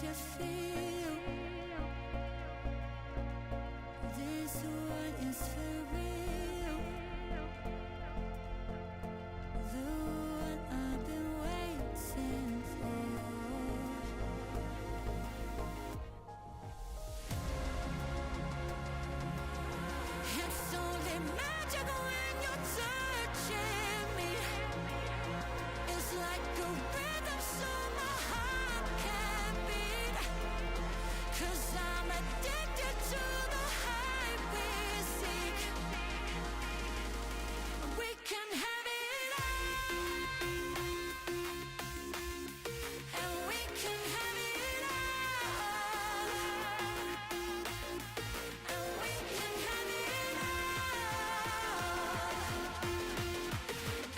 you feel this one is for real, the one I've been waiting for. It's only magic when you're touching me. It's like a rhythm so my heart can beat. 'Cause I'm addicted to the high we seek. We can have it all, and we can have it all, and we can have it all,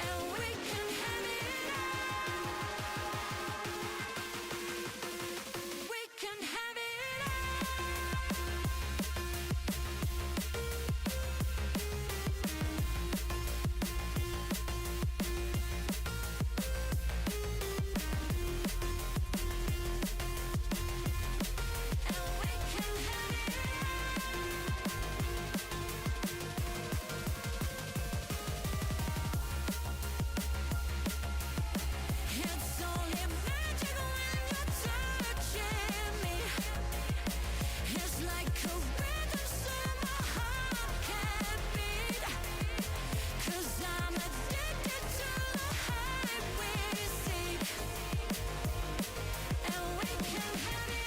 and we can have it all. We can have it It's only magic when you're touching me. It's like a rhythm so my heart can beat. 'Cause I'm addicted to the high we seek. And we can have it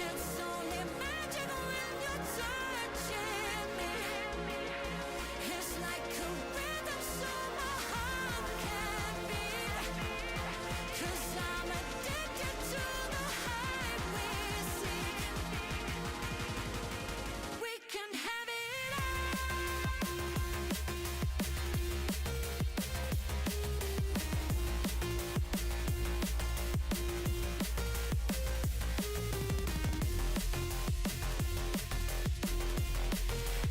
It's only magic when you're touching me. It's like a rhythm so my heart can beat. 'Cause I'm addicted to the high we seek. We can have it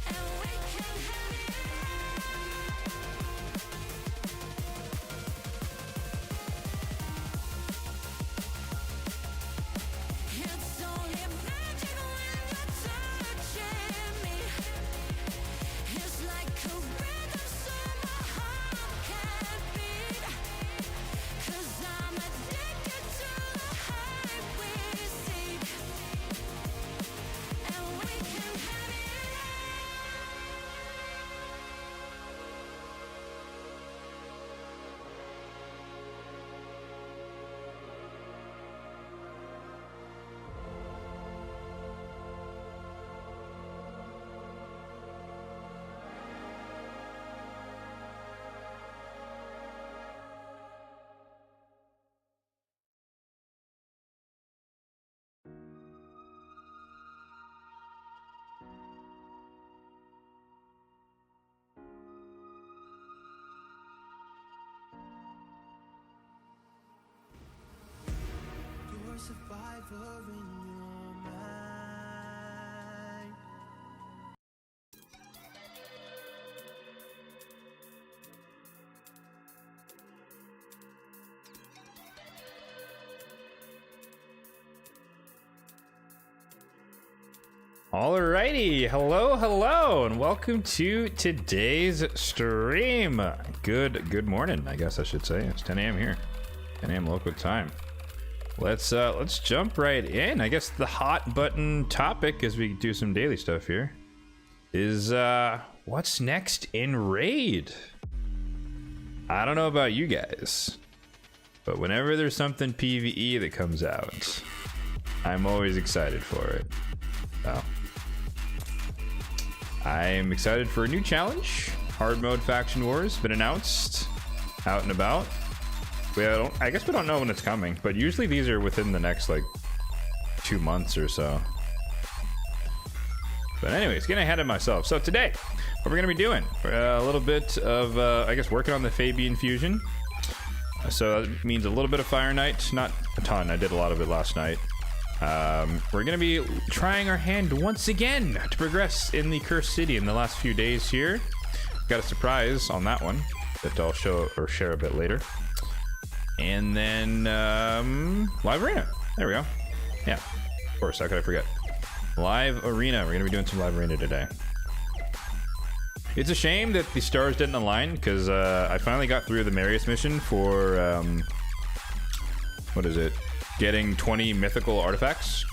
and we can have it It's only magic when you're touching me. It's like a rhythm so my heart can beat. 'Cause I'm addicted to the high we seek. And we can have it You're a survivor in your mind. Alrighty, hello, and welcome to today's stream. Good morning, I guess I should say. It's 10 a.m. here, 10 a.m. local time. Let's jump right in. I guess the hot button topic as we do some daily stuff here is what's next in Raid. I don't know about you guys, but whenever there's something PvE that comes out, I'm always excited for it. So I'm excited for a new challenge. Hard mode faction wars been announced, out and about. I guess we don't know when it's coming, but usually these are within the next like 2 months or so. But anyways, getting ahead of myself. So today, what we're going to be doing, a little bit of, I guess, working on the Fabian Fusion. So that means a little bit of Fire Knight, not a ton. I did a lot of it last night. We're going to be trying our hand once again to progress in the Cursed City in the last few days here. Got a surprise on that one that I'll show or share a bit later. And then, Live Arena. There we go. Yeah, of course, how could I forget? Live Arena. We're going to be doing some Live Arena today. It's a shame that the stars didn't align, because I finally got through the Marius mission for, what is it? Getting 20 mythical artifacts.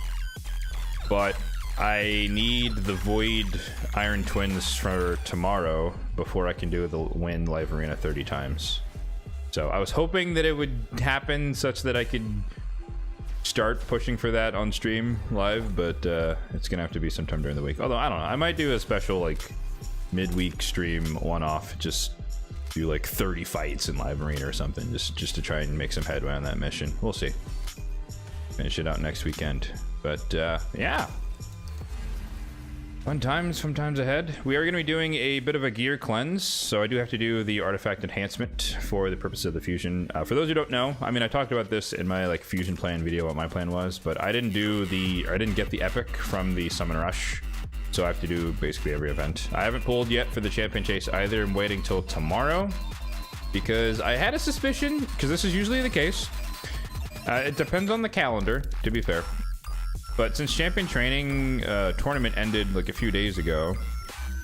But I need the Void Iron Twins for tomorrow before I can do the win Live Arena 30 times. So I was hoping that it would happen such that I could start pushing for that on stream live, but it's gonna have to be sometime during the week. Although I don't know, I might do a special like midweek stream one-off, just do like 30 fights in Live Arena or something, just to try and make some headway on that mission. We'll see. Finish it out next weekend. But yeah, fun times ahead. We are going to be doing a bit of a gear cleanse, so I do have to do the artifact enhancement for the purpose of the fusion. For those who don't know, I mean, I talked about this in my like fusion plan video, what my plan was, but I didn't get the epic from the summon rush, so I have to do basically every event. I haven't pulled yet for the champion chase either. I'm waiting till tomorrow because I had a suspicion, because this is usually the case. It depends on the calendar, to be fair. But since Champion Training tournament ended like a few days ago,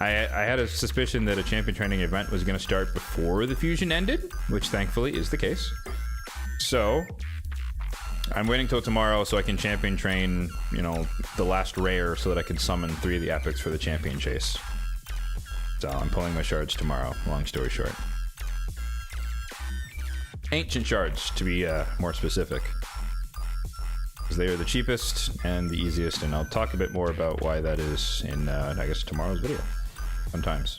I had a suspicion that a Champion Training event was going to start before the Fusion ended, which thankfully is the case. So I'm waiting till tomorrow so I can Champion Train, you know, the last rare so that I can summon 3 of the epics for the Champion Chase. So I'm pulling my shards tomorrow, long story short. Ancient shards, to be more specific. They are the cheapest and the easiest, and I'll talk a bit more about why that is in, I guess, tomorrow's video. Sometimes.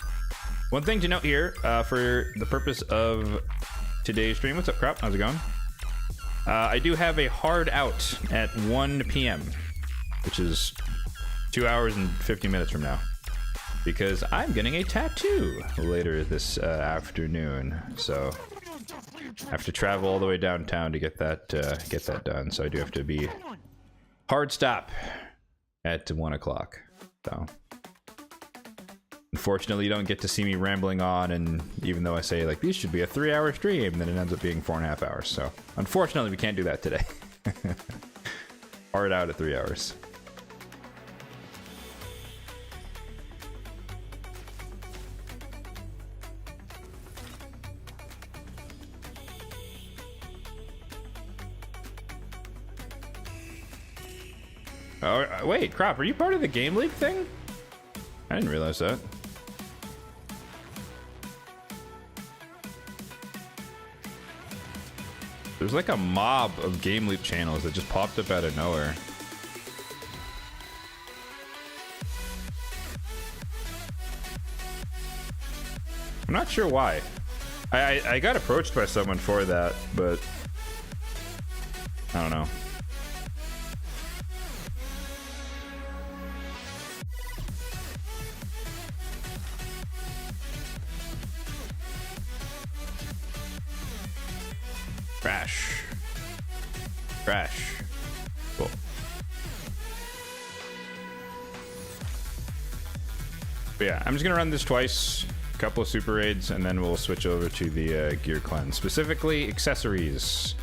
One thing to note here, for the purpose of today's stream. What's up, Crop? How's it going? I do have a hard out at 1 p.m., which is 2 hours and 50 minutes from now, because I'm getting a tattoo later this afternoon. So I have to travel all the way downtown to get that done. So I do have to be hard stop at 1 o'clock. So unfortunately, you don't get to see me rambling on, and even though I say like this should be a 3-hour stream, then it ends up being 4.5 hours. So unfortunately, we can't do that today. Hard out at 3 hours. Oh, wait, Crop, are you part of the Game League thing? I didn't realize that. There's like a mob of Game League channels that just popped up out of nowhere. I'm not sure why. I got approached by someone for that, but I don't know. Crash. Cool. But yeah, I'm just gonna run this twice, a couple of super raids, and then we'll switch over to the gear cleanse, specifically accessories,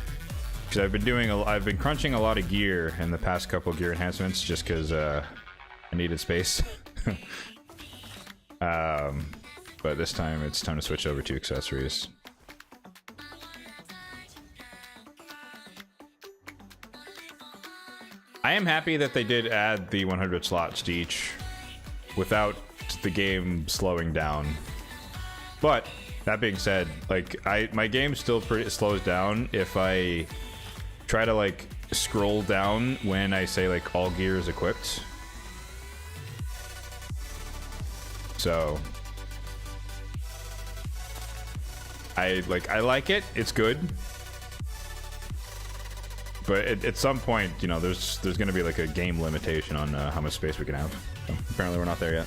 because I've been crunching a lot of gear in the past couple gear enhancements just because I needed space. But this time it's time to switch over to accessories. I am happy that they did add the 100 slots to each without the game slowing down. But that being said, like my game still slows down if I try to like scroll down when I say like all gear is equipped. So I like it. It's good. But at some point, you know, there's going to be like a game limitation on how much space we can have. So apparently we're not there yet.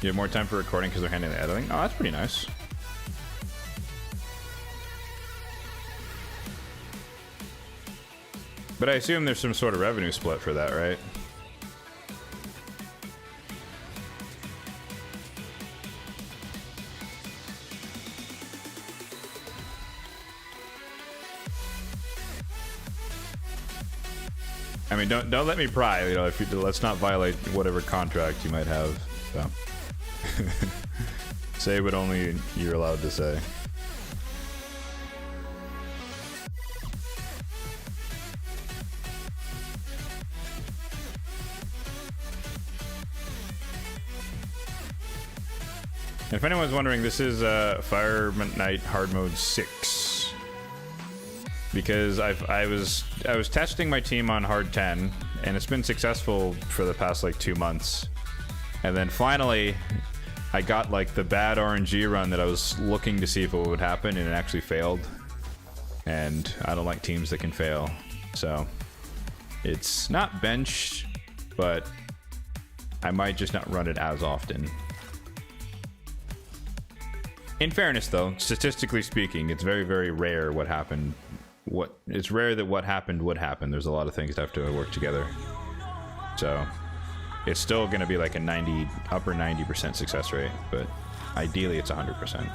You have more time for recording because they're handling the editing? Oh, that's pretty nice. But I assume there's some sort of revenue split for that, right? I mean, don't let me pry. You know, if you, let's not violate whatever contract you might have. So. Say what only you're allowed to say. If anyone's wondering, this is Fire Night Hard Mode 6. Because I was testing my team on Hard 10, and it's been successful for the past like 2 months. And then finally, I got like the bad RNG run that I was looking to see if it would happen, and it actually failed. And I don't like teams that can fail. So it's not benched, but I might just not run it as often. In fairness, though, statistically speaking, it's very, very rare what happened. It's rare that what happened would happen. There's a lot of things that have to work together. So it's still going to be like a upper 90% success rate, but ideally it's 100%.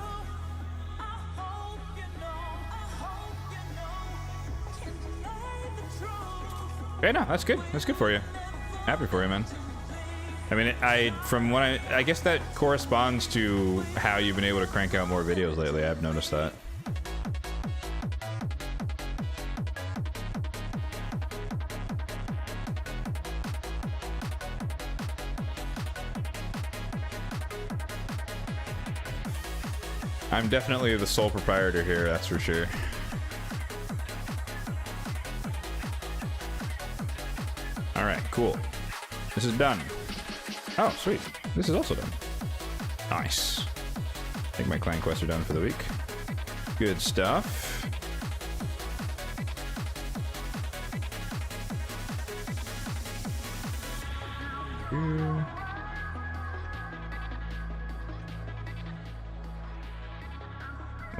Okay, no, that's good. That's good for you. Happy for you, man. I mean, I guess that corresponds to how you've been able to crank out more videos lately. I've noticed that. I'm definitely the sole proprietor here, that's for sure. Alright, cool. This is done. Oh, sweet. This is also done. Nice. I think my clan quests are done for the week. Good stuff. Here.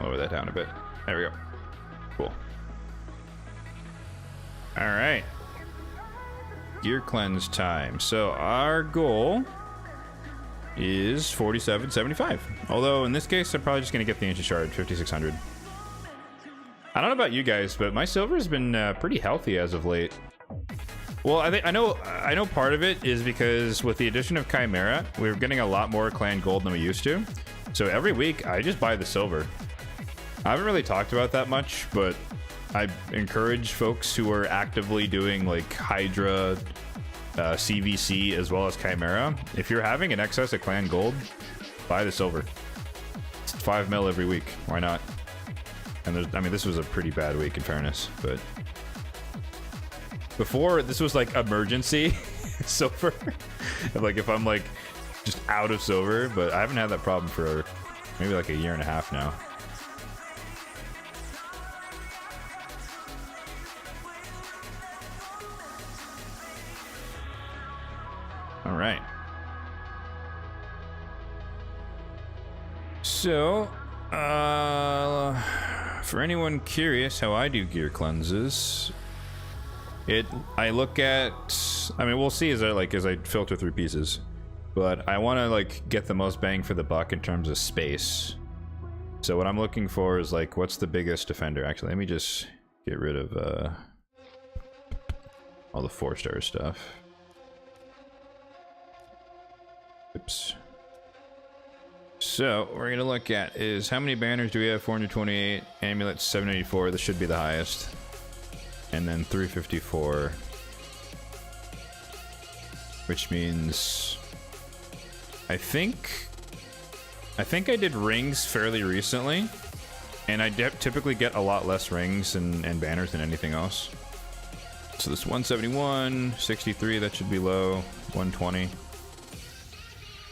Lower that down a bit. There we go. Cool. All right. Gear cleanse time. So our goal is 4775. Although in this case, I'm probably just going to get the ancient shard, 5600. I don't know about you guys, but my silver has been pretty healthy as of late. Well, I know part of it is because with the addition of Chimera, we're getting a lot more clan gold than we used to. So every week, I just buy the silver. I haven't really talked about that much, but I encourage folks who are actively doing like Hydra, CVC, as well as Chimera. If you're having an excess of clan gold, buy the silver. It's 5 mil every week. Why not? And I mean, this was a pretty bad week in fairness, but before this was like emergency silver. Like if I'm like just out of silver, but I haven't had that problem for maybe like a year and a half now. All right. So, for anyone curious how I do gear cleanses, I look at, I mean, we'll see as I filter through pieces, but I want to like get the most bang for the buck in terms of space. So what I'm looking for is like, what's the biggest defender? Actually, let me just get rid of all the 4-star stuff. Oops. So, what we're going to look at is how many banners do we have? 428, amulets 784, this should be the highest. And then 354. Which means I think I did rings fairly recently, and I typically get a lot less rings and banners than anything else. So this 171, 63, that should be low, 120.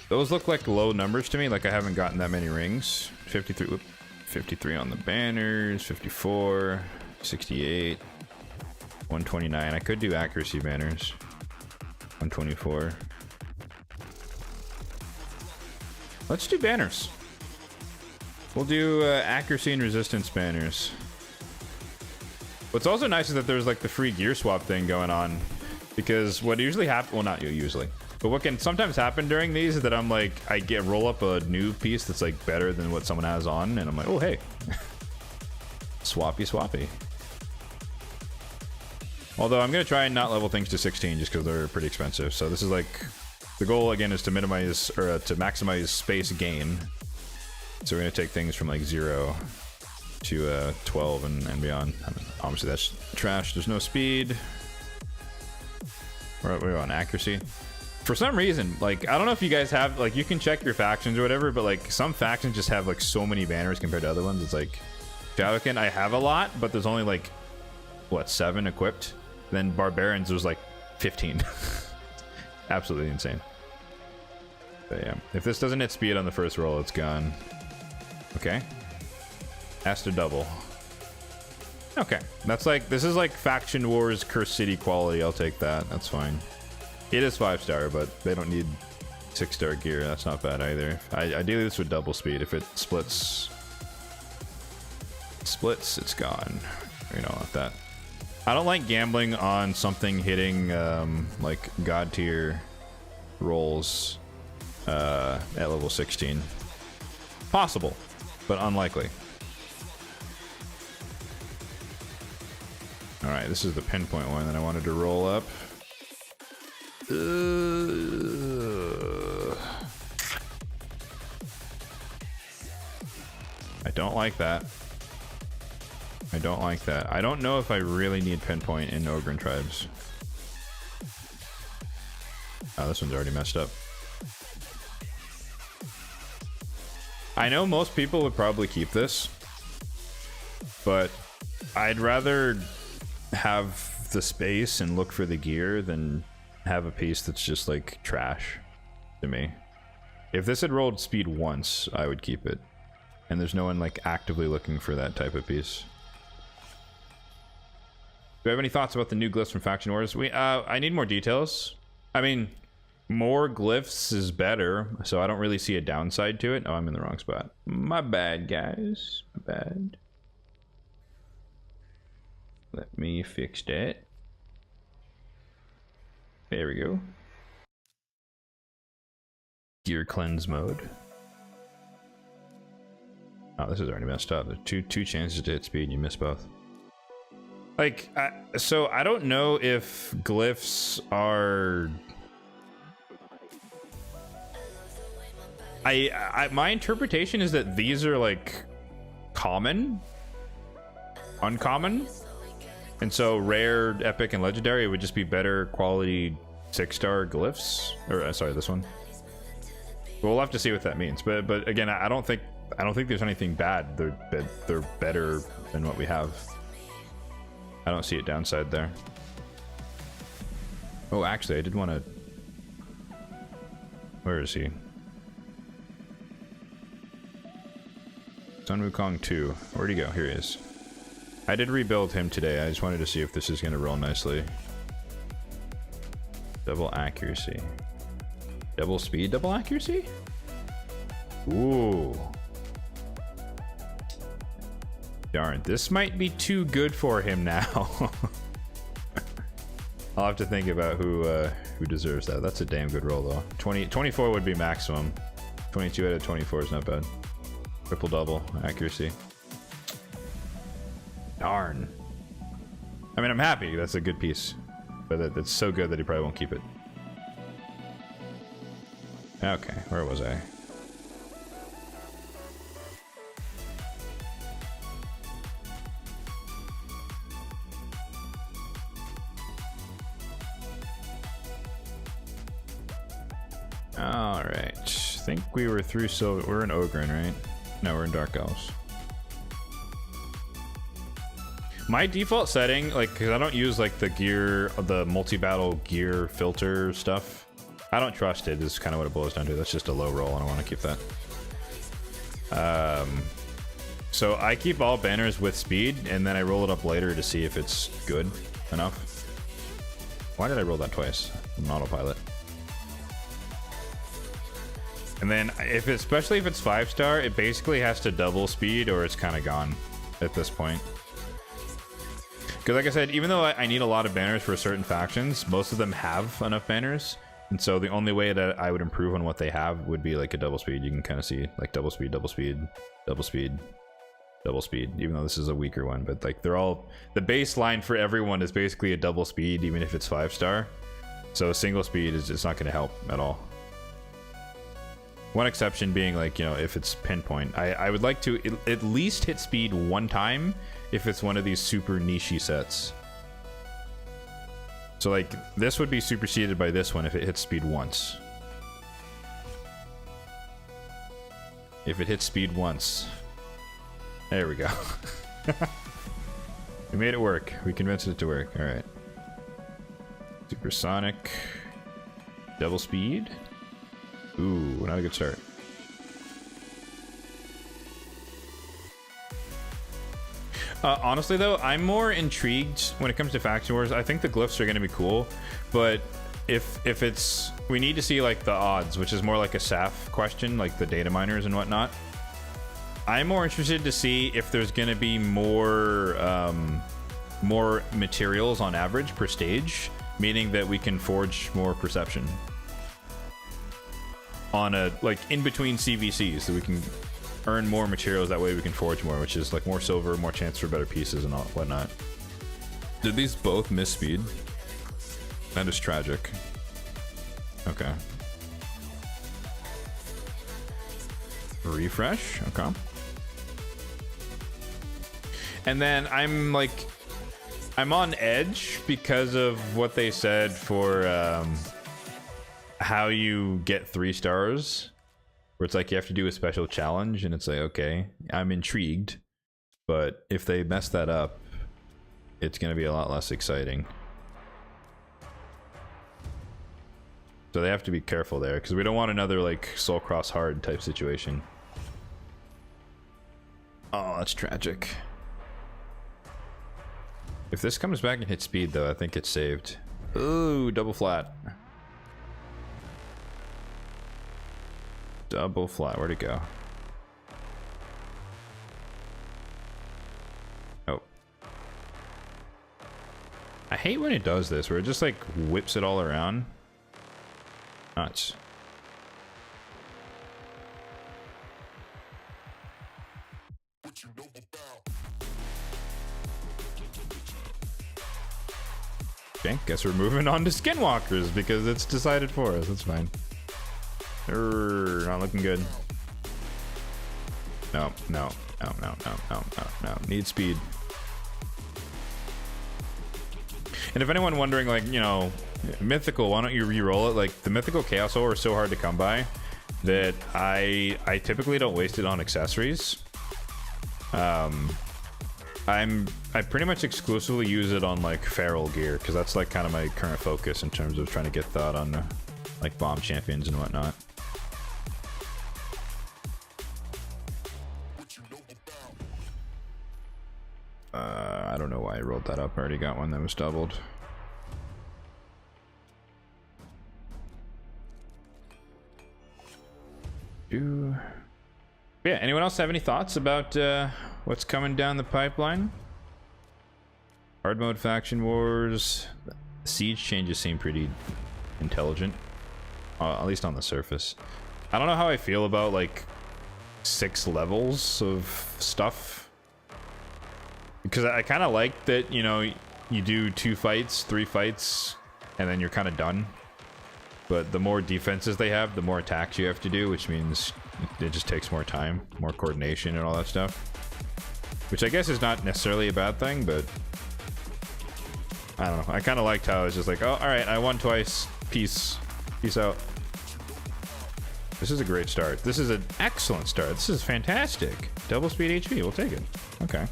Those look like low numbers to me, like I haven't gotten that many rings. 53, whoop, 53 on the banners, 54, 68, 129. I could do accuracy banners. 124. Let's do banners. We'll do accuracy and resistance banners. What's also nice is that there's like the free gear swap thing going on, because what usually happens, well, not usually, but what can sometimes happen during these is that I'm like, I roll up a new piece that's like better than what someone has on, and I'm like, oh hey, swappy swappy. Although I'm gonna try and not level things to 16 just because they're pretty expensive. So this is like, the goal again is to minimize, or to maximize space gain. So we're gonna take things from like 0 to 12 and beyond. I mean, obviously that's trash. There's no speed. We're on accuracy. For some reason, like, I don't know if you guys have, like, you can check your factions or whatever, but like some factions just have like so many banners compared to other ones. It's like Shadowkin, I have a lot, but there's only like, what, 7 equipped? Then Barbarians, there's like 15. Absolutely insane. But yeah, if this doesn't hit speed on the first roll, it's gone. Okay. Has to double. Okay, that's like, this is like Faction Wars Curse City quality. I'll take that. That's fine. It is 5-star, but they don't need 6-star gear. That's not bad either. Ideally, this would double speed. If it splits, it's gone. You don't want that. I don't like gambling on something hitting like god tier rolls at level 16. Possible, but unlikely. All right, this is the pinpoint one that I wanted to roll up. I don't like that. I don't like that. I don't know if I really need pinpoint in Ogren tribes. Oh, this one's already messed up. I know most people would probably keep this, but I'd rather have the space and look for the gear than have a piece that's just like trash to me. If this had rolled speed once, I would keep it. And there's no one like actively looking for that type of piece. Do you have any thoughts about the new glyphs from Faction Wars? I need more details. I mean, more glyphs is better, so I don't really see a downside to it. Oh, I'm in the wrong spot. My bad, guys. My bad. Let me fix that. There we go. Gear cleanse mode. Oh, this is already messed up. There's two chances to hit speed and you miss both. Like, so I don't know if glyphs are... my interpretation is that these are like common, uncommon, and so rare, epic, and legendary would just be better quality 6-star glyphs. Or sorry, this one. We'll have to see what that means. But again, I don't think there's anything bad. They're better than what we have. I don't see a downside there. Oh, actually, I did want to... Where is he? Sun Wukong 2. Where'd he go? Here he is. I did rebuild him today. I just wanted to see if this is going to roll nicely. Double accuracy. Double speed, double accuracy? Ooh. Darn, this might be too good for him now. I'll have to think about who deserves that. That's a damn good roll though. 24 would be maximum. 22 out of 24 is not bad. Triple double accuracy. Darn. I mean, I'm happy. That's a good piece. But that's so good that he probably won't keep it. Okay, where was I? Alright. I think we were through Silver. We're in Ogren, right? No, we're in Dark Elves. My default setting, like, because I don't use like the gear, the multi-battle gear filter stuff. I don't trust it, is kind of what it boils down to. That's just a low roll, and I want to keep that. So I keep all banners with speed, and then I roll it up later to see if it's good enough. Why did I roll that twice? I'm on autopilot. And then, especially if it's 5-star, it basically has to double speed, or it's kind of gone at this point. Because like I said, even though I need a lot of banners for certain factions, most of them have enough banners. And so the only way that I would improve on what they have would be like a double speed. You can kind of see like double speed, double speed, double speed, double speed, even though this is a weaker one. But like they're all, the baseline for everyone is basically a double speed, even if it's 5-star. So single speed is just not going to help at all. One exception being like, you know, if it's pinpoint. I would like to at least hit speed one time if it's one of these super niche sets. So like this would be superseded by this one if it hits speed once. If it hits speed once. There we go. We made it work. We convinced it to work. All right. Supersonic. Double speed. Ooh, not a good start. Honestly though, I'm more intrigued when it comes to faction wars. I think the glyphs are going to be cool, but if it's, we need to see like the odds, which is more like a SAF question, like the data miners and whatnot. I'm more interested to see if there's going to be more materials on average per stage, meaning that we can forge more perception on a like in between CVCs, so we can earn more materials. That way we can forge more, which is like more silver, more chance for better pieces and all whatnot. Did these both miss speed? That is tragic. Okay. Refresh. Okay. And then I'm on edge because of what they said for how you get 3 stars, where it's like you have to do a special challenge, and it's like, okay, I'm intrigued, but if they mess that up, it's going to be a lot less exciting. So they have to be careful there, because we don't want another like Soul Cross Hard type situation. Oh, that's tragic. If this comes back and hits speed though, I think it's saved. Ooh, double flat. Double flat, where'd it go? Oh. I hate when it does this, where it just like whips it all around. Nuts. Okay, guess we're moving on to Skinwalkers because it's decided for us. That's fine. Not looking good. No. Need speed. And if anyone wondering, like, you know, mythical, why don't you re-roll it? Like, the mythical chaos ore is so hard to come by that I typically don't waste it on accessories. I pretty much exclusively use it on like feral gear, because that's like kind of my current focus in terms of trying to get that on like bomb champions and whatnot. I don't know why I rolled that up. I already got one that was doubled. Yeah, anyone else have any thoughts about what's coming down the pipeline? Hard mode faction wars. Siege changes seem pretty intelligent, at least on the surface. I don't know how I feel about like 6 levels of stuff, because I kind of like that, you know, you do 2 fights, 3 fights, and then you're kind of done. But the more defenses they have, the more attacks you have to do, which means it just takes more time, more coordination and all that stuff. Which I guess is not necessarily a bad thing, but I don't know. I kind of liked how it's just like, oh, alright, I won twice. Peace. Peace out. This is a great start. This is an excellent start. This is fantastic. Double speed HP, we'll take it. Okay.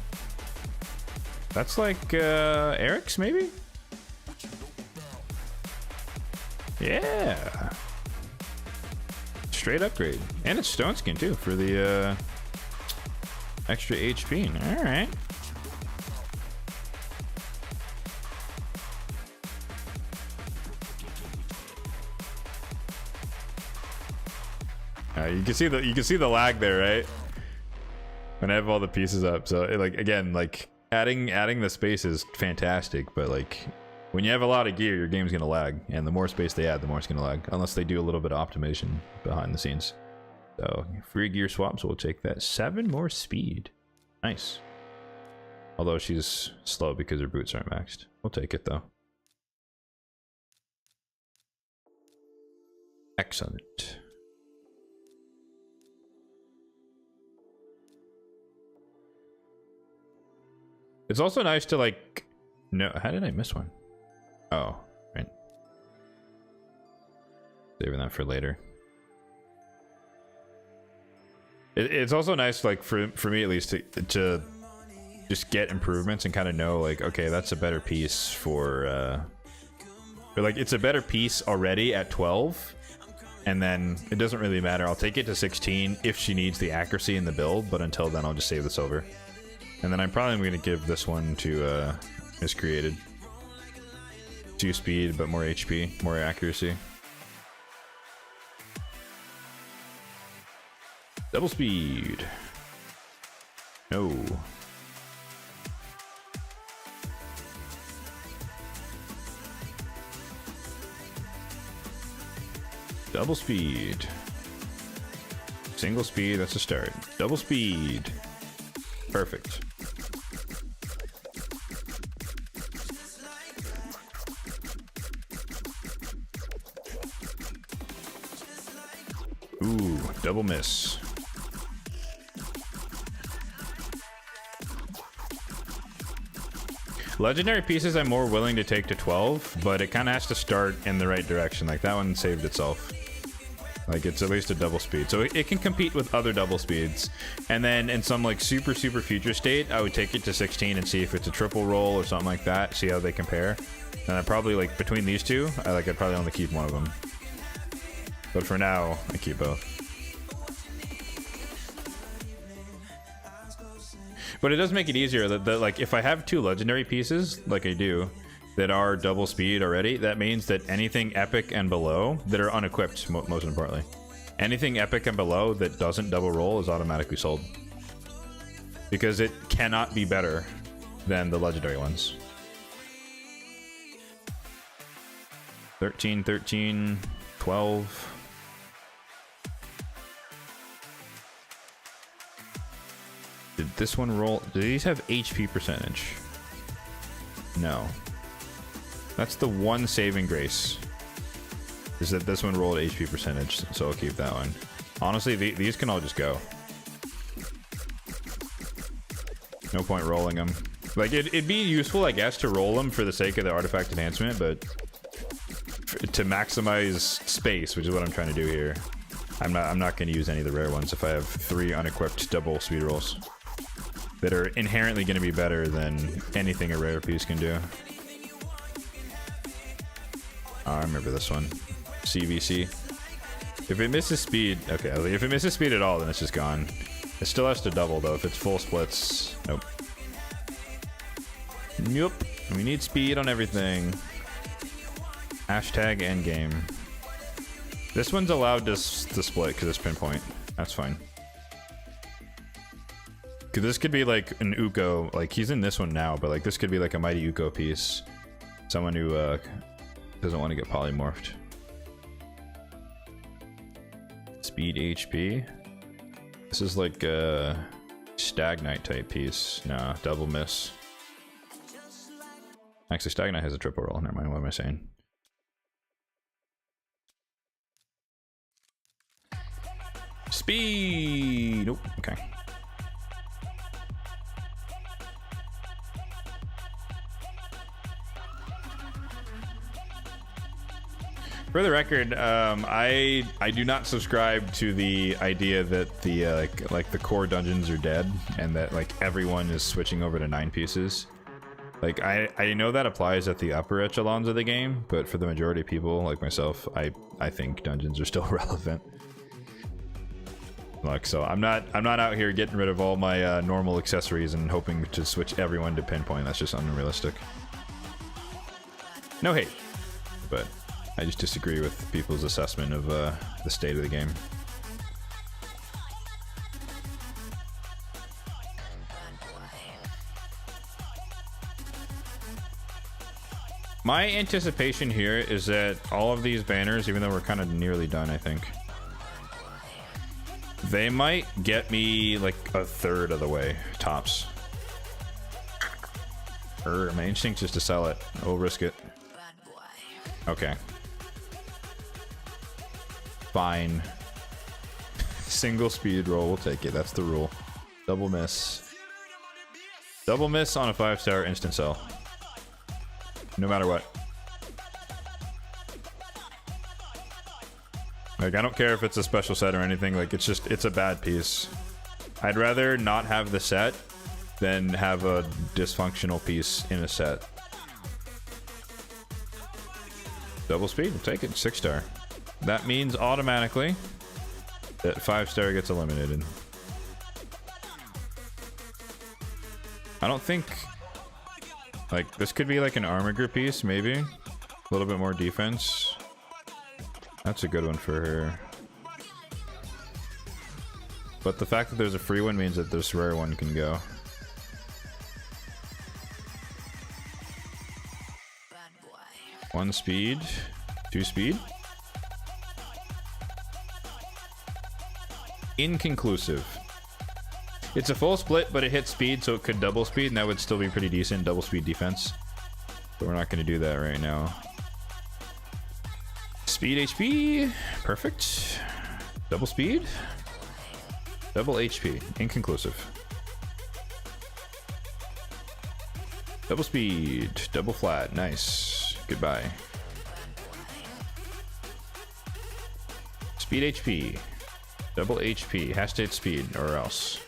That's like Eric's, maybe? Yeah. straight upgrade. And it's stone skin too for the extra HP. All right. You can see the lag there, right? When I have all the pieces up. So like again, like adding the space is fantastic, but like when you have a lot of gear, your game's gonna lag, and the more space they add, the more it's gonna lag, unless they do a little bit of optimization behind the scenes. So free gear swaps, we'll take that. 7 more speed. Nice. Although she's slow because her boots aren't maxed. We'll take it though. Excellent. It's also nice to like no, how did I miss one? Oh, right. Saving that for later. It's also nice, like for me at least, to just get improvements and kind of know like, okay, that's a better piece for like it's a better piece already at 12, and then it doesn't really matter. I'll take it to 16 if she needs the accuracy in the build, but until then I'll just save the silver. And then I'm probably going to give this one to Miscreated. 2 speed, but more HP, more accuracy. Double speed. No. Double speed. Single speed, that's a start. Double speed. Perfect. Ooh, double miss. Legendary pieces I'm more willing to take to 12, but it kind of has to start in the right direction. Like that one saved itself. Like it's at least a double speed, so it can compete with other double speeds. And then in some like super future state, I would take it to 16 and see if it's a triple roll or something like that. See how they compare. And I probably like between these two, I'd probably only keep one of them. But for now, I keep both. But it does make it easier that like if I have 2 legendary pieces, like I do, that are double speed already, that means that anything epic and below that are unequipped, most importantly, anything epic and below that doesn't double roll is automatically sold, because it cannot be better than the legendary ones. 13, 13, 12. Did this one roll? Do these have HP percentage? No. That's the one saving grace, is that this one rolled HP percentage, so I'll keep that one. Honestly, these can all just go. No point rolling them. Like, it'd be useful, I guess, to roll them for the sake of the artifact enhancement, but to maximize space, which is what I'm trying to do here, I'm not going to use any of the rare ones if I have 3 unequipped double speed rolls that are inherently going to be better than anything a rare piece can do. Oh, I remember this one. CVC. If it misses speed, okay, if it misses speed at all, then it's just gone. It still has to double though. If it's full splits, nope. Nope. We need speed on everything. Hashtag endgame. This one's allowed to split because it's pinpoint. That's fine. Because this could be like an Uko, like he's in this one now, but like this could be like a mighty Uko piece. Someone who doesn't want to get polymorphed. Speed HP. This is like a Stag Knight type piece. Nah, double miss. Actually, Stag Knight has a triple roll. Never mind, what am I saying? Speed! Nope, okay. For the record, I do not subscribe to the idea that the like the core dungeons are dead and that like everyone is switching over to 9 pieces. Like I know that applies at the upper echelons of the game, but for the majority of people like myself, I think dungeons are still relevant. Look, so I'm not out here getting rid of all my normal accessories and hoping to switch everyone to pinpoint. That's just unrealistic. No hate, but I just disagree with people's assessment of the state of the game. My anticipation here is that all of these banners, even though we're kind of nearly done, I think, they might get me like a third of the way, tops. My instinct is to sell it. I'll risk it. Okay. Fine. Single speed roll, we'll take it. That's the rule. Double miss. Double miss on a 5-star instant sell. No matter what. Like, I don't care if it's a special set or anything. Like, it's a bad piece. I'd rather not have the set than have a dysfunctional piece in a set. Double speed, we'll take it. 6-star. That means automatically that 5-star gets eliminated. I don't think... Like, this could be like an armor group piece, maybe. A little bit more defense. That's a good one for her. But the fact that there's a free one means that this rare one can go. One speed. 2 speed. Inconclusive. It's a full split, but it hits speed, so it could double speed, and that would still be pretty decent double speed defense. But we're not going to do that right now. Speed HP. Perfect. Double speed. Double HP. Inconclusive. Double speed. Double flat. Nice. Goodbye. Speed HP. Double HP. Has to hit speed, or else.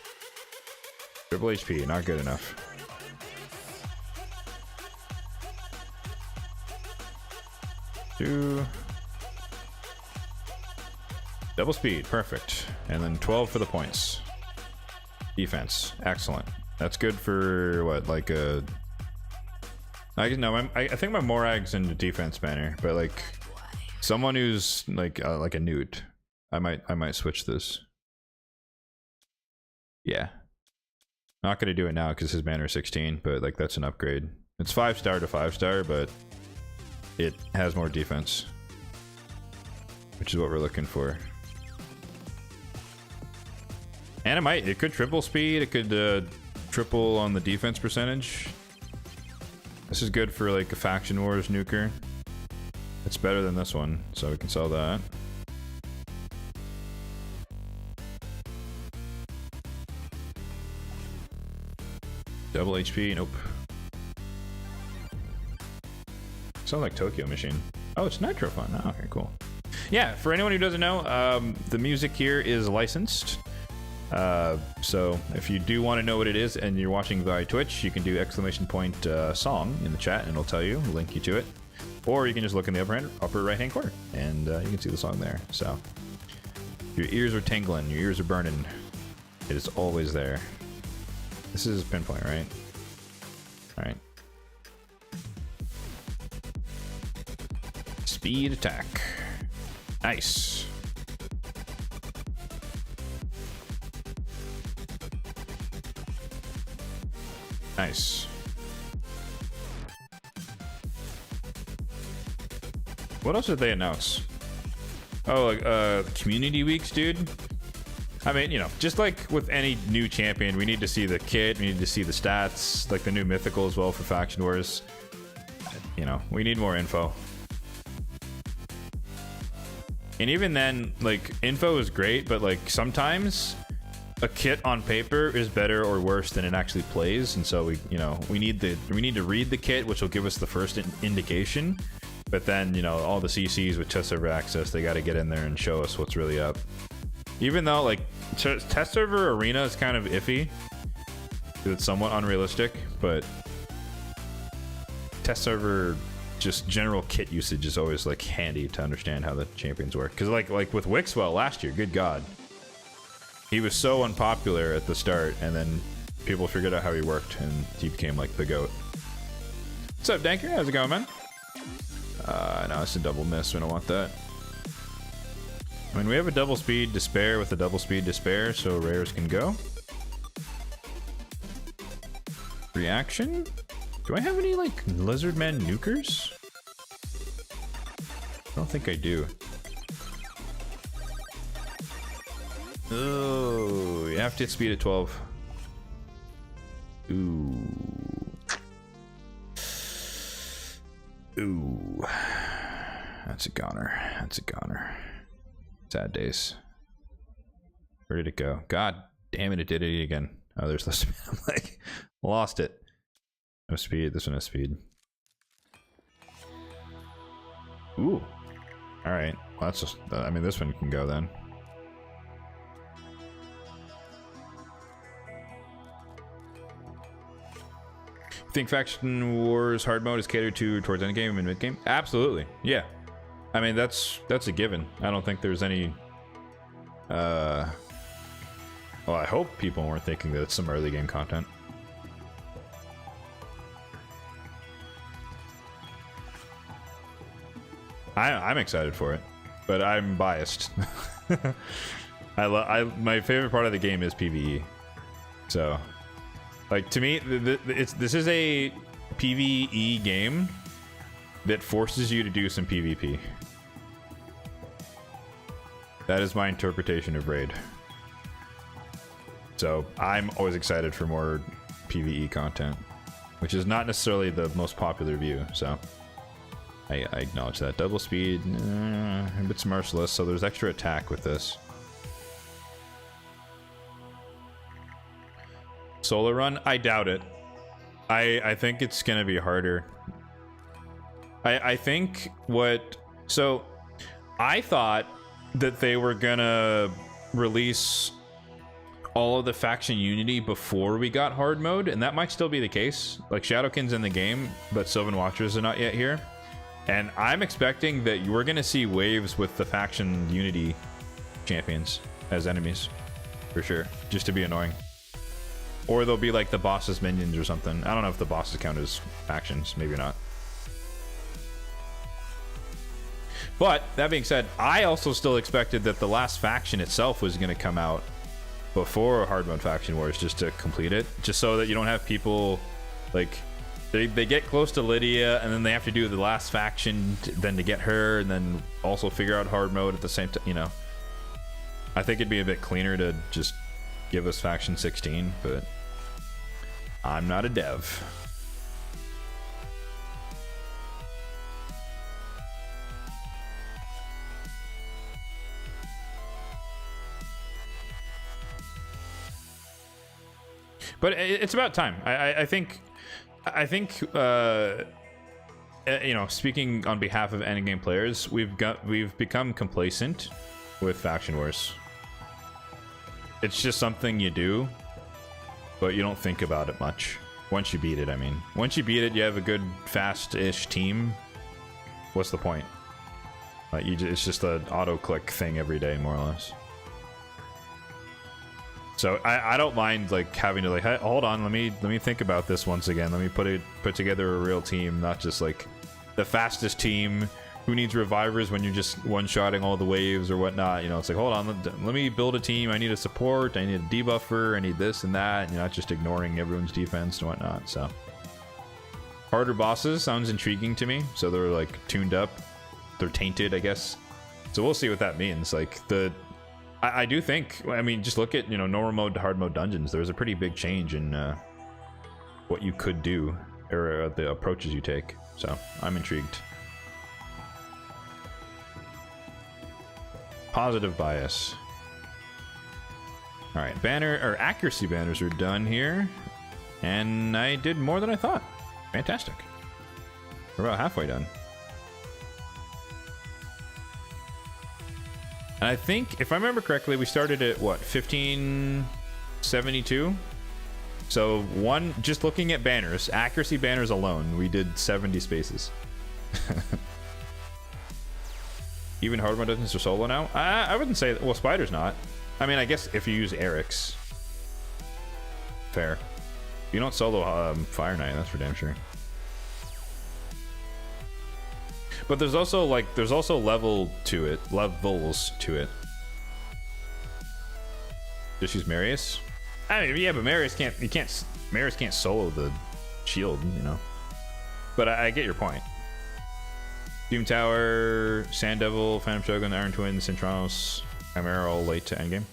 Triple HP, not good enough. Two. Double speed, perfect. And then 12 for the points. Defense, excellent. That's good for what, like a... I think my Morag's in the defense banner, but like someone who's like a newt, I might switch this. Yeah. Not gonna do it now because his banner is 16, but like that's an upgrade. It's 5-star to 5-star, but it has more defense, which is what we're looking for. And it could triple speed. It could triple on the defense percentage. This is good for like a Faction Wars nuker. It's better than this one, so we can sell that. Double HP, nope. Sounds like Tokyo Machine. Oh, it's Nitro Fun. Oh, okay, cool. Yeah, for anyone who doesn't know, the music here is licensed. So if you do want to know what it is and you're watching via Twitch, you can do ! Song in the chat and it'll tell you, link you to it. Or you can just look in the upper right hand corner and you can see the song there. So your ears are tingling, your ears are burning. It is always there. This is pinpoint, right? Alright. Speed attack. Nice. Nice. What else did they announce? Oh, like, community weeks, dude. I mean, you know, just like with any new champion, we need to see the kit, we need to see the stats, like the new mythical as well for Faction Wars. You know, we need more info. And even then, like, info is great, but like sometimes a kit on paper is better or worse than it actually plays, and so we need to read the kit, which will give us the first indication. But then, you know, all the CCs with test server access, they got to get in there and show us what's really up. Even though, like, test server arena is kind of iffy, because it's somewhat unrealistic, but test server, just general kit usage is always, like, handy to understand how the champions work. Because, like with Wixwell last year, good God. He was so unpopular at the start, and then people figured out how he worked, and he became like the GOAT. What's up, Danker? How's it going, man? No, it's a double miss. We don't want that. I mean, we have a double speed despair with a double speed despair, so rares can go. Reaction? Do I have any, like, Lizardman nukers? I don't think I do. Oh, you have to hit speed at 12. Ooh. Ooh. That's a goner. That's a goner. Sad days. Where did it go? God damn it, it did it again. Oh, there's the speed. I'm like, lost it. No speed. This one has speed. Ooh. Alright. Well, that's just, I mean, this one can go then. Think Faction Wars hard mode is catered towards endgame and mid-game? Absolutely. Yeah. I mean, that's a given. I don't think there's any well, I hope people weren't thinking that it's some early game content. I'm excited for it, but I'm biased. My favorite part of the game is PvE. So, like, to me, this is a PvE game that forces you to do some PvP. That is my interpretation of Raid. So I'm always excited for more PvE content, which is not necessarily the most popular view. So I acknowledge that. Double speed, it's merciless, so there's extra attack with this. Solo run? I doubt it. I think it's gonna be harder. I think what... So, I thought that they were gonna release all of the faction unity before we got hard mode, and that might still be the case. Like, Shadowkin's in the game, but Sylvan Watchers are not yet here. And I'm expecting that we're gonna see waves with the faction unity champions as enemies. For sure. Just to be annoying. Or they'll be like the boss's minions or something. I don't know if the bosses count as factions. Maybe not. But, that being said, I also still expected that the last faction itself was going to come out before Hard Mode Faction Wars, just to complete it. Just so that you don't have people, like, they get close to Lydia, and then they have to do the last faction, then to get her, and then also figure out Hard Mode at the same time, you know. I think it'd be a bit cleaner to just give us Faction 16, but I'm not a dev. But it's about time. I think you know, speaking on behalf of endgame players, we've become complacent with Faction Wars. It's just something you do, but you don't think about it much. Once you beat it, I mean. Once you beat it, you have a good, fast-ish team. What's the point? Like, it's just an auto-click thing every day, more or less. So I don't mind, like, having to, like, hey, hold on, let me think about this once again. Let me put together a real team, not just like the fastest team. Who needs revivers when you're just one-shotting all the waves or whatnot? You know, it's like, hold on, let me build a team. I need a support, I need a debuffer, I need this and that. And you're not just ignoring everyone's defense and whatnot. So harder bosses sounds intriguing to me. So they're like tuned up, they're tainted, I guess. So we'll see what that means. Like, I do think, I mean, just look at, you know, normal mode to hard mode dungeons. There's a pretty big change in what you could do, or the approaches you take. So I'm intrigued. Positive bias. All right, banner or accuracy banners are done here, and I did more than I thought. Fantastic. We're about halfway done. And I think, if I remember correctly, we started at what, 1572? So just looking at banners, accuracy banners alone, we did 70 spaces. Even hard mode dungeons are solo now? I wouldn't say that. Well, Spider's not. I mean, I guess if you use Eric's, fair. You don't solo Fire Knight, that's for damn sure. But there's also levels to it. Just use Marius. I mean, yeah, but Marius can't solo the shield, you know. But I get your point. Doom Tower, Sand Devil, Phantom Shogun, Iron Twin, Centranos, Chimera all late to endgame.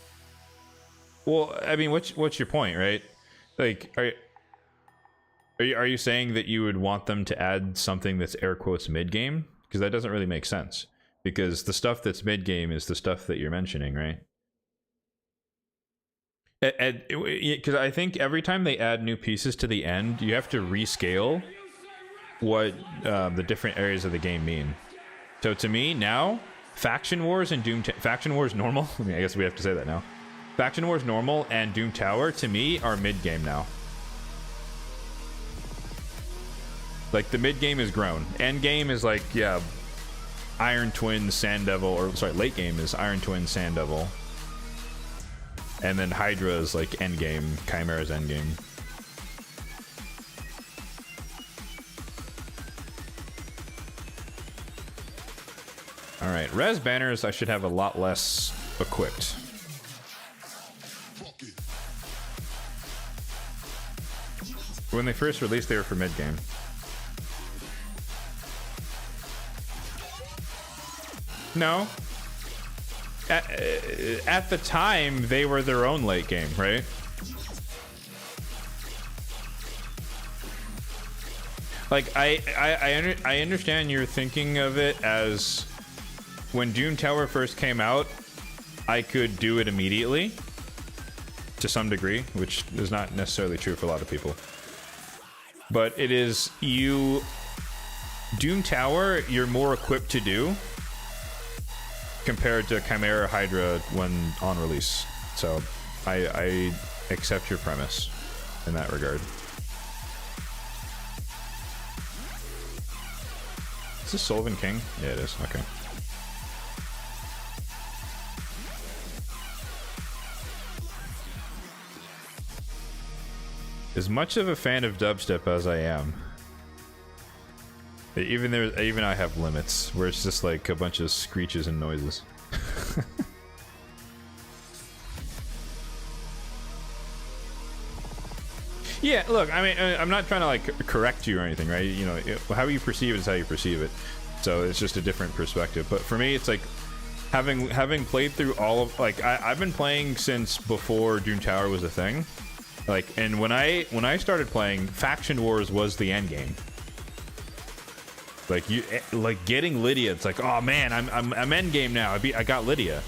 Well, I mean, what's your point, right? Like, are you saying that you would want them to add something that's air quotes mid game? Because that doesn't really make sense. Because the stuff that's mid game is the stuff that you're mentioning, right? Because I think every time they add new pieces to the end, you have to rescale what the different areas of the game mean. So to me now, Faction Wars and Faction Wars normal. I mean, I guess we have to say that now. Faction Wars normal and Doom Tower to me are mid game now. Like the mid game is grown. End game is like, yeah, Iron Twin, Sand Devil, or sorry, late game is Iron Twin, Sand Devil. And then Hydra is like end game, Chimera's end game. All right, res banners I should have a lot less equipped. When they first released, they were for mid game. No. At the time, they were their own late game, right? Like, I understand you're thinking of it as when Doom Tower first came out, I could do it immediately to some degree, which is not necessarily true for a lot of people. But it is Doom Tower, you're more equipped to do compared to Chimera Hydra when on release. So I accept your premise in that regard. Is this Sullivan King? Yeah, it is. Okay. As much of a fan of dubstep as I am, even I have limits where it's just like a bunch of screeches and noises. Yeah, look, I mean, I'm not trying to like correct you or anything, right? You know, how you perceive it is how you perceive it. So it's just a different perspective. But for me, it's like having played through all of I've been playing since before Doom Tower was a thing. Like, and when I started playing, Faction Wars was the end game. Like getting Lydia, it's like, oh man, I'm end game now. I got Lydia,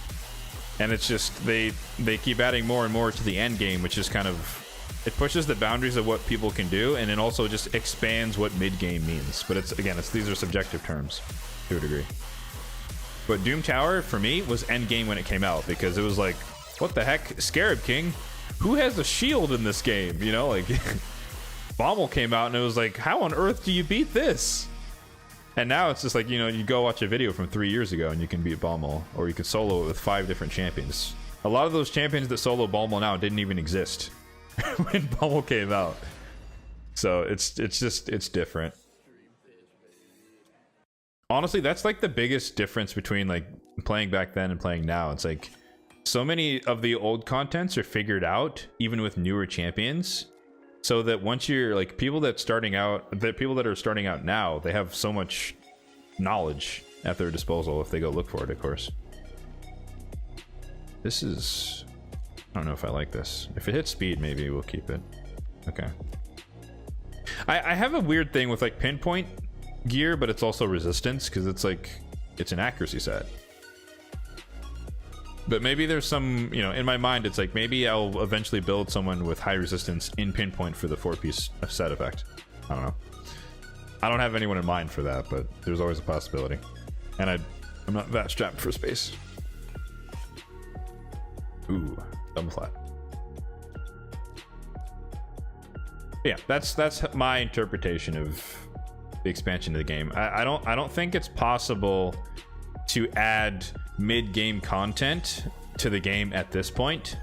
and it's just they keep adding more and more to the end game, which is kind of, it pushes the boundaries of what people can do, and then also just expands what mid game means. But these are subjective terms to a degree. But Doom Tower for me was end game when it came out, because it was like, what the heck, Scarab King? Who has a shield in this game? You know, like Bommel came out and it was like, how on earth do you beat this? And now it's just like, you know, you go watch a video from 3 years ago and you can beat Bommel, or you could solo it with 5 different champions. A lot of those champions that solo Bommel now didn't even exist when Bommel came out. So it's different. Honestly, that's like the biggest difference between like playing back then and playing now. It's like so many of the old contents are figured out, even with newer champions. So that once you're like people that are starting out now, they have so much knowledge at their disposal if they go look for it, of course. This is, I don't know if I like this. If it hits speed, maybe we'll keep it. Okay. I have a weird thing with like pinpoint gear, but it's also resistance, because it's like, it's an accuracy set. But maybe there's some, you know, in my mind, it's like maybe I'll eventually build someone with high resistance in pinpoint for the 4-piece set effect. I don't know. I don't have anyone in mind for that, but there's always a possibility. And I'm not that strapped for space. Ooh, double flat. Yeah, that's my interpretation of the expansion of the game. I don't think it's possible to add mid-game content to the game at this point,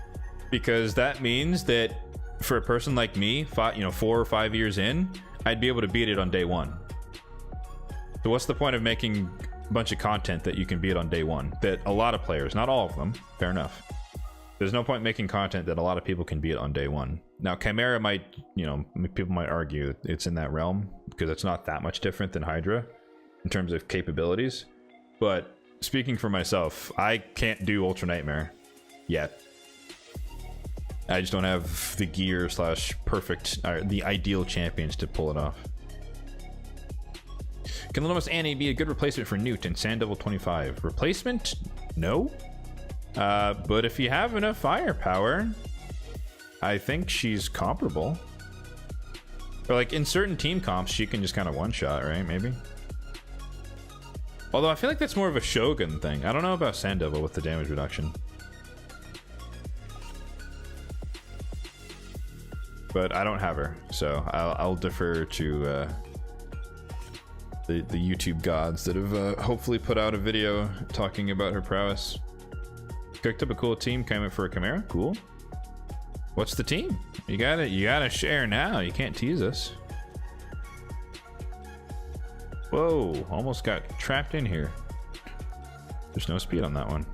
because that means that for a person like me, 4 or 5 years in, I'd be able to beat it on day one. So what's the point of making a bunch of content that you can beat on day one? That a lot of players, not all of them, fair enough. There's no point making content that a lot of people can beat on day one. Now, Chimera might, people might argue it's in that realm because it's not that much different than Hydra in terms of capabilities. But speaking for myself, I can't do Ultra Nightmare yet. I just don't have the gear / perfect, the ideal champions to pull it off. Can Little Miss Annie be a good replacement for Newt in Sand Devil 25? Replacement? No. But if you have enough firepower, I think she's comparable. Or like in certain team comps, she can just kind of one-shot, right? Maybe. Although I feel like that's more of a Shogun thing. I don't know about Sand Devil with the damage reduction. But I don't have her, so I'll defer to the YouTube gods that have hopefully put out a video talking about her prowess. Cooked up a cool team, came in for a Chimera. Cool. What's the team? You gotta share now. You can't tease us. Whoa, almost got trapped in here. There's no speed on that one.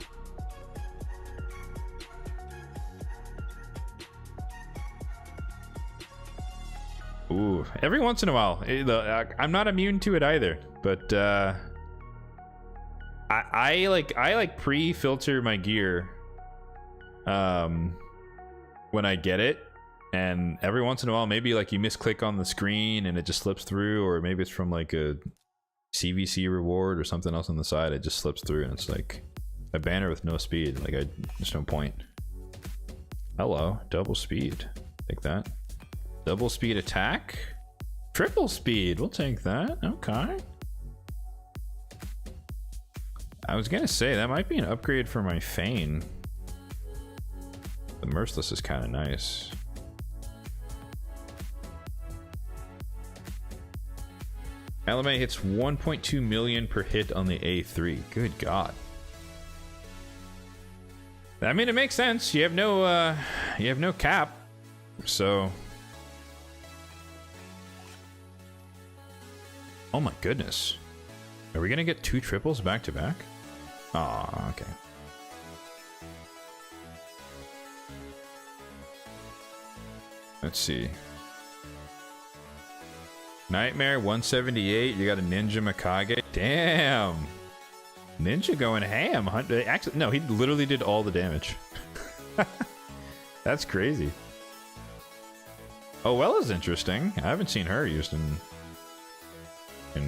Ooh, every once in a while. I'm not immune to it either, but I like pre-filter my gear when I get it, and every once in a while maybe like you misclick on the screen and it just slips through, or maybe it's from like a CVC reward or something else on the side. It just slips through and it's like a banner with no speed. Like there's no point. Hello, double speed. Take that. Double speed attack, triple speed. We'll take that. Okay. I was gonna say that might be an upgrade for my Fane. The Merciless is kind of nice. LMA hits 1.2 million per hit on the A3. Good God. I mean, it makes sense. You have no cap, so. Oh my goodness. Are we gonna get 2 triples back to back? Aw, okay. Let's see. Nightmare 178. You got a Ninja Mikage. Damn. Ninja going ham. Actually, no, he literally did all the damage. That's crazy. Oh, well, is interesting. I haven't seen her used in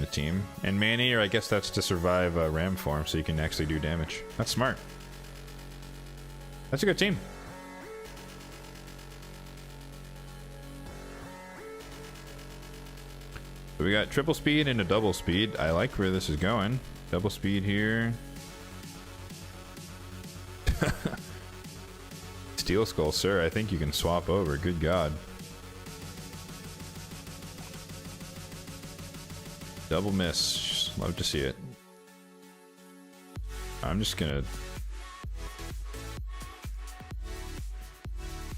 the team. And Manny, or I guess that's to survive ram form, so you can actually do damage. That's smart. That's a good team. So we got triple speed and a double speed. I like where this is going. Double speed here. Steel Skull, sir. I think you can swap over. Good God. Double miss. Love to see it. I'm just gonna...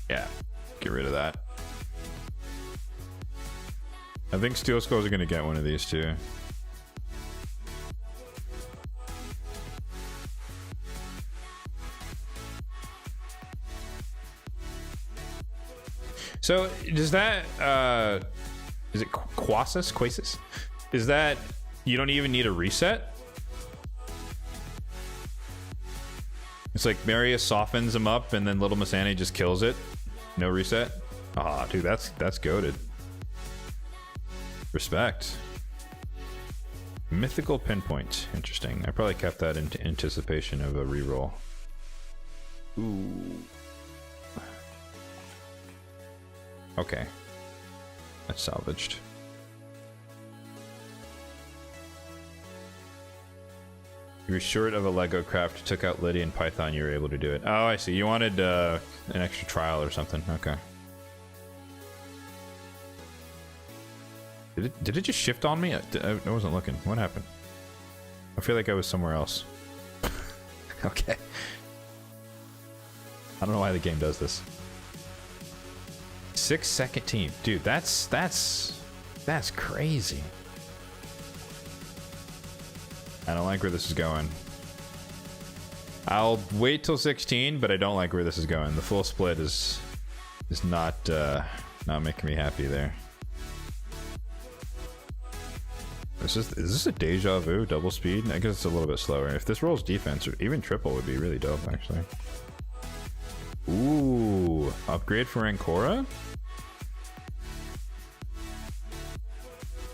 Yeah, get rid of that. I think Steel Skulls are gonna get one of these too. So, does that, is it Quasis? Is that you don't even need a reset? It's like Marius softens him up and then Little Miss Annie just kills it. No reset? Aw, dude, that's goated. Respect. Mythical Pinpoint. Interesting. I probably kept that in anticipation of a reroll. Ooh. Okay. That's salvaged. You were short of a Lego craft, took out Lydia and Python, you were able to do it. Oh, I see. You wanted an extra trial or something. Okay. Did it just shift on me? I wasn't looking. What happened? I feel like I was somewhere else. Okay. I don't know why the game does this. 6-second team. Dude, that's crazy. I don't like where this is going. I'll wait till 16, but I don't like where this is going. The full split is not making me happy there. Is this a deja vu double speed? I guess it's a little bit slower. If this rolls defense, or even triple would be really dope, actually. Ooh, upgrade for Ancora?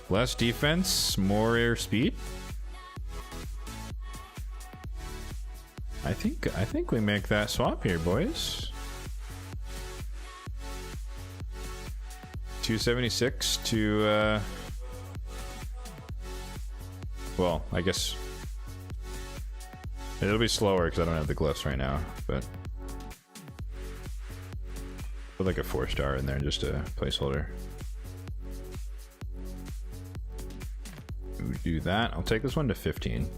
Less defense, more air speed? I think we make that swap here, boys. 276 to well, I guess it'll be slower because I don't have the glyphs right now, but put like a 4-star in there, just a placeholder. We do that. I'll take this one to 15.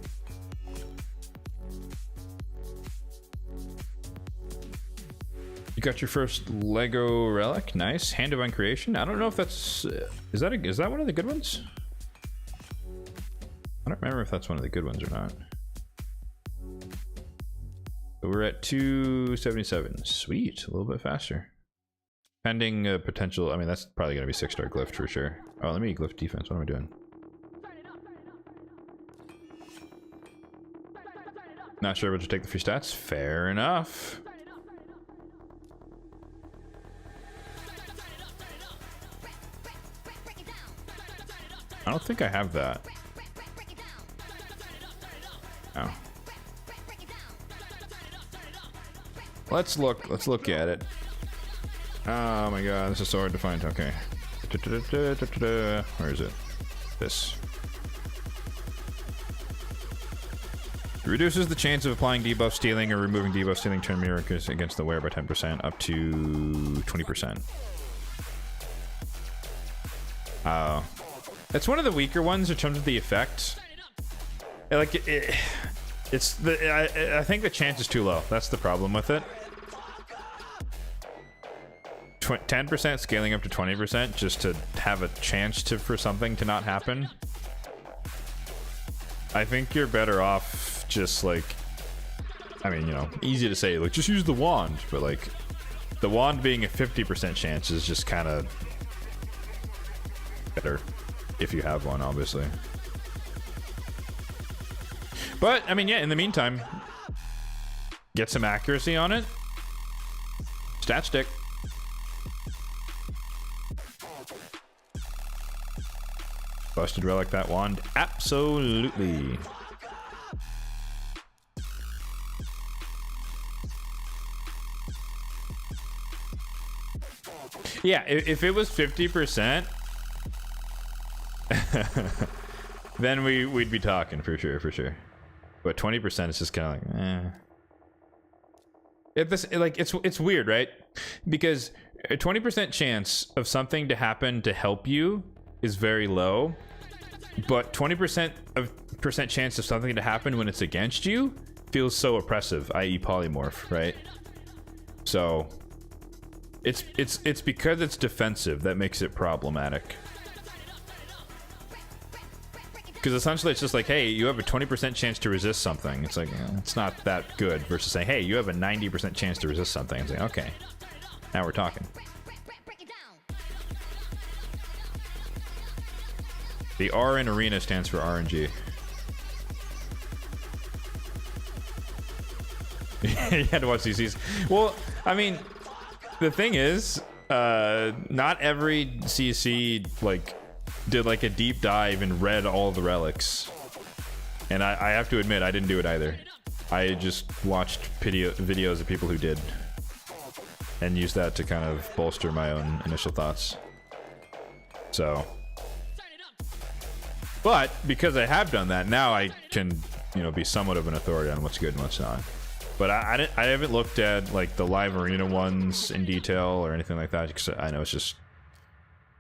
You got your first Lego relic. Nice. Hand of Uncreation. I don't know if that's is that one of the good ones? I don't remember if that's one of the good ones or not. But we're at 277. Sweet. A little bit faster. Pending potential. I mean, that's probably going to be 6-star glyph for sure. Oh, let me glyph defense. What am I doing? Not sure what to take the free stats. Fair enough. I don't think I have that. Oh. Let's look at it. Oh my god, this is so hard to find. Okay. Where is it? This. Reduces the chance of applying debuff stealing or removing debuff stealing turn mirror against the wearer by 10% up to 20%. Oh. It's one of the weaker ones in terms of the effect. Like it's the I think the chance is too low. That's the problem with it. 10% scaling up to 20% just to have a chance for something to not happen. I think you're better off just like, I mean, you know, easy to say, like just use the wand, but like the wand being a 50% chance is just kind of better if you have one, obviously. But I mean, yeah, in the meantime, get some accuracy on it. Stat stick. Busted relic that wand. Absolutely. Yeah, if it was 50%, then we'd be talking for sure. But 20% is just kind of like, it's weird, right? Because a 20% chance of something to happen to help you is very low, but 20% chance of something to happen when it's against you feels so oppressive, i.e. polymorph, right? So it's because it's defensive that makes it problematic. Because essentially it's just like, hey, you have a 20% chance to resist something. It's like, it's not that good, versus saying, hey, you have a 90% chance to resist something. It's like, okay, now we're talking. The R in arena stands for RNG. You had to watch CCs. Well, I mean, the thing is, not every CC like did like a deep dive and read all the relics, and I have to admit I didn't do it either. I just watched videos of people who did and used that to kind of bolster my own initial thoughts. So, but because I have done that, now I can, you know, be somewhat of an authority on what's good and what's not. But I haven't looked at like the live arena ones in detail or anything like that, because I know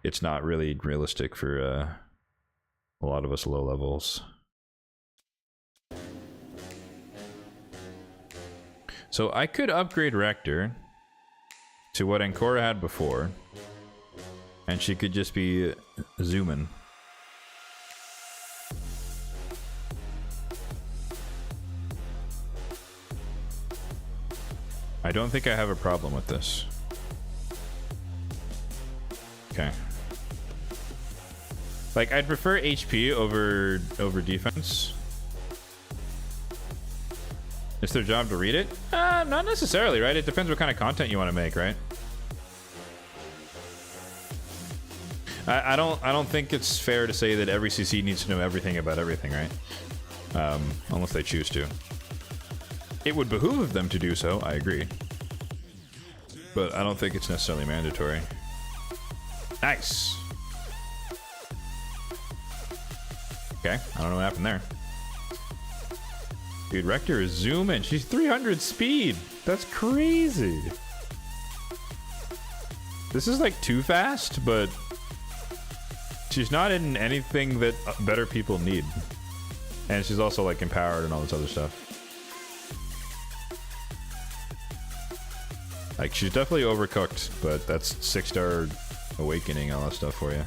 it's not really realistic for a lot of us low levels. So I could upgrade Rector to what Ancora had before, and she could just be zooming. I don't think I have a problem with this. Okay. Like, I'd prefer HP over defense. It's their job to read it? Not necessarily, right? It depends what kind of content you want to make, right? I don't think it's fair to say that every CC needs to know everything about everything, right? Unless they choose to. It would behoove them to do so, I agree. But I don't think it's necessarily mandatory. Nice! Okay, I don't know what happened there. Dude, Rector is zooming. She's 300 speed. That's crazy. This is like too fast, but she's not in anything that better people need. And she's also like empowered and all this other stuff. Like, she's definitely overcooked, but that's 6-star awakening, all that stuff for you.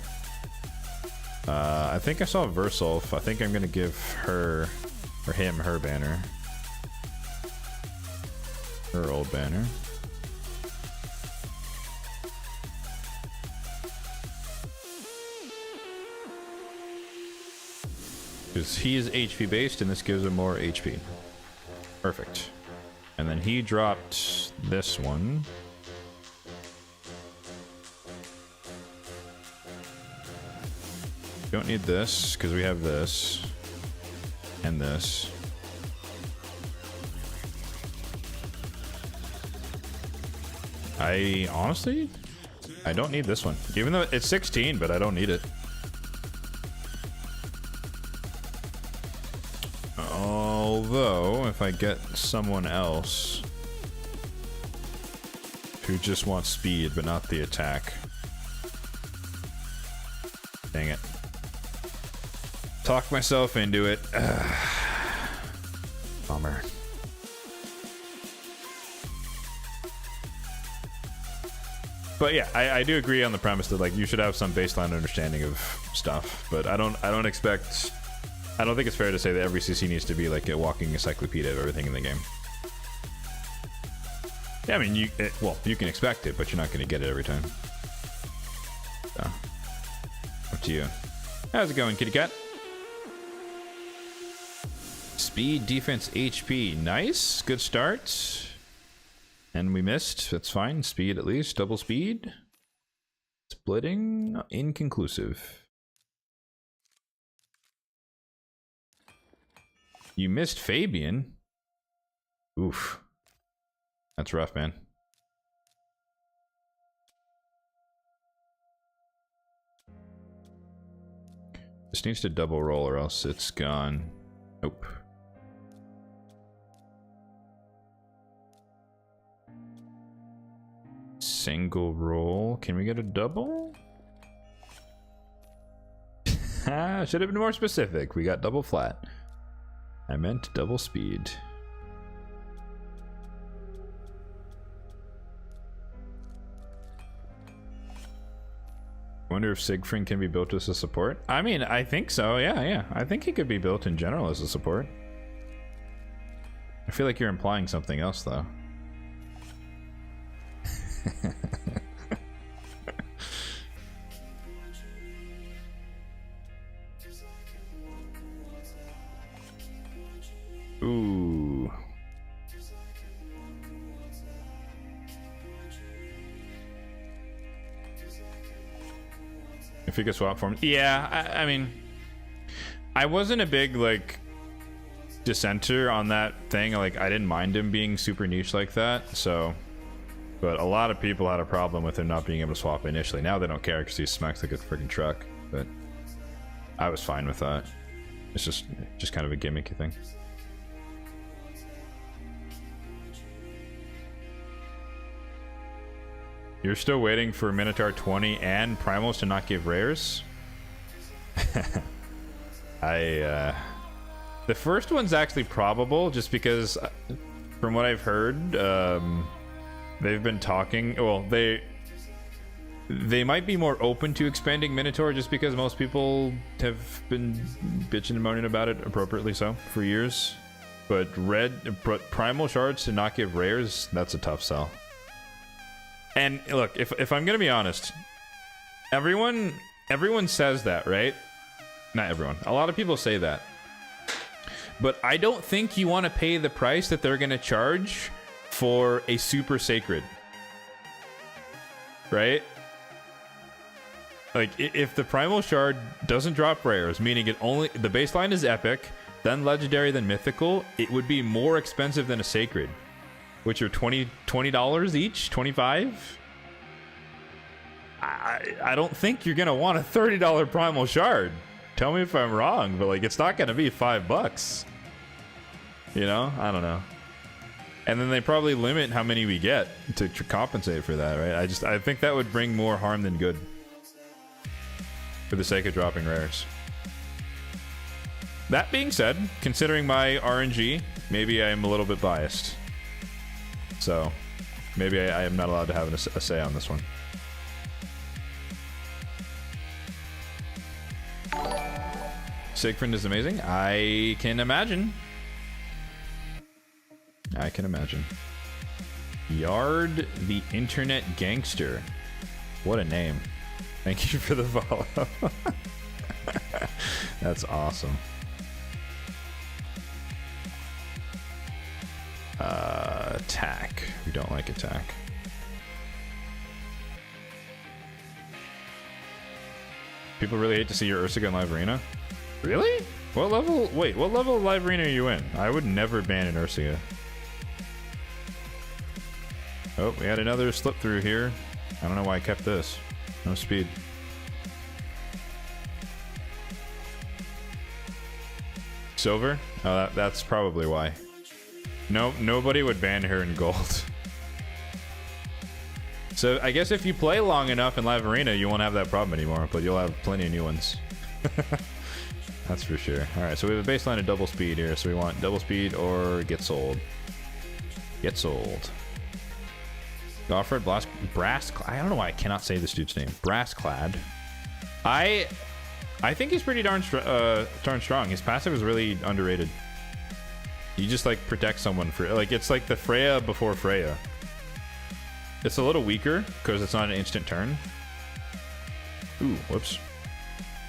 I think I saw Versolf. I think I'm gonna give her, or him, her banner. Her old banner. Because he is HP based and this gives him more HP. Perfect. And then he dropped this one. Don't need this because we have this and this. I honestly don't need this one, even though it's 16, but I don't need it. Although if I get someone else who just wants speed but not the attack, dang it. Talk myself into it. Bummer. But yeah, I do agree on the premise that like you should have some baseline understanding of stuff. But I don't expect. I don't think it's fair to say that every CC needs to be like a walking encyclopedia of everything in the game. Yeah, I mean well, you can expect it, but you're not going to get it every time. So, up to you. How's it going, kitty cat? Speed, defense, HP. Nice. Good start. And we missed. That's fine. Speed at least. Double speed. Splitting. Inconclusive. You missed Fabian. Oof. That's rough, man. This needs to double roll or else it's gone. Nope. Single roll. Can we get a double? Should have been more specific. We got double flat. I meant double speed. Wonder if Siegfried can be built as a support. I mean, I think so. Yeah. I think he could be built in general as a support. I feel like you're implying something else, though. Ooh. If you could swap forms. Yeah, I mean, I wasn't a big, like, dissenter on that thing. Like, I didn't mind him being super niche like that, so... But a lot of people had a problem with him not being able to swap initially. Now they don't care because he smacks like a freaking truck. But I was fine with that. It's just kind of a gimmicky thing. You're still waiting for Minotaur 20 and Primals to not give rares? The first one's actually probable, just because from what I've heard, they've been talking. Well, they might be more open to expanding Minotaur just because most people have been bitching and moaning about it, appropriately so, for years. But Primal Shards to not give rares, that's a tough sell. And look, if I'm gonna be honest, everyone says that, right? Not everyone. A lot of people say that. But I don't think you want to pay the price that they're gonna charge for a super sacred. Right? Like, if the Primal Shard doesn't drop rares, meaning the baseline is epic, then legendary, then mythical, it would be more expensive than a sacred, which are $20 each, 25. I don't think you're gonna want a $30 Primal Shard. Tell me if I'm wrong, but like, it's not gonna be $5. You know, I don't know. And then they probably limit how many we get to compensate for that, right? I think that would bring more harm than good, for the sake of dropping rares. That being said, considering my RNG, maybe I am a little bit biased. So, maybe I am not allowed to have a say on this one. Sigfrind is amazing. I can imagine. I can imagine. Yard the Internet Gangster. What a name. Thank you for the follow. That's awesome. Attack. We don't like attack. People really hate to see your Ursaga in Live Arena. Really? What level? Wait, what level of Live Arena are you in? I would never ban an Ursaga. Oh, we had another slip through here. I don't know why I kept this. No speed. Silver? Oh, that's probably why. No, nobody would ban her in gold. So I guess if you play long enough in Live Arena, you won't have that problem anymore, but you'll have plenty of new ones. That's for sure. Alright, so we have a baseline of double speed here, so we want double speed or get sold. Get sold. Offred Brass. I don't know why I cannot say this dude's name. Brassclad. I think he's pretty darn strong. His passive is really underrated. You just like protect someone for like, it's like the Freya before Freya. It's a little weaker because it's not an instant turn. Ooh, whoops.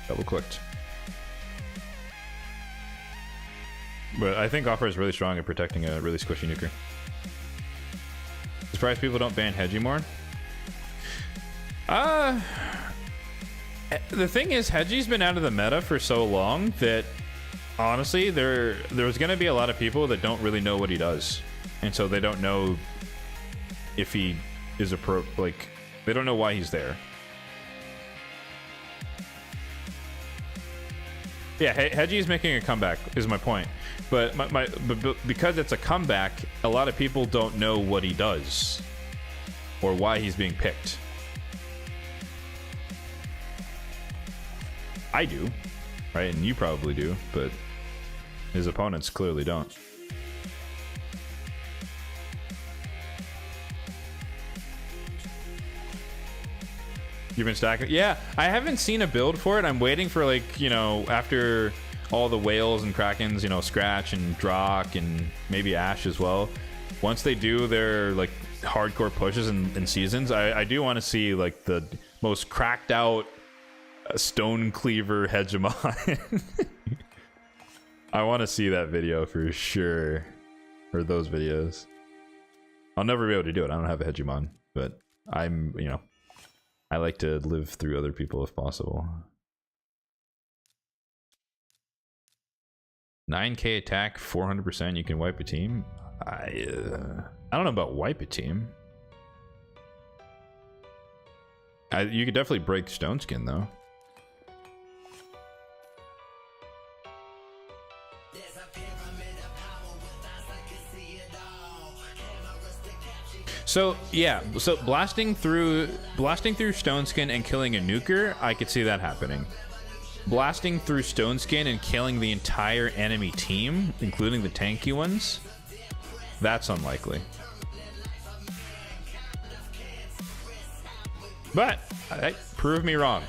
Double clicked. But I think Offred is really strong at protecting a really squishy nuker. Surprised people don't ban Hedgie more. The thing is, Hedgie's been out of the meta for so long that honestly, there's gonna be a lot of people that don't really know what he does, and so they don't know if he is like they don't know why he's there. Yeah, Hedgie's making a comeback is my point, but but because it's a comeback, a lot of people don't know what he does or why he's being picked. I do, right? And you probably do, but his opponents clearly don't. You've been stacking? Yeah, I haven't seen a build for it. I'm waiting for, like, you know, after all the whales and krakens, you know, Scratch and Drock and maybe Ash as well. Once they do their, like, hardcore pushes and seasons, I do want to see, like, the most cracked out Stone Cleaver Hegemon. I want to see that video for sure. Or those videos. I'll never be able to do it. I don't have a Hegemon, but I'm, you know, I like to live through other people if possible. 9k attack, 400%. You can wipe a team. I don't know about wipe a team. You could definitely break Stone Skin though. So yeah, so blasting through Stone Skin and killing a nuker, I could see that happening. Blasting through Stone Skin and killing the entire enemy team, including the tanky ones, That's unlikely. But prove me wrong.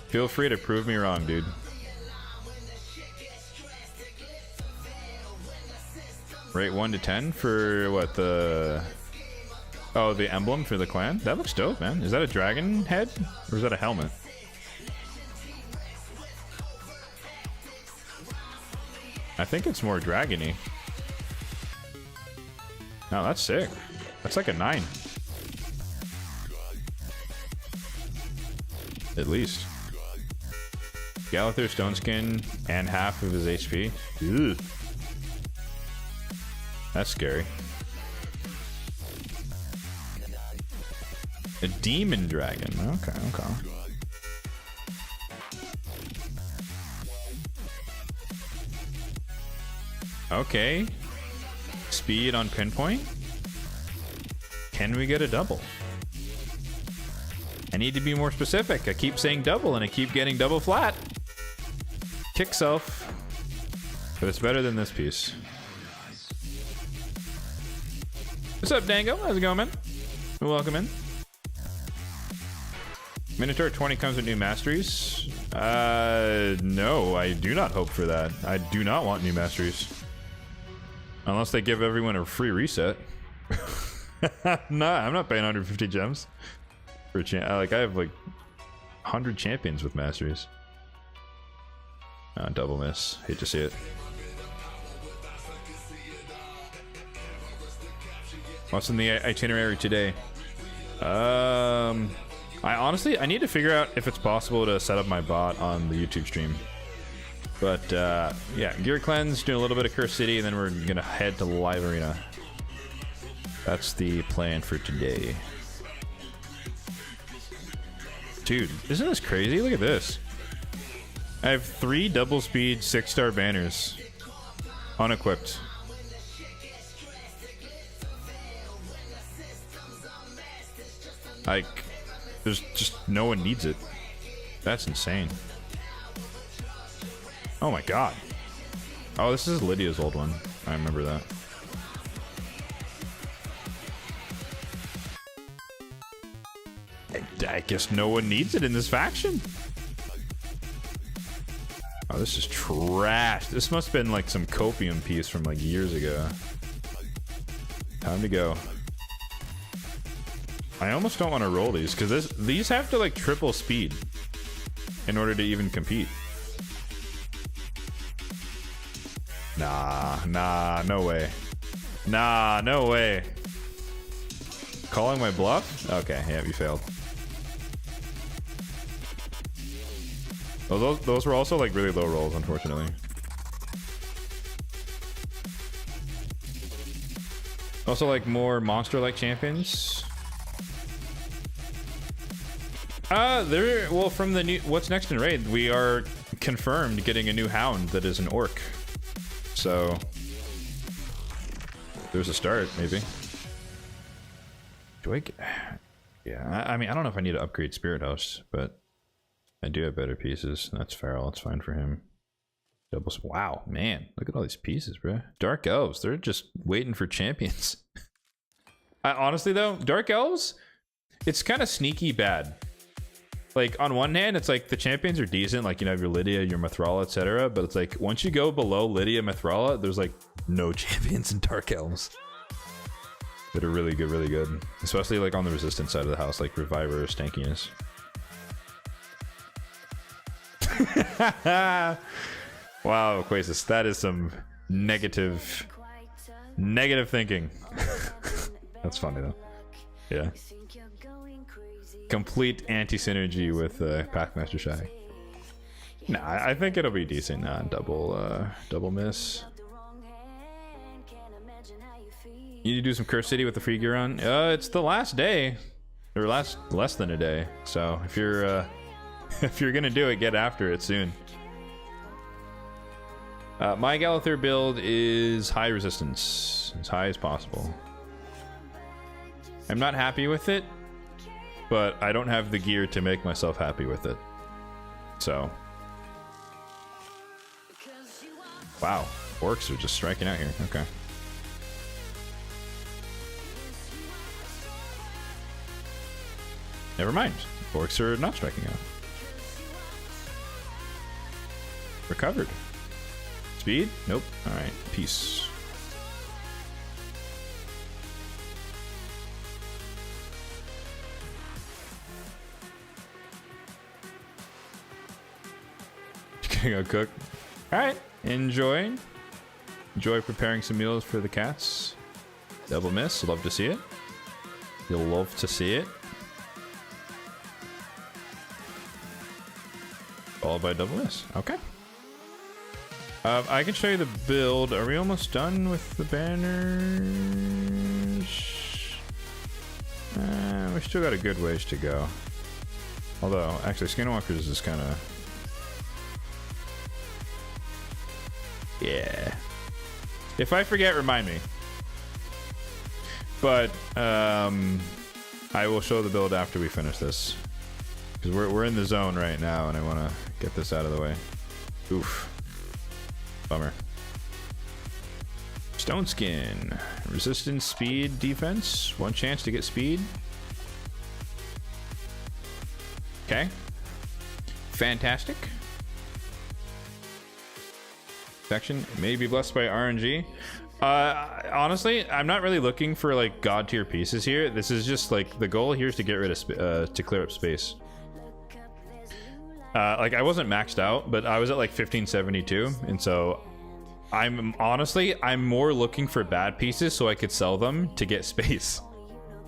Feel free to prove me wrong, dude. Rate 1 to 10 for what, the... Oh, the emblem for the clan? That looks dope, man. Is that a dragon head? Or is that a helmet? I think it's more dragony. No, that's sick. That's like a 9. At least. Galathir stone skin and half of his HP. Ugh. That's scary. A demon dragon. Okay, okay. Okay. Speed on pinpoint. Can we get a double? I need to be more specific. I keep saying double and I keep getting double flat. Kick self. But it's better than this piece. What's up, Dango? How's it going, man? Welcome in. Minotaur 20 comes with new masteries. No, I do not hope for that. I do not want new masteries. Unless they give everyone a free reset. No, I'm not paying 150 gems for a like I have like 100 champions with masteries. Double miss. Hate to see it. What's in the itinerary today? I honestly need to figure out if it's possible to set up my bot on the YouTube stream. But yeah, gear cleanse, doing a little bit of Curse City, and then we're gonna head to Live Arena. That's the plan for today. Dude, isn't this crazy? Look at this. I have 3 double speed 6-star banners unequipped. Like, there's just no one needs it. That's insane. Oh my god. Oh, this is Lydia's old one. I remember that. I guess no one needs it in this faction. Oh, this is trash. This must have been like some copium piece from like years ago. Time to go. I almost don't want to roll these because these have to like triple speed in order to even compete. Nah, no way. Nah, no way. Calling my bluff? Okay, yeah, we failed. Oh, those were also like really low rolls, unfortunately. Also, like more monster-like champions. Well, from the new what's next in raid, we are confirmed getting a new hound that is an orc. So there's a start, maybe. Do I get... Yeah, I mean, I don't know if I need to upgrade Spirit House, but I do have better pieces. That's Feral. It's fine for him. Doubles. Wow, man, look at all these pieces, bro. Dark Elves. They're just waiting for champions. Honestly, though, Dark Elves, it's kind of sneaky bad. Like, on one hand, it's like the champions are decent, like, you know, your Lydia, your Mithrala, etc. But it's like, once you go below Lydia, Mithrala, there's like no champions in Dark Elves that are really good, really good. Especially like on the resistance side of the house, like Reviver or Stankiness. Wow, Quasis, that is some negative thinking. That's funny though. Yeah. Complete anti-synergy with Pathmaster Shy. Nah, I think it'll be decent. Double miss. You need to do some Curse City with the free gear on. It's the last day, or less than a day. So if you're if you're gonna do it, get after it soon. My Galathir build is high resistance, as high as possible. I'm not happy with it, but I don't have the gear to make myself happy with it. So Wow, orcs are just striking out here. Okay. Never mind. Orcs are not striking out. Recovered. Speed? Nope. Alright, peace. Gonna go cook. Alright, enjoy. Enjoy preparing some meals for the cats. Double miss, love to see it. You'll love to see it. Followed by double miss. Okay. I can show you the build. Are we almost done with the banners? We still got a good ways to go. Although, actually, Skinwalkers is kind of... Yeah. If I forget, remind me. But, I will show the build after we finish this. Because we're in the zone right now, and I want to get this out of the way. Oof. Bummer. Stone Skin. Resistance, speed, defense. One chance to get speed. Okay. Fantastic. Section may be blessed by RNG. Honestly, I'm not really looking for like god tier pieces here. This is just like the goal here is to get rid of to clear up space. Like I wasn't maxed out, but I was at like 1572, and so I'm more looking for bad pieces so I could sell them to get space.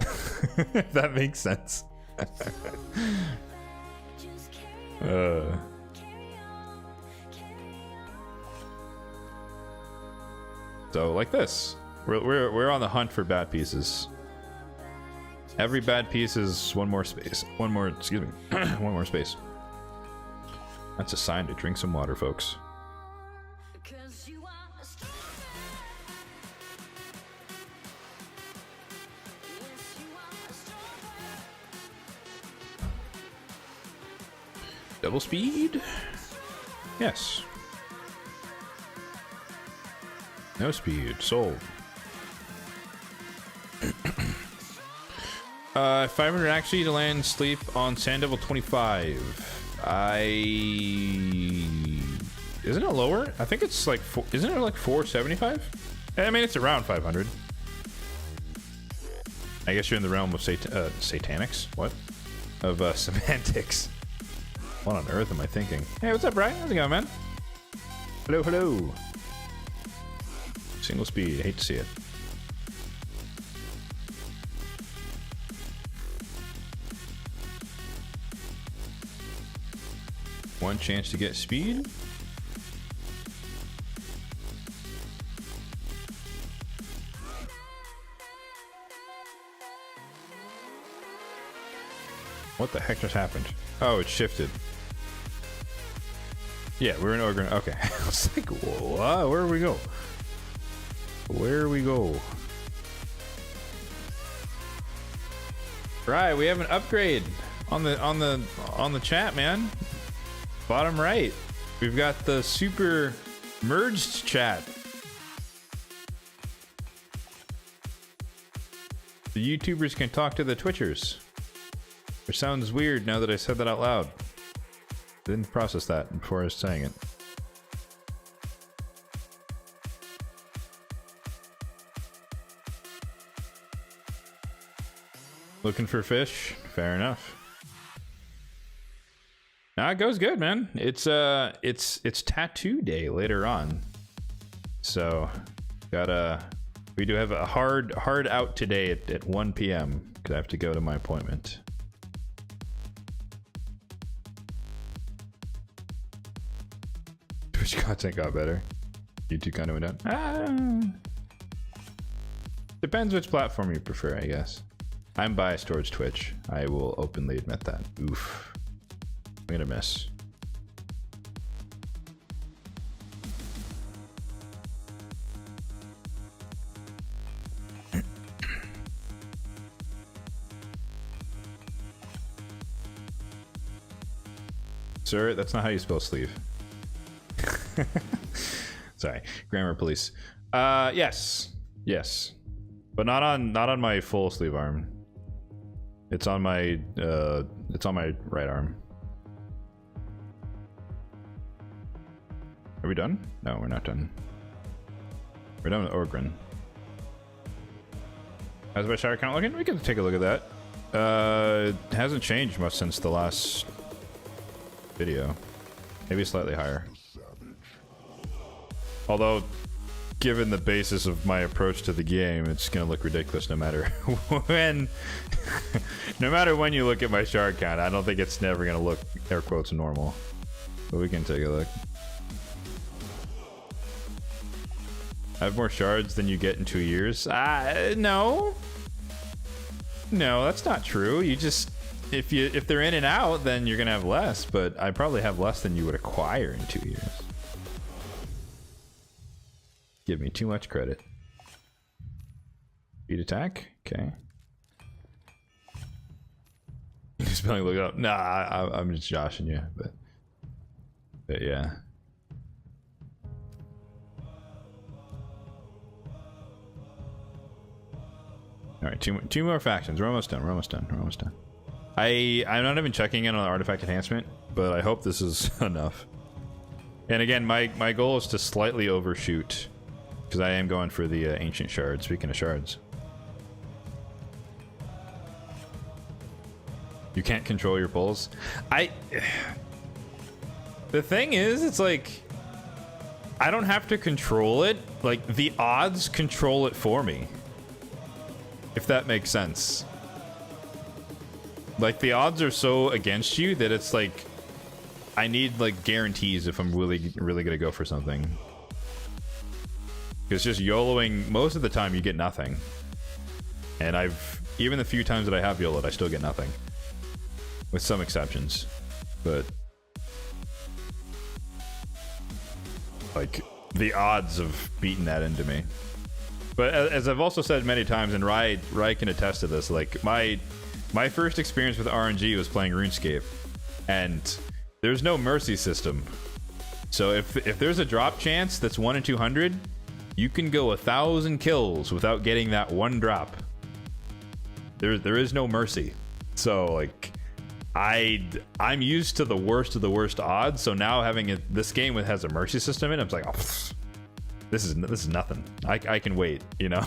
If that makes sense. So like this, we're on the hunt for bad pieces. Every bad piece is one more space. One more, excuse me, one more space. That's a sign to drink some water, folks. Double speed? Yes. No speed. Sold. 500 actually to land sleep on Sand Devil 25. Isn't it lower? I think it's like isn't it like 475? I mean, it's around 500. I guess you're in the realm of satanics. What? Of semantics. What on earth am I thinking? Hey, what's up, Brian? How's it going, man? Hello, hello. Single speed. Hate to see it. One chance to get speed. What the heck just happened? Oh, it shifted. Yeah, we're in Ogre. Okay. I was like, whoa, where do we go? Where we go? Right, we have an upgrade on the chat, man. Bottom right, we've got the super merged chat. The YouTubers can talk to the Twitchers. Which sounds weird now that I said that out loud. Didn't process that before I was saying it. Looking for fish? Fair enough. Nah, it goes good, man. It's tattoo day later on. So we do have a hard out today at 1 p.m. because I have to go to my appointment. Twitch content got better. YouTube kind of went down. Depends which platform you prefer, I guess. I'm biased towards Twitch. I will openly admit that. Oof. I'm gonna miss. Sir, that's not how you spell sleeve. It's Sorry, grammar police. Yes, yes, but not on my full sleeve arm. It's on my right arm. Are we done? No, we're not done. We're done with Orgrin. How's my shower count looking? We can take a look at that. It hasn't changed much since the last video. Maybe slightly higher. Although, given the basis of my approach to the game, it's gonna look ridiculous no matter when. No matter when you look at my shard count, I don't think it's never gonna look air quotes normal. But we can take a look. I have more shards than you get in 2 years. No. No, that's not true. You just if they're in and out, then you're gonna have less. But I probably have less than you would acquire in 2 years. Give me too much credit. Beat attack. Okay. Spelling look up. Nah, I'm just joshing you, but yeah. All right, two more factions. We're almost done. We're almost done. We're almost done. I'm not even checking in on the artifact enhancement, but I hope this is enough. And again, my goal is to slightly overshoot, because I am going for the ancient shard. Speaking of shards, you can't control your pulls. The thing is, it's like I don't have to control it. Like the odds control it for me. If that makes sense. Like the odds are so against you that it's like I need like guarantees if I'm really gonna go for something. Because just YOLOing, most of the time you get nothing. And even the few times that I have YOLO'd, I still get nothing. With some exceptions. But like the odds of beating that into me. But as I've also said many times, and Rai can attest to this, like my first experience with RNG was playing RuneScape, and there's no mercy system. So if there's a drop chance that's 1 in 200, you can go 1,000 kills without getting that one drop. There is no mercy. So like I'm used to the worst of the worst odds. So now having this game has a mercy system in it, I'm like, oh. This is nothing. I can wait, you know.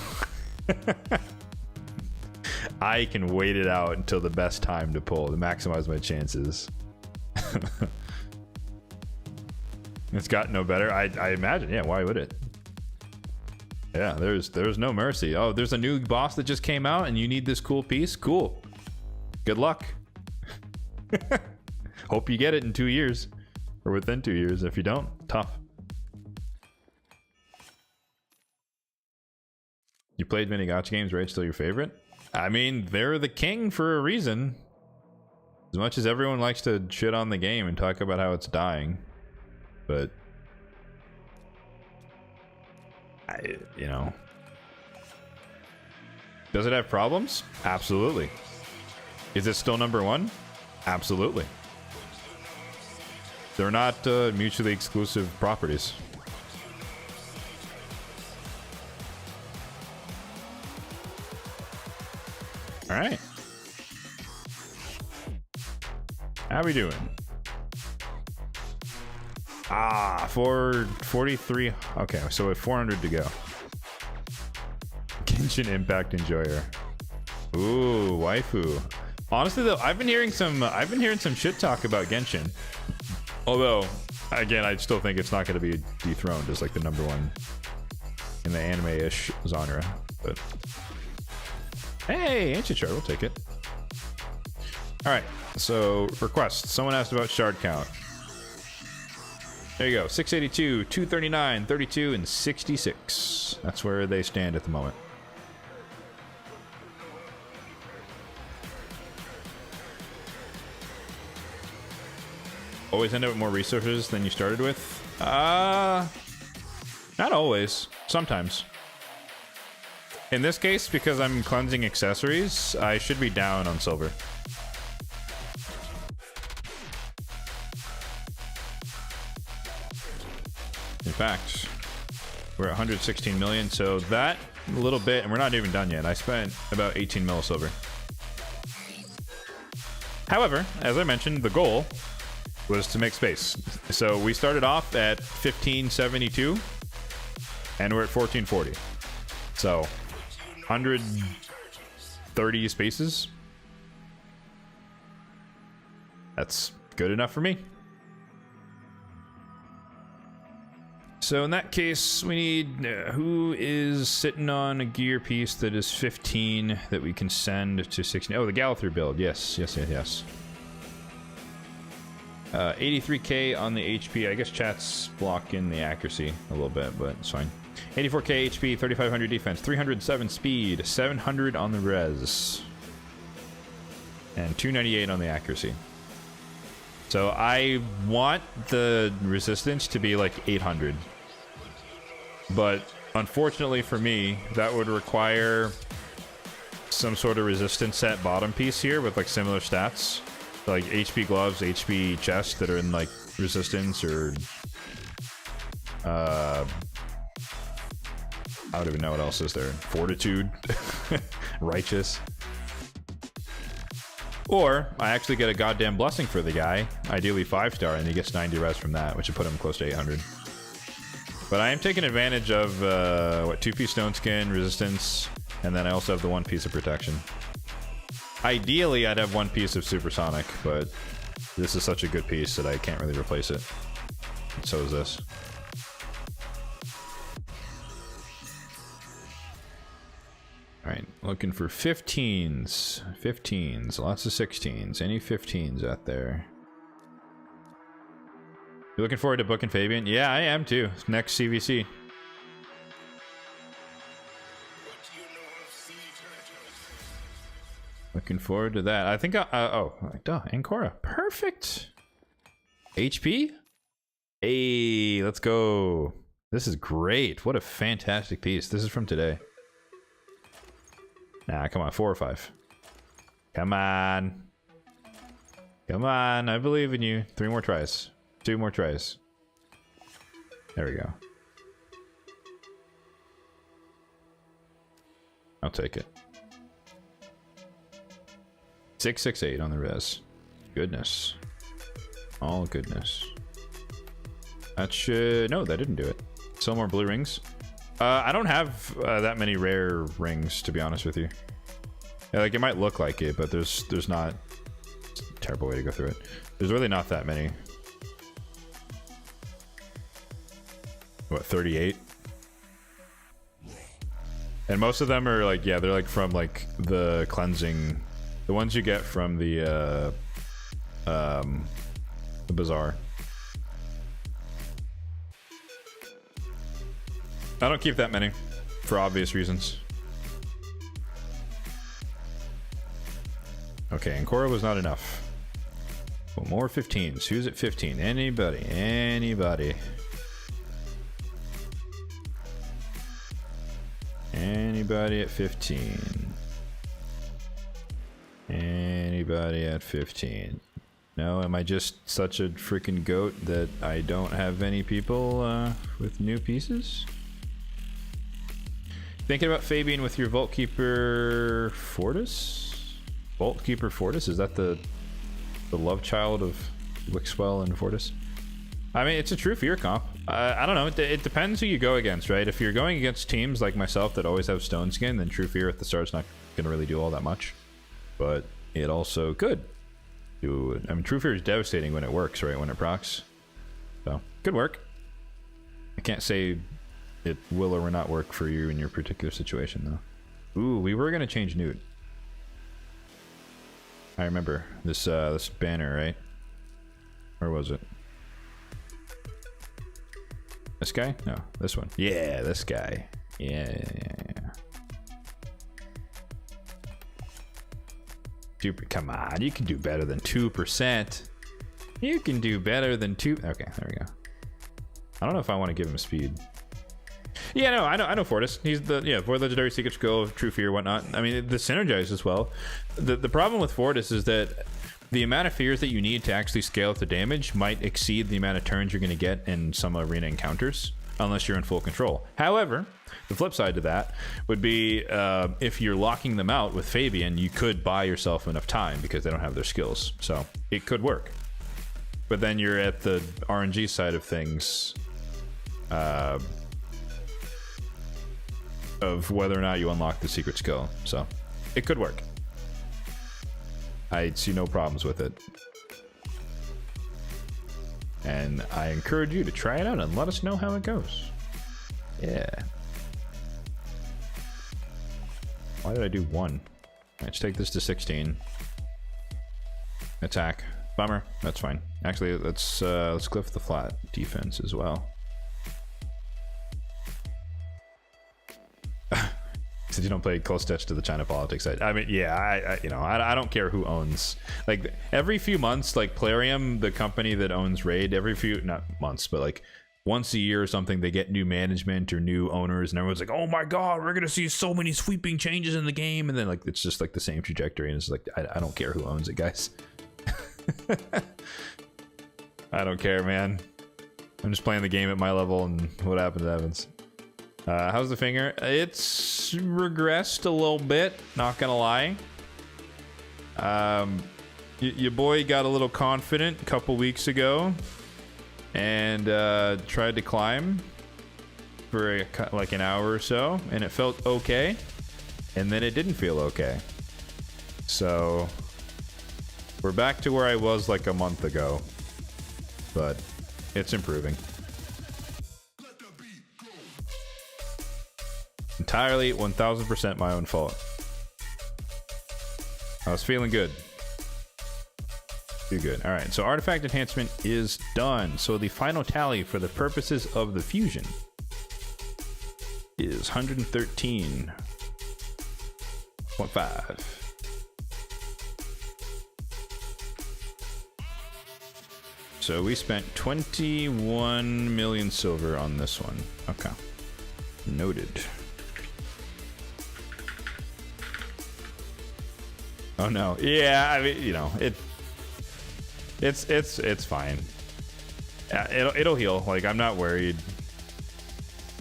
I can wait it out until the best time to pull to maximize my chances. It's got no better. I imagine. Yeah, why would it? Yeah, there's no mercy. Oh, there's a new boss that just came out, and you need this cool piece. Cool. Good luck. Hope you get it in 2 years, or within 2 years. If you don't, tough. You played many gacha games, right? Still your favorite? I mean, they're the king for a reason. As much as everyone likes to shit on the game and talk about how it's dying. But you know. Does it have problems? Absolutely. Is it still #1? Absolutely. They're not mutually exclusive properties. All right. How we doing? 443. Okay, so we have 400 to go. Genshin Impact Enjoyer. Ooh, waifu. Honestly though, I've been hearing some shit talk about Genshin. Although, again, I still think it's not going to be dethroned as like the #1 in the anime-ish genre. But hey, ancient shard, we'll take it. All right, so requests. Someone asked about shard count. There you go, 682, 239, 32, and 66. That's where they stand at the moment. Always end up with more resources than you started with? Not always. Sometimes. In this case, because I'm cleansing accessories, I should be down on silver. In fact, We're at 116 million, so that a little bit, and we're not even done yet. I spent about 18 mil silver. However, as I mentioned, the goal was to make space. So we started off at 1572, and we're at 1440. So 130 spaces. That's good enough for me. So in that case, we need who is sitting on a gear piece that is 15 that we can send to 16. Oh, the Gallithor build. Yes. 83k on the HP. I guess chat's blocking the accuracy a little bit, but it's fine. 84k HP, 3500 defense, 307 speed, 700 on the res, and 298 on the accuracy. So I want the resistance to be like 800. But unfortunately for me, that would require some sort of resistance set bottom piece here with like similar stats. Like HP gloves, HP chest that are in like resistance or... I don't even know what else is there. Fortitude. Righteous. Or I actually get a goddamn blessing for the guy, ideally 5-star, and he gets 90 res from that, which would put him close to 800. But I am taking advantage of, 2-piece stone skin, resistance, and then I also have the 1 piece of protection. Ideally, I'd have 1 piece of supersonic, but this is such a good piece that I can't really replace it. And so is this. Alright, looking for 15s. 15s, lots of 16s. Any 15s out there? You looking forward to booking Fabian? Yeah, I am too. Next CVC. Looking forward to that. I think Ancora. Perfect. HP? Hey, let's go. This is great. What a fantastic piece. This is from today. Nah, come on, 4 or 5. Come on. Come on, I believe in you. 3 more tries. 2 more tries. There we go. I'll take it. 668 on the res. Goodness. All goodness. That should... No, that didn't do it. Still more blue rings. I don't have that many rare rings, to be honest with you. Yeah, like, it might look like it, but there's not... It's a terrible way to go through it. There's really not that many. What, 38? And most of them are like, yeah, they're like from like the cleansing... The ones you get from the bazaar. I don't keep that many, for obvious reasons. Okay, Ancora was not enough. Well, more 15s. Who's at 15? Anybody? Anybody? Anybody at 15? Anybody at 15? No, am I just such a freaking goat that I don't have any people with new pieces? Thinking about Fabian with your Vault Keeper Fortis? Vault Keeper Fortis? Is that the love child of Wixwell and Fortis? I mean, it's a true fear comp. I don't know. It depends who you go against, right? If you're going against teams like myself that always have Stone Skin, then True Fear at the start's not going to really do all that much. But it also could do... I mean, True Fear is devastating when it works, right? When it procs. So, could work. I can't say it will or will not work for you in your particular situation, though. Ooh, we were going to change Newt. I remember this this banner, right? Where was it? This guy? No, this one. Yeah, this guy. Yeah. Come on, you can do better than 2%. You can do better than 2. Okay, there we go. I don't know if I want to give him speed. Yeah, no, I know Fortis. He's the Void Legendary, Secret Skill, True Fear, whatnot. I mean, the synergize as well. The problem with Fortis is that the amount of fears that you need to actually scale up the damage might exceed the amount of turns you're going to get in some arena encounters. unless you're in full control. However, the flip side to that would be if you're locking them out with Fabian, you could buy yourself enough time because they don't have their skills. So it could work. But then you're at the RNG side of things of whether or not you unlock the secret skill. So it could work. I see no problems with it. And I encourage you to try it out and let us know how it goes. Yeah. Why did I do 1? Let's take this to 16. Attack. Bummer. That's fine. Actually, let's cliff the flat defense as well. Since you don't play close touch to the China politics side. I mean, yeah, I don't care who owns. Like every few months, like Plarium, the company that owns Raid, every few not months, but like once a year or something, they get new management or new owners, and everyone's like, "Oh my god, we're gonna see so many sweeping changes in the game," and then like it's just like the same trajectory, and it's like I don't care who owns it, guys. I don't care, man. I'm just playing the game at my level, and what happens. How's the finger? It's regressed a little bit, not gonna lie. Your boy got a little confident a couple weeks ago and tried to climb for like an hour or so, and it felt okay, and then it didn't feel okay. So we're back to where I was like a month ago, but it's improving. Entirely 1000% my own fault. I was feeling good. Too good. All right, so artifact enhancement is done. So the final tally for the purposes of the fusion is 113.5. So we spent 21 million silver on this one. Okay. Noted. Oh no. Yeah, I mean, you know, it's fine. Yeah, it'll heal. Like, I'm not worried.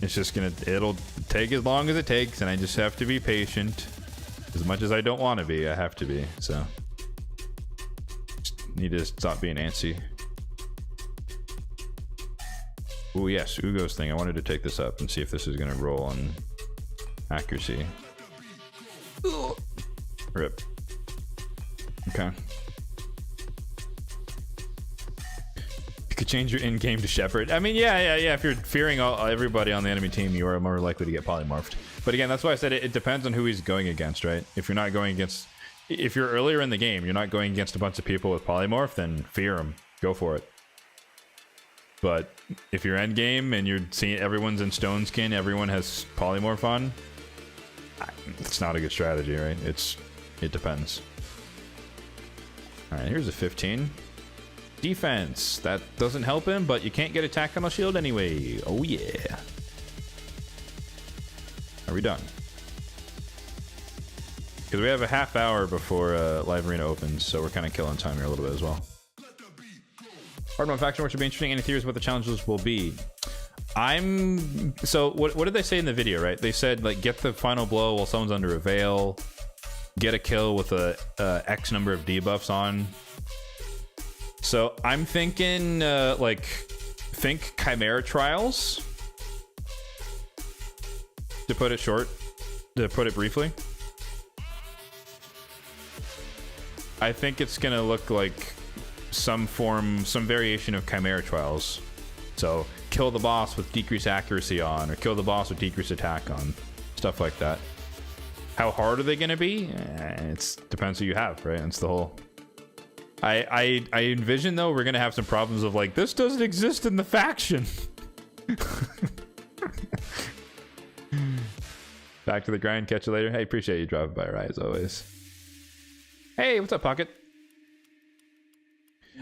It's just it'll take as long as it takes, and I just have to be patient. As much as I don't want to be, I have to be. So just need to stop being antsy. Oh yes, Ugo's thing. I wanted to take this up and see if this is gonna roll on accuracy. Rip. Okay. You could change your in-game to Shepherd. I mean, yeah. If you're fearing everybody on the enemy team, you are more likely to get polymorphed. But again, that's why I said it depends on who he's going against, right? If you're not going against... If you're earlier in the game, you're not going against a bunch of people with polymorph, then fear them. Go for it. But if you're end game and you're seeing everyone's in stone skin, everyone has polymorph on, it's not a good strategy, right? It depends. All right, here's a 15. Defense. That doesn't help him, but you can't get attack on the shield anyway. Oh yeah. Are we done? Because we have a half hour before live arena opens, so we're kind of killing time here a little bit as well. Hard one faction, which should be interesting. Any theories what the challenges will be? So what did they say in the video, right? They said like get the final blow while someone's under a veil, get a kill with a X number of debuffs on. So I'm thinking think Chimera Trials, to put it short, to put it briefly. I think it's gonna look like some variation of Chimera Trials. So kill the boss with decreased accuracy on, or kill the boss with decreased attack on, stuff like that. How hard are they going to be? It depends who you have, right? It's the whole... I envision, though, we're going to have some problems of like, this doesn't exist in the faction. Back to the grind. Catch you later. Hey, appreciate you dropping by, right, as always. Hey, what's up, Pocket?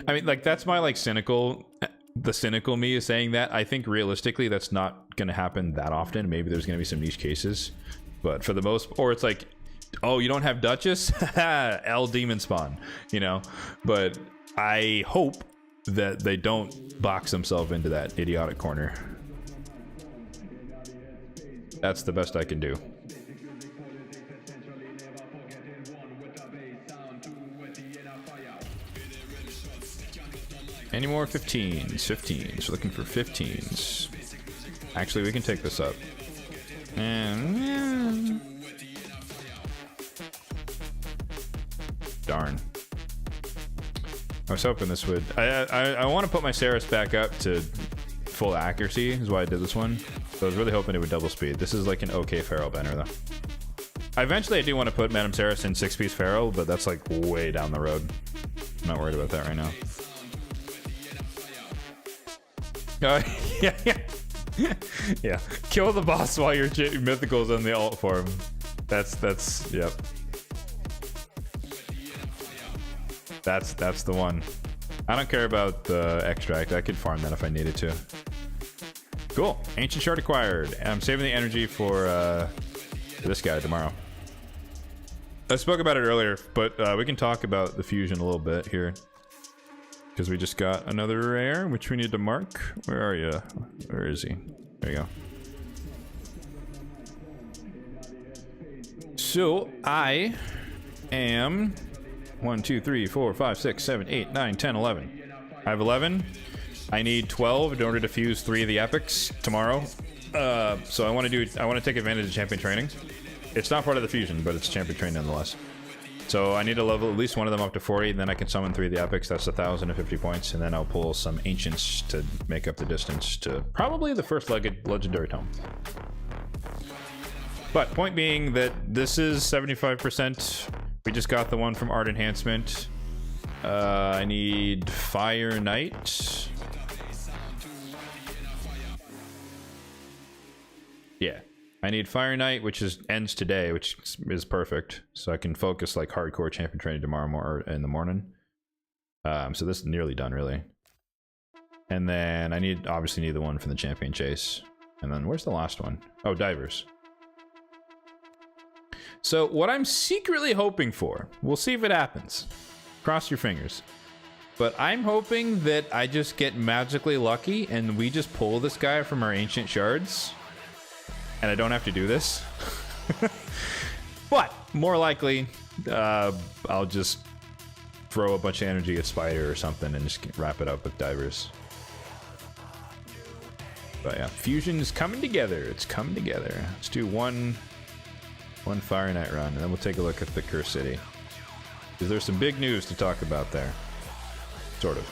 I mean, like, that's my, like, the cynical me is saying that. I think realistically that's not going to happen that often. Maybe there's going to be some niche cases. But for the most... Or it's like, oh, you don't have Duchess? L Demon Spawn, you know? But I hope that they don't box themselves into that idiotic corner. That's the best I can do. Any more 15s? 15s. Looking for 15s. Actually, we can take this up. And darn. I was hoping this would. I want to put my Saris back up to full accuracy. Is why I did this one. So I was really hoping it would double speed. This is like an okay Feral banner though. Eventually, I do want to put Madame Saris in 6-piece Feral, but that's like way down the road. I'm not worried about that right now. Yeah. Yeah. Kill the boss while your mythical's in the alt form. That's yep. That's the one. I don't care about the extract. I could farm that if I needed to. Cool. Ancient shard acquired. And I'm saving the energy for this guy tomorrow. I spoke about it earlier, but we can talk about the fusion a little bit here. Because we just got another rare, which we need to mark. Where are you? Where is he? There you go. So, I am 1, 2, 3, 4, 5, 6, 7, 8, 9, 10, 11. I have 11. I need 12 in order to fuse 3 of the epics tomorrow. So I want to take advantage of champion training. It's not part of the fusion, but it's champion training nonetheless. So I need to level at least one of them up to 40, and then I can summon 3 of the epics. That's 1,050 points, and then I'll pull some ancients to make up the distance to probably the first legendary tome. But point being that this is 75%. We just got the one from Art Enhancement. I need Fire Knight. Yeah. I need Fire Knight, which ends today, which is perfect. So I can focus like hardcore champion training tomorrow in the morning. So this is nearly done, really. And then I obviously need the one from the champion chase. And then where's the last one? Oh, divers. So what I'm secretly hoping for, we'll see if it happens. Cross your fingers. But I'm hoping that I just get magically lucky and we just pull this guy from our ancient shards. And I don't have to do this. But more likely, I'll just throw a bunch of energy at Spider or something and just wrap it up with divers. But yeah, fusion is coming together. It's coming together. Let's do one Fire Knight run, and then we'll take a look at the Curse City. Because there's some big news to talk about there. Sort of.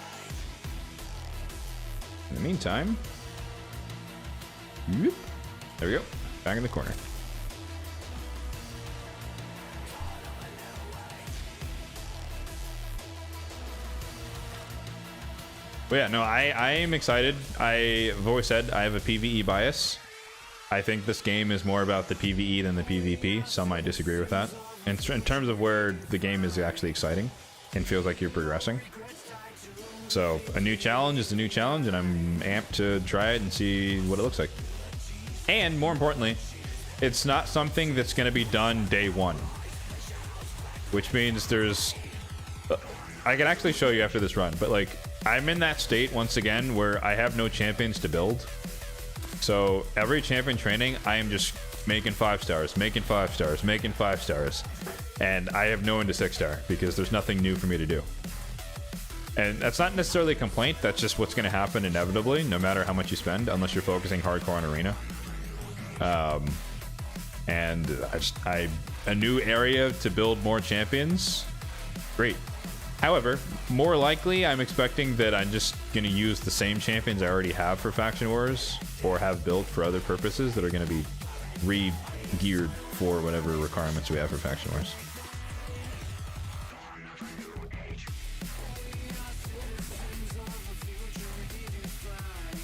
In the meantime... Whoop. There we go. Back in the corner. But yeah, no, I am excited. I've always said I have a PvE bias. I think this game is more about the PvE than the PvP. Some might disagree with that. In terms of where the game is actually exciting and feels like you're progressing. So a new challenge is a new challenge, and I'm amped to try it and see what it looks like. And more importantly, it's not something that's going to be done day one. Which means there's... I can actually show you after this run, but like, I'm in that state once again where I have no champions to build. So every champion training, I am just making 5 stars, making 5 stars, making 5 stars. And I have no one to 6-star because there's nothing new for me to do. And that's not necessarily a complaint, that's just what's going to happen inevitably, no matter how much you spend, unless you're focusing hardcore on arena. And a new area to build more champions, great. However, more likely, I'm expecting that I'm just going to use the same champions I already have for Faction Wars, or have built for other purposes that are going to be re-geared for whatever requirements we have for Faction Wars.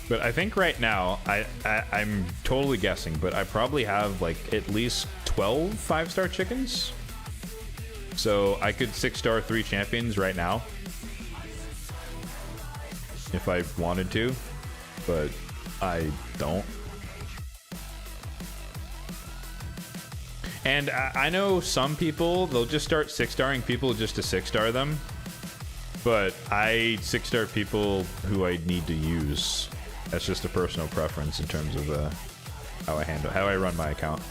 But I think right now, I'm totally guessing, but I probably have like at least 12 5-star chickens. So I could 6-star 3 champions right now. If I wanted to, but I don't. And I know some people, they'll just start 6-starring people just to 6-star them. But I 6-star people who I need to use. That's just a personal preference in terms of how I run my account.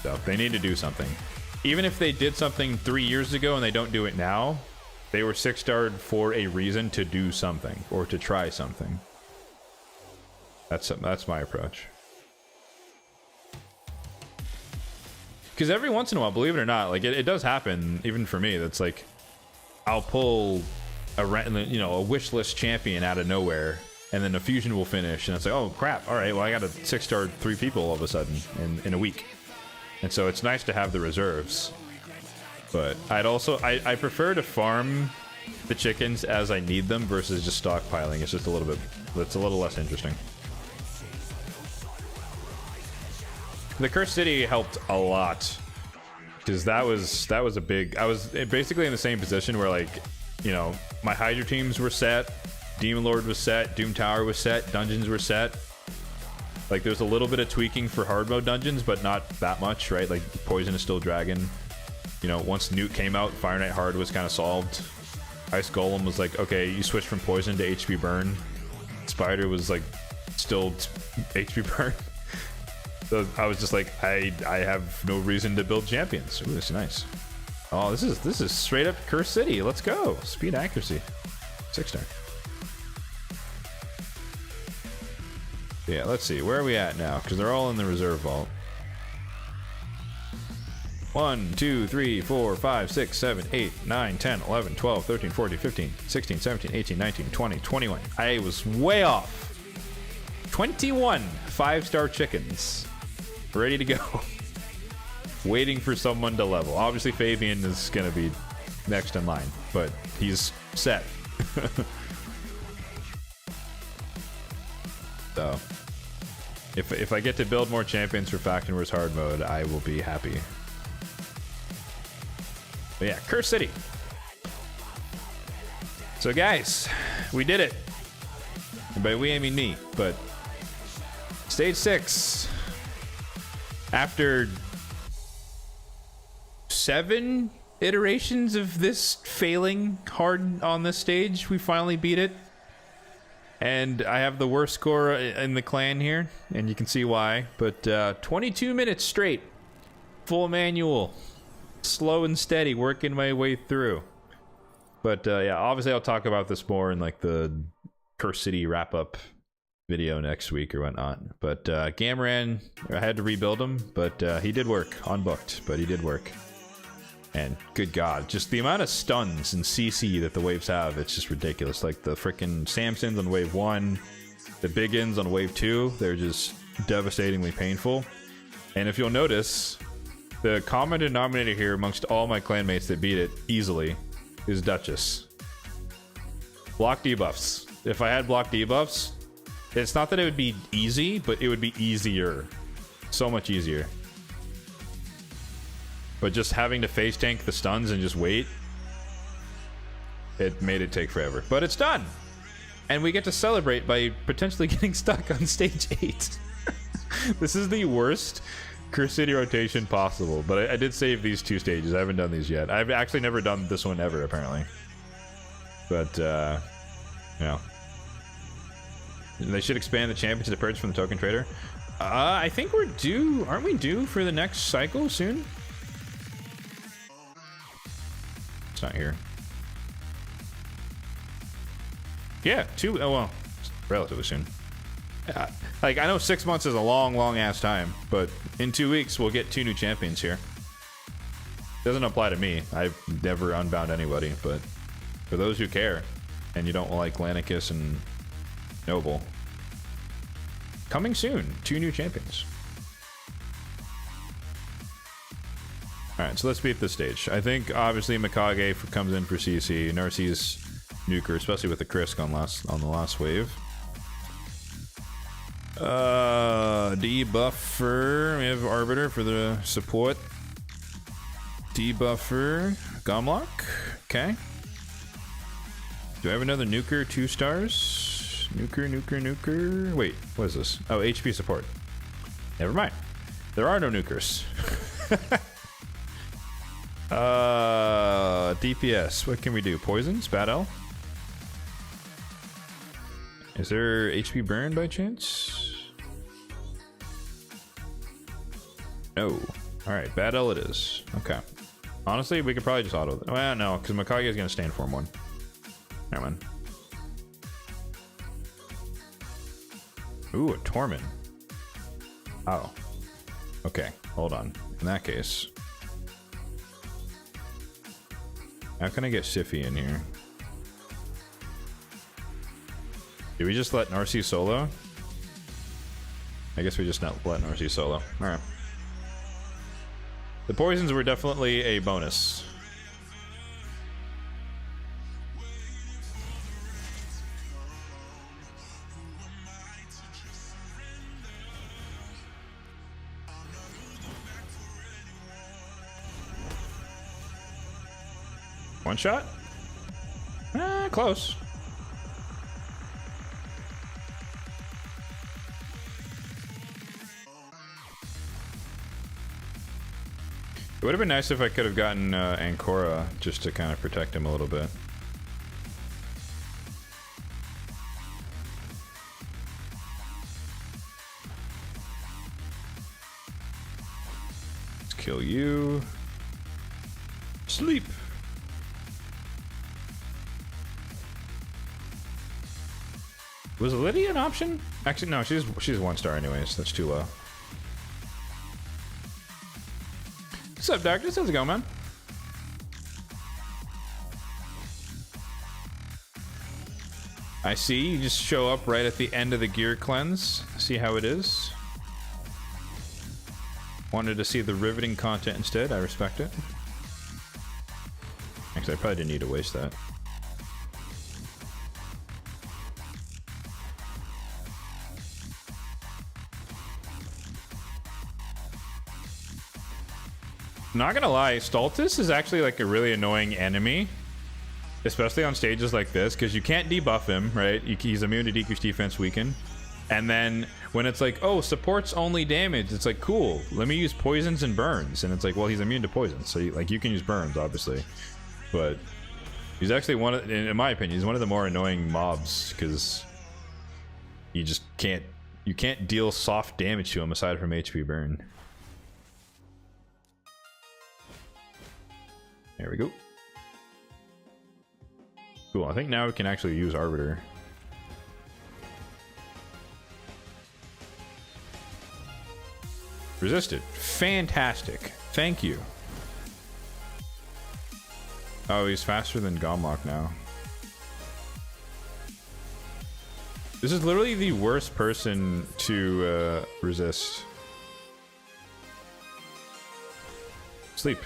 So they need to do something. Even if they did something 3 years ago and they don't do it now, they were 6-starred for a reason to do something or to try something. That's my approach. Because every once in a while, believe it or not, like it does happen, even for me. That's like, I'll pull a wish list champion out of nowhere, and then the fusion will finish, and it's like, oh crap! All right, well I got a 6-star 3 people all of a sudden in a week, and so it's nice to have the reserves. But I prefer to farm the chickens as I need them versus just stockpiling. It's just a little less interesting. The Cursed City helped a lot, because that was a big. I was basically in the same position where, like, you know, my Hydra teams were set, Demon Lord was set, Doom Tower was set, dungeons were set. Like, there's a little bit of tweaking for hard mode dungeons, but not that much, right? Like, Poison is still Dragon. You know, once Nuke came out, Fire Knight Hard was kind of solved. Ice Golem was like, okay, you switch from Poison to HP Burn. Spider was like, still HP Burn. So I was just like, I have no reason to build champions. Ooh, this is nice. Oh, this is straight up Cursed City. Let's go. Speed accuracy. 6-star. Yeah, let's see. Where are we at now? Because they're all in the reserve vault. 1, 2, 3, 4, 5, 6, 7, 8, 9, 10, 11, 12, 13, 14, 15, 16, 17, 18, 19, 20, 21. I was way off. 21 5-star chickens. Ready to go. Waiting for someone to level. Obviously, Fabian is going to be next in line, but he's set. So, if I get to build more champions for Faction Wars Hard Mode, I will be happy. But yeah, Cursed City. So guys, we did it. And by we, I mean me, but Stage 6. After 7 iterations of this failing hard on this stage, we finally beat it. And I have the worst score in the clan here, and you can see why. But 22 minutes straight, full manual, slow and steady, working my way through. But yeah, obviously I'll talk about this more in like the Cursed City wrap-up video next week or whatnot. But Gamran, I had to rebuild him, but he did work. Unbooked, but he did work. And good god, just the amount of stuns and CC that the waves have, it's just ridiculous. Like the frickin' Samsons on wave 1, the Biggins on wave 2, they're just devastatingly painful. And if you'll notice, the common denominator here amongst all my clanmates that beat it easily is Duchess. Block debuffs. If I had block debuffs, it's not that it would be easy, but it would be easier. So much easier. But just having to face tank the stuns and just wait, it made it take forever. But it's done! And we get to celebrate by potentially getting stuck on stage 8. This is the worst Cursed City rotation possible. But I did save these 2 stages. I haven't done these yet. I've actually never done this one ever, apparently. But, yeah. They should expand the champion to the purge from the token trader. I think we're due... Aren't we due for the next cycle soon? It's not here. Yeah, 2... Oh, well, relatively soon. Like, I know 6 months is a long, long-ass time, but in 2 weeks, we'll get 2 new champions here. Doesn't apply to me. I've never unbound anybody, but for those who care, and you don't like Lanicus and Noble, coming soon, 2 new champions. Alright, so let's beat this stage. I think, obviously, Mikage comes in for CC. Narcisse Nuker, especially with the Krisk on the last wave. Debuffer. We have Arbiter for the support. Debuffer. Gumlock. Okay. Do I have another Nuker 2 stars? Nuker. Wait, what is this? Oh, HP support. Never mind. There are no nukers. DPS. What can we do? Poison? Spat-L? Is there HP burn by chance? No. Alright, bad L it is. Okay. Honestly, we could probably just auto. Well, no, because Mikage is going to stand form 1. Never mind. Ooh, a Torment. Oh. Okay, hold on. In that case. How can I get Siffy in here? Did we just let Narcy solo? I guess we just not let Narcy solo. Alright. The poisons were definitely a bonus. One shot? Close. It would have been nice if I could have gotten Ancora just to kind of protect him a little bit. Let's kill you. Sleep. Was Lydia an option? Actually, no, she's 1 star anyways. That's too low. What's up, Darkness? How's it going, man? I see. You just show up right at the end of the gear cleanse. See how it is. Wanted to see the riveting content instead. I respect it. Actually, I probably didn't need to waste that. Not gonna lie, Stultus is actually like a really annoying enemy, especially on stages like this, because you can't debuff him, right? He's immune to decreased defense weaken. And then when it's like, oh, supports only damage, it's like, cool, let me use poisons and burns. And it's like, well, he's immune to poisons, so you can use burns, obviously. But he's actually one of, in my opinion, he's one of the more annoying mobs, because you just can't deal soft damage to him aside from HP burn. There we go. Cool, I think now we can actually use Arbiter. Resisted. Fantastic. Thank you. Oh, he's faster than Gomlock now. This is literally the worst person to resist. Sleep.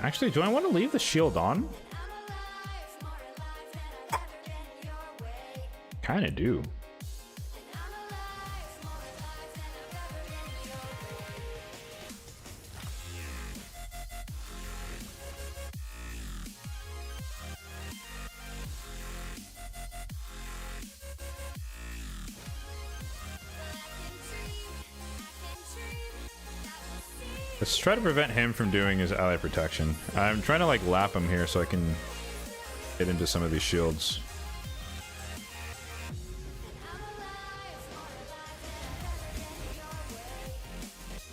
Actually, do I want to leave the shield on? Kinda do. Let's try to prevent him from doing his ally protection. I'm trying to like lap him here so I can get into some of these shields.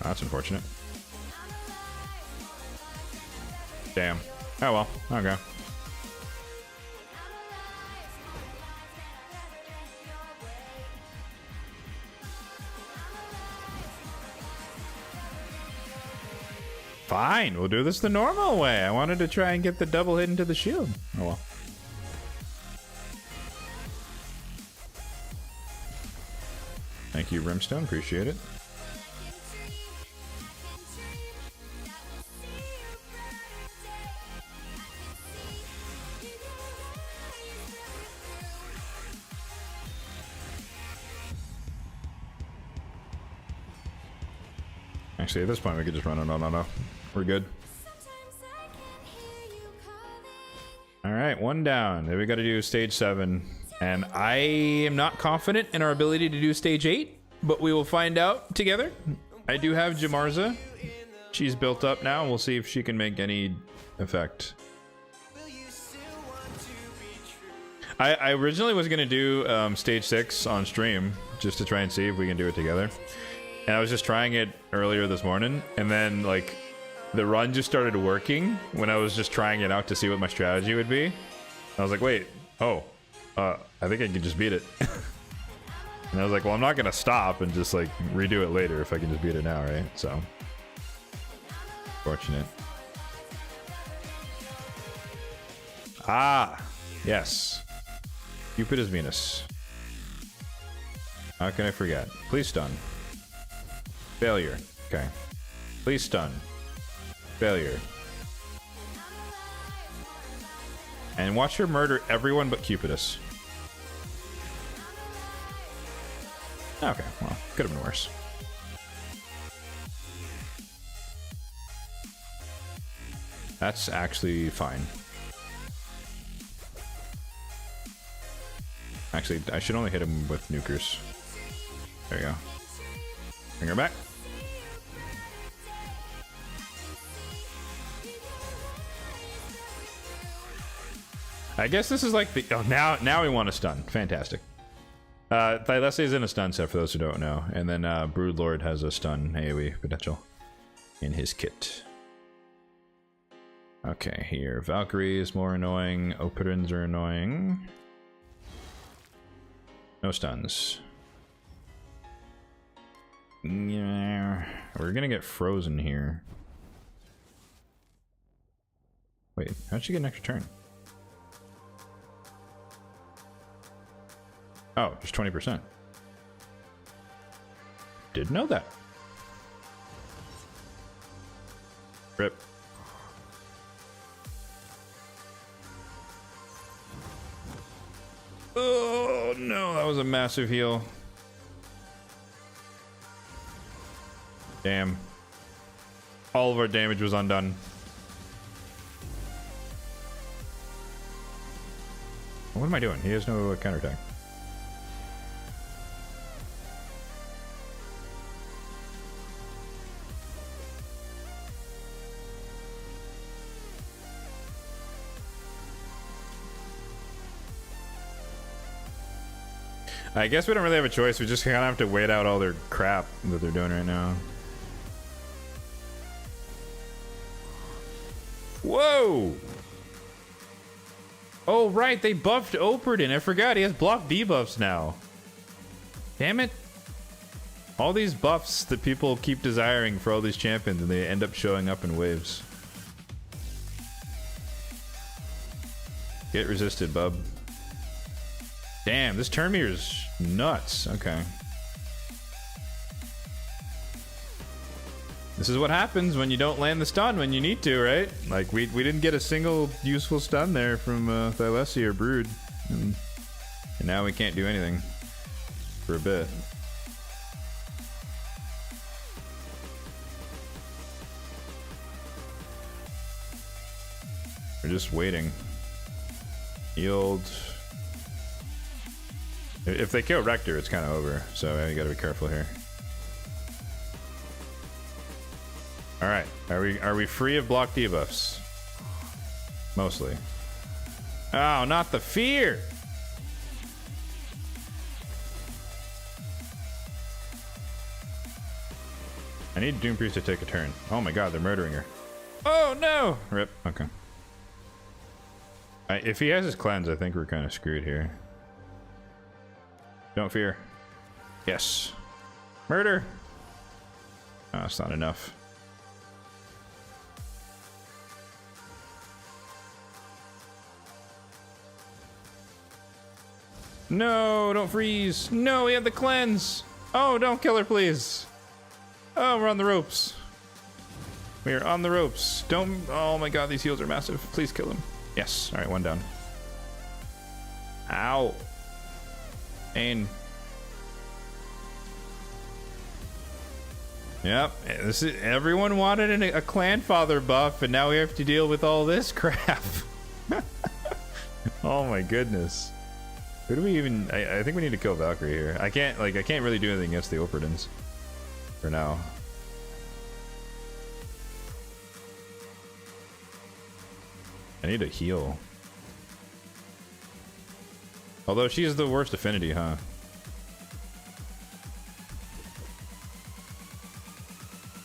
Oh, that's unfortunate. Damn. Oh well. Okay. Fine, we'll do this the normal way. I wanted to try and get the double hit into the shield. Oh well. Thank you, Brimstone. Appreciate it. Actually, at this point, we could just run it. No. We're good. Alright, 1 down. Then we gotta do stage 7. And I am not confident in our ability to do stage 8, but we will find out together. I do have Jamarza. She's built up now. We'll see if she can make any effect. I originally was gonna do stage 6 on stream just to try and see if we can do it together, and I was just trying it earlier this morning, and then like the run just started working when I was just trying it out to see what my strategy would be. I was like, wait, I think I can just beat it. And I was like, well, I'm not gonna stop and just like redo it later if I can just beat it now, right? So fortunate. Ah, yes. Cupid is Venus. How can I forget? Please stun. Failure. Okay. Please stun. Failure. And watch her murder everyone but Cupidus. Okay, well, could have been worse. That's actually fine. Actually, I should only hit him with nukers. There you go. Bring her back. I guess this is like the... Oh, now we want to stun. Fantastic. Thylesse is in a stun set for those who don't know. And then Broodlord has a stun AoE potential in his kit. Okay, here. Valkyrie is more annoying. Opidens are annoying. No stuns. Yeah, we're gonna get frozen here. Wait, how'd she get an extra turn? Oh, just 20%. Didn't know that. Rip. Oh no, that was a massive heal. Damn. All of our damage was undone. What am I doing? He has no counterattack. I guess we don't really have a choice. We just kind of have to wait out all their crap that they're doing right now. Whoa! Oh, right. They buffed Operdin. I forgot. He has block debuffs now. Damn it. All these buffs that people keep desiring for all these champions, and they end up showing up in waves. Get resisted, bub. Damn, this turn meter is nuts. Okay. This is what happens when you don't land the stun when you need to, right? Like, we didn't get a single useful stun there from Thylesse or Brood. And now we can't do anything for a bit. We're just waiting. Yield. If they kill Rector, it's kind of over, so you gotta be careful here. All right, are we free of block debuffs? Mostly. Oh, not the fear! I need Doom Priest to take a turn. Oh my god, they're murdering her. Oh no! Rip. Okay. If he has his cleanse, I think we're kind of screwed here. Don't fear. Yes. Murder! Oh, that's not enough. No, don't freeze. No, we have the cleanse. Oh, don't kill her, please. Oh, we're on the ropes. We are on the ropes. Don't. Oh my god, these heals are massive. Please kill him. Yes. All right, one down. Ow. Pain. Yep. This is, everyone wanted a clan father buff, and now we have to deal with all this crap. Oh my goodness. Who do we even... I think we need to kill Valkyrie here. I can't really do anything against the Operdins for now. I need a heal. Although she's the worst affinity, huh?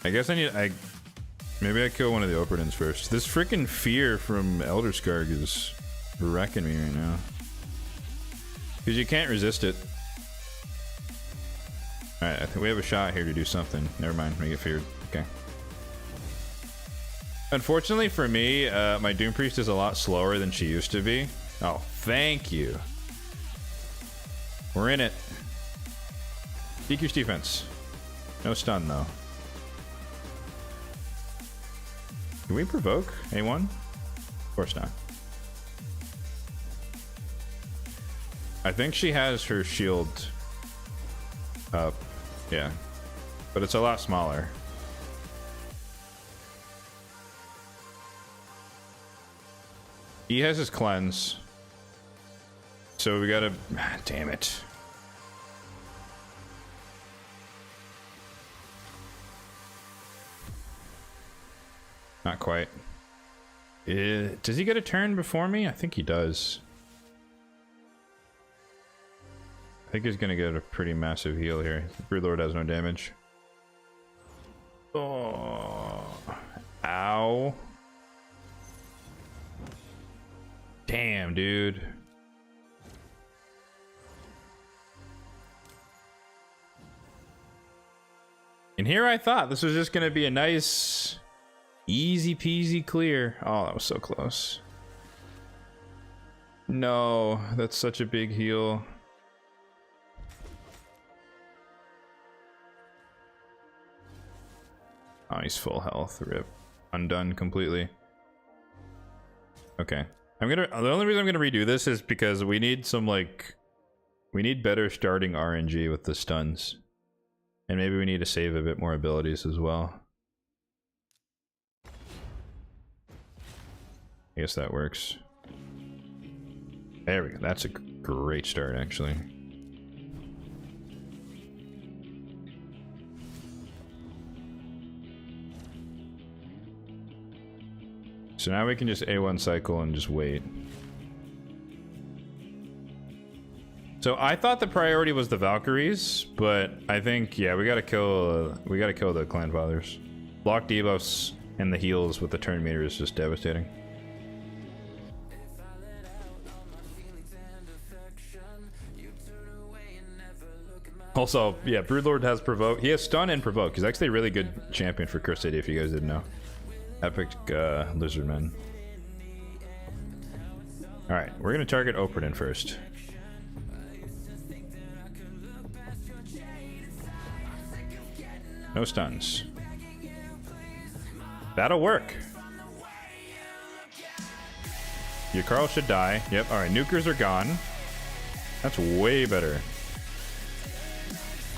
I guess maybe I kill one of the Operdens first. This freaking fear from Elder Scarg is wrecking me right now. Because you can't resist it. Alright, I think we have a shot here to do something. Never mind, we get feared. Okay. Unfortunately for me, my Doom Priest is a lot slower than she used to be. Oh, thank you. We're in it. Decrease defense. No stun, though. Can we provoke A1? Of course not. I think she has her shield up. Yeah. But it's a lot smaller. He has his cleanse. So we gotta... Damn it. Not quite. Does he get a turn before me? I think he does. I think he's gonna get a pretty massive heal here. Broodlord has no damage. Oh. Ow. Damn, dude. And here I thought this was just gonna be a nice, easy peasy clear. Oh, that was so close. No, that's such a big heal. Oh, he's full health. Rip. Undone completely. Okay. The only reason I'm gonna redo this is because we need some, like, we need better starting RNG with the stuns. And maybe we need to save a bit more abilities as well. I guess that works. There we go. That's a great start, actually. So now we can just A1 cycle and just wait. So I thought the priority was the Valkyries, but I think, yeah, we gotta kill the Clan Fathers. Block debuffs and the heals with the turn meter is just devastating. Also, yeah, Broodlord has provoke. He has stun and provoke. He's actually a really good champion for Curse City, if you guys didn't know. Epic Lizardman. Alright, we're gonna target Operden first. No stuns. That'll work. Your Carl should die. Yep, alright, nukers are gone. That's way better.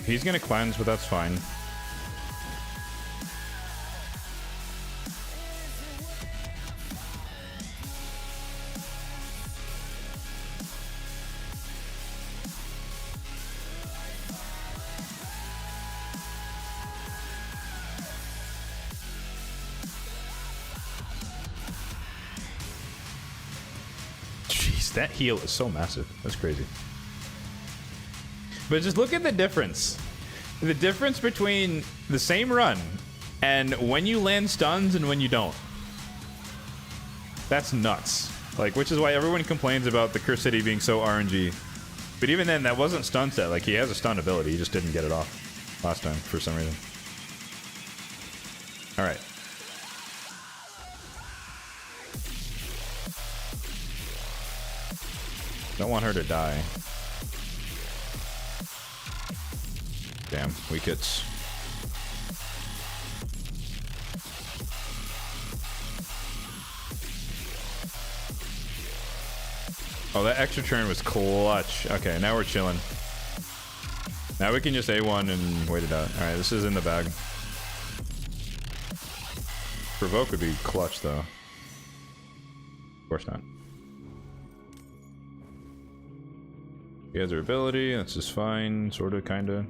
He's gonna cleanse, but that's fine. That heal is so massive. That's crazy. But just look at the difference. The difference between the same run and when you land stuns and when you don't. That's nuts. Like, which is why everyone complains about the Curse City being so RNG. But even then, that wasn't stun set. Like, he has a stun ability. He just didn't get it off last time for some reason. Alright. Don't want her to die. Damn, weak hits. Oh, that extra turn was clutch. Okay, now we're chilling. Now we can just A1 and wait it out. Alright, this is in the bag. Provoke would be clutch, though. Of course not. He has her ability, that's just fine, sorta, kinda.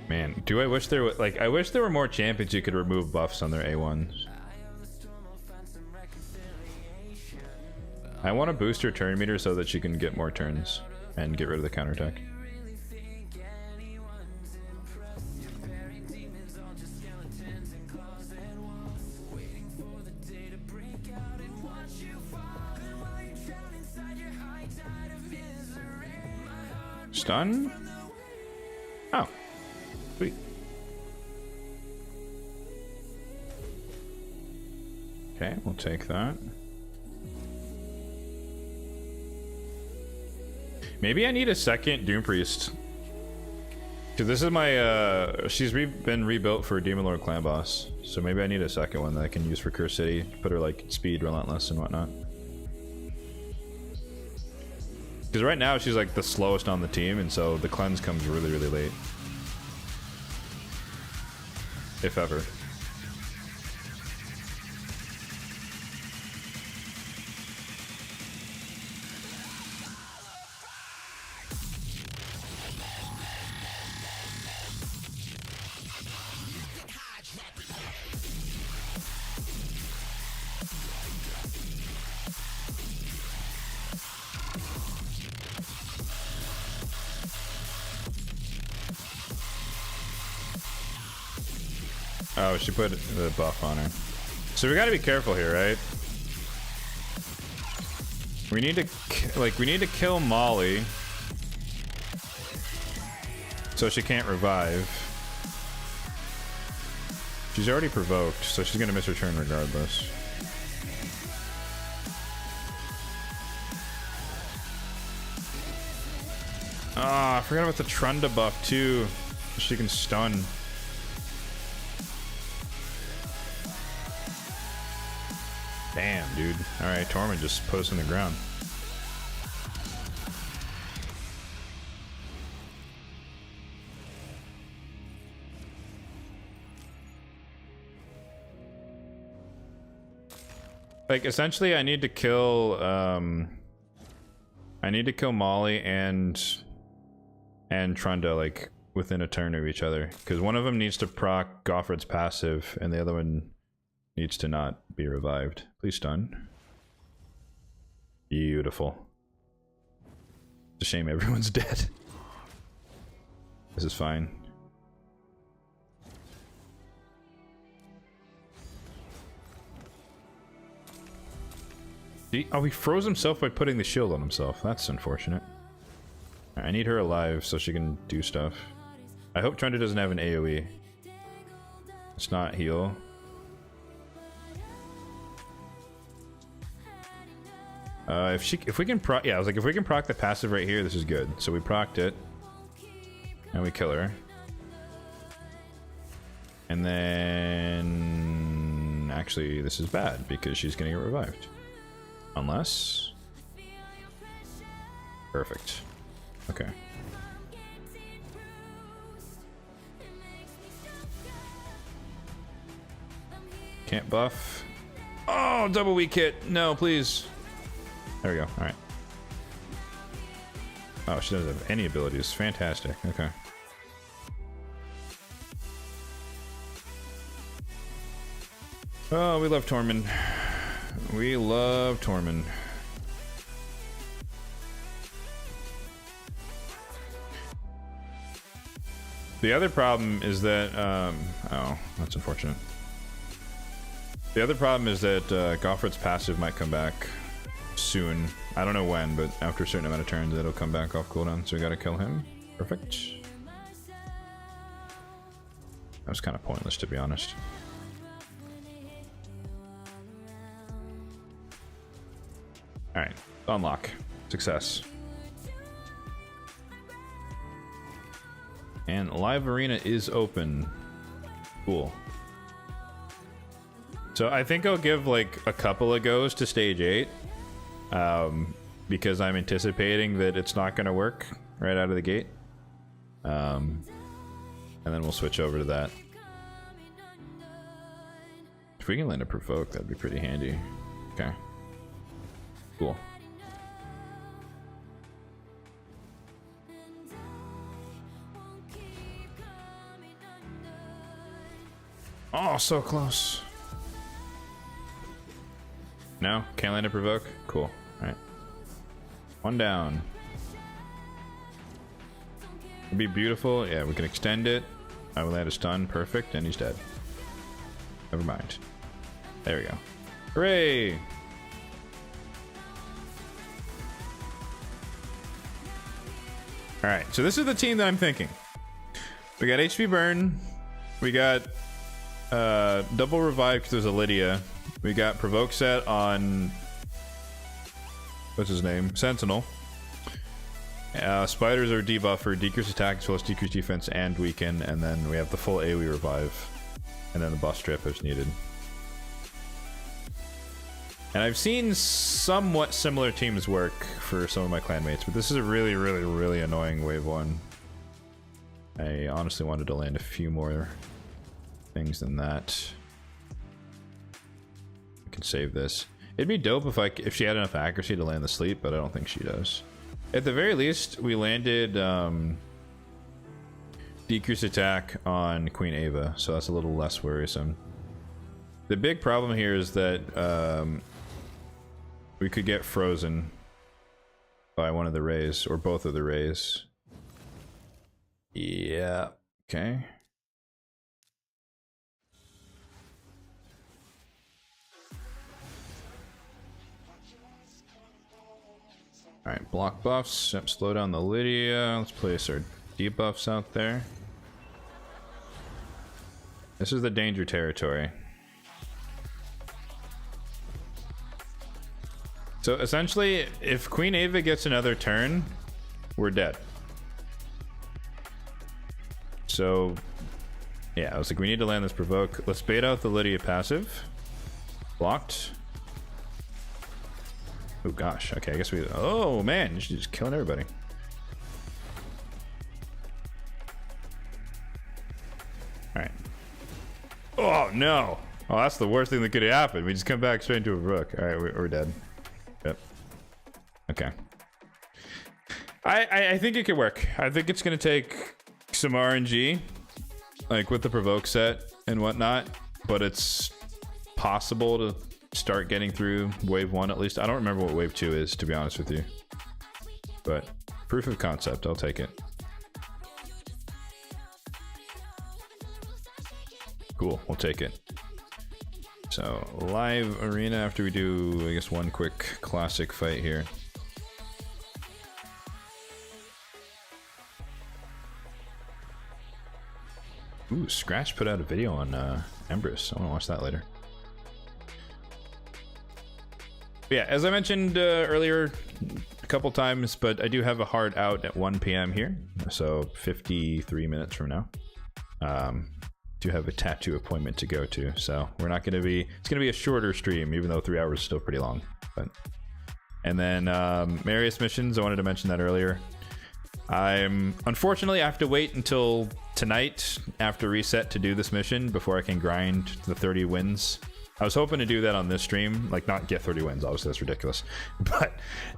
Man, do I wish there was like I wish there were more champions you could remove buffs on their A1s. I want to boost her turn meter so that she can get more turns and get rid of the counterattack. Stun? Oh. Sweet. Okay, we'll take that. Maybe I need a second Doom Priest. Cause this is my, she's been rebuilt for Demon Lord Clan Boss. So maybe I need a second one that I can use for Curse City. Put her like speed, relentless, and whatnot. Because right now she's like the slowest on the team, and so the cleanse comes really, really late. If ever. Oh, she put the buff on her. So we gotta be careful here, right? We need to kill Molly so she can't revive. She's already provoked, so she's gonna miss her turn regardless. Ah, I forgot about the Trunda buff too. She can stun. Damn, dude. Alright, Tormund just posting the ground. Like, essentially, I need to kill, Molly and Trunda, like, within a turn of each other. Because one of them needs to proc Goffred's passive, and the other one needs to not be revived. Please stun. Beautiful. It's a shame everyone's dead. This is fine. Oh, he froze himself by putting the shield on himself. That's unfortunate. I need her alive so she can do stuff. I hope Trunda doesn't have an AoE. It's not heal. If we can proc, yeah, I was like, if we can proc the passive right here, this is good. So we procced it, and we kill her, and then actually this is bad because she's gonna get revived, unless perfect. Okay. Can't buff. Oh, double weak hit. No, please. There we go. All right. Oh, she doesn't have any abilities. Fantastic. Okay. Oh, we love Tormund. We love Tormund. The other problem is that, oh, that's unfortunate. The other problem is that Goffred's passive might come back soon. I don't know when, but after a certain amount of turns, it'll come back off cooldown, so we gotta kill him. Perfect. That was kind of pointless, to be honest. Alright, unlock. Success. And live arena is open. Cool. So I think I'll give like a couple of goes to stage 8. Because I'm anticipating that it's not going to work right out of the gate. And then we'll switch over to that. If we can land a provoke, that'd be pretty handy. Okay. Cool. Oh, so close. No? Can't land a provoke? Cool. Alright. One down. It'd be beautiful. Yeah, we can extend it. I will land a stun. Perfect. And he's dead. Never mind. There we go. Hooray! Alright, so this is the team that I'm thinking. We got HP burn. We got double revive because there's a Lydia. We got provoke set on what's his name? Sentinel. Spiders are debuffer, decrease attack as well as decrease defense and weaken, and then we have the full AoE revive. And then the buff strip if needed. And I've seen somewhat similar teams work for some of my clanmates, but this is a really, really, really annoying wave 1. I honestly wanted to land a few more things than that. I can save this. It'd be dope if she had enough accuracy to land the sleep, but I don't think she does. At the very least, we landed decrease attack on Queen Ava, so that's a little less worrisome. The big problem here is that we could get frozen by one of the rays, or both of the rays. Yeah, okay. Alright, block buffs. Yep, slow down the Lydia. Let's place our debuffs out there. This is the danger territory. So essentially, if Queen Ava gets another turn, we're dead. So, yeah, I was like, we need to land this provoke. Let's bait out the Lydia passive. Blocked. Oh gosh, okay, I guess we... Oh man, she's just killing everybody. Alright. Oh no! Oh, that's the worst thing that could have happened. We just come back straight into a rook. Alright, we're dead. Yep. Okay. I think it could work. I think it's gonna take some RNG, like with the provoke set and whatnot, but it's possible to start getting through wave 1 at least. I don't remember what wave 2 is, to be honest with you, but proof of concept, I'll take it. Cool, we'll take it. So live arena after we do, I guess, one quick classic fight here. Ooh, Scratch put out a video on Empress. I want to watch that later. But yeah, as I mentioned earlier a couple times, but I do have a hard out at 1 p.m. here, so 53 minutes from now. Do have a tattoo appointment to go to, so we're not going to be... It's going to be a shorter stream, even though 3 hours is still pretty long. But and then Marius missions, I wanted to mention that earlier. Unfortunately, I have to wait until tonight after reset to do this mission before I can grind the 30 wins. I was hoping to do that on this stream, like not get 30 wins, obviously that's ridiculous, but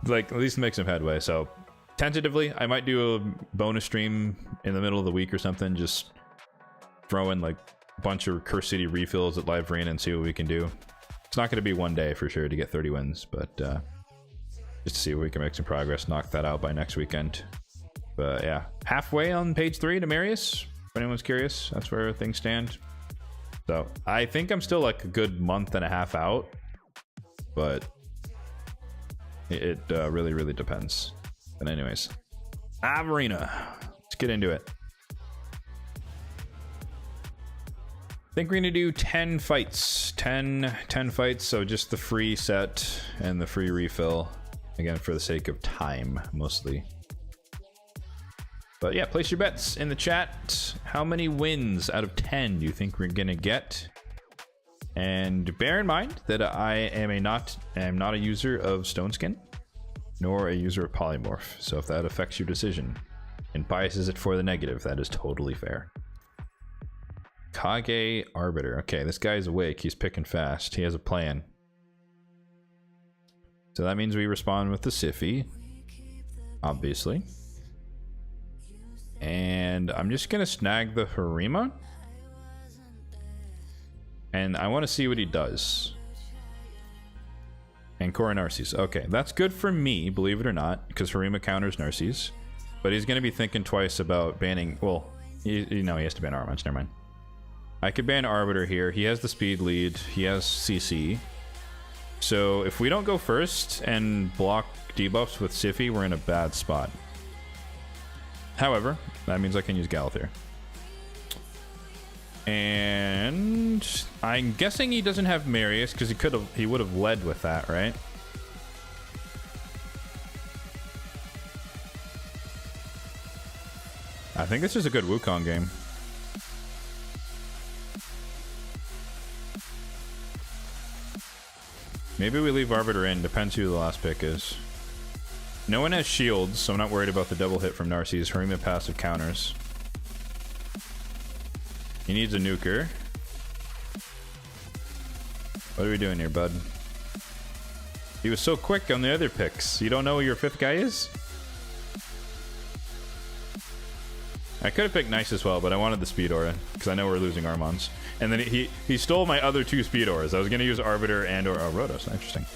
like at least make some headway. So tentatively, I might do a bonus stream in the middle of the week or something, just throw in like a bunch of Curse City refills at Live Arena and see what we can do. It's not going to be one day for sure to get 30 wins, but just to see if we can make some progress, knock that out by next weekend. But yeah, halfway on page 3 to Marius, if anyone's curious. That's where things stand. So I think I'm still like a good month and a half out, but it really, really depends. But anyways, Arena, let's get into it. I think we're gonna do 10 fights, 10 fights. So just the free set and the free refill, again, for the sake of time, mostly. But yeah, place your bets in the chat. How many wins out of 10 do you think we're gonna get? And bear in mind that I am not a user of Stone Skin, nor a user of Polymorph. So if that affects your decision and biases it for the negative, that is totally fair. Kage Arbiter. Okay, this guy's awake. He's picking fast. He has a plan. So that means we respond with the Siphi, obviously. And I'm just gonna snag the Harima. And I want to see what he does. And Cora Narcisse. Okay, that's good for me, believe it or not, because Harima counters Narcisse. But he's going to be thinking twice about banning... Well, you know, he has to ban Armage. Never mind. I could ban Arbiter here. He has the speed lead. He has CC. So if we don't go first and block debuffs with Siphi, we're in a bad spot. However, that means I can use Galathir. And I'm guessing he doesn't have Marius because he would have led with that, right? I think this is a good Wukong game. Maybe we leave Arbiter in, depends who the last pick is. No one has shields, so I'm not worried about the double hit from Narcisse. Harima passive counters. He needs a nuker. What are we doing here, bud? He was so quick on the other picks. You don't know who your fifth guy is? I could have picked Nice as well, but I wanted the Speed Aura, because I know we're losing Armons. And then he stole my other two Speed Auras. I was going to use Arbiter and or Rotos. Interesting.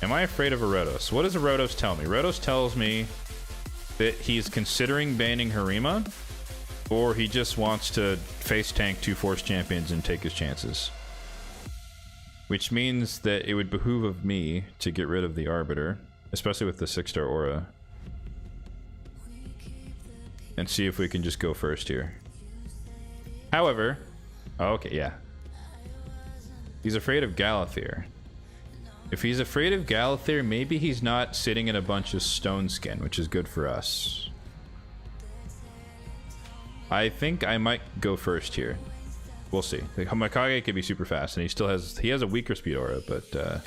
Am I afraid of a Rotos? What does a Rotos tell me? Rotos tells me that he's considering banning Harima, or he just wants to face tank two Force Champions and take his chances. Which means that it would behoove of me to get rid of the Arbiter, especially with the 6-star Aura. And see if we can just go first here. However... Oh, okay, yeah. He's afraid of Galathir. If he's afraid of Galathir, maybe he's not sitting in a bunch of Stone Skin, which is good for us. I think I might go first here. We'll see. Like, Mikage could be super fast, and he has a weaker speed aura, but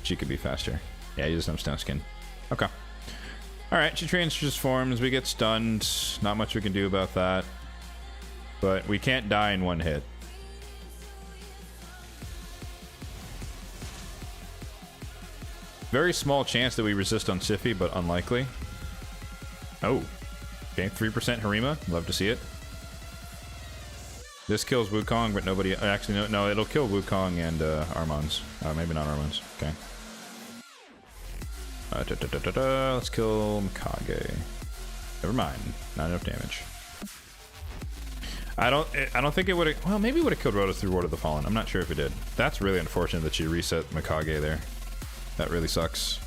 she could be faster. Yeah, he doesn't have Stone Skin. Okay. Alright, she transfers forms, we get stunned. Not much we can do about that. But we can't die in one hit. Very small chance that we resist on Siphi, but unlikely. Oh. Okay, 3% Harima. Love to see it. This kills Wukong, but nobody... Actually, no, it'll kill Wukong and Armons. Maybe not Armons. Okay. Let's kill Mikage. Never mind. Not enough damage. I don't think it would have... Well, maybe it would have killed Rotos through Ward of the Fallen. I'm not sure if it did. That's really unfortunate that she reset Mikage there. That really sucks.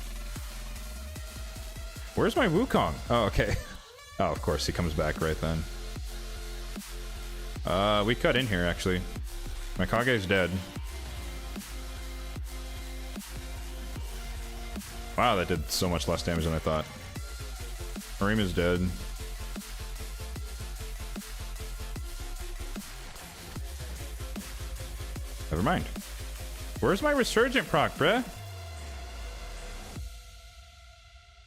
Where's my Wukong? Oh, okay. Oh, of course, he comes back right then. We cut in here, actually. Mikage's dead. Wow, that did so much less damage than I thought. Harima's dead. Never mind. Where's my Resurgent proc, bruh?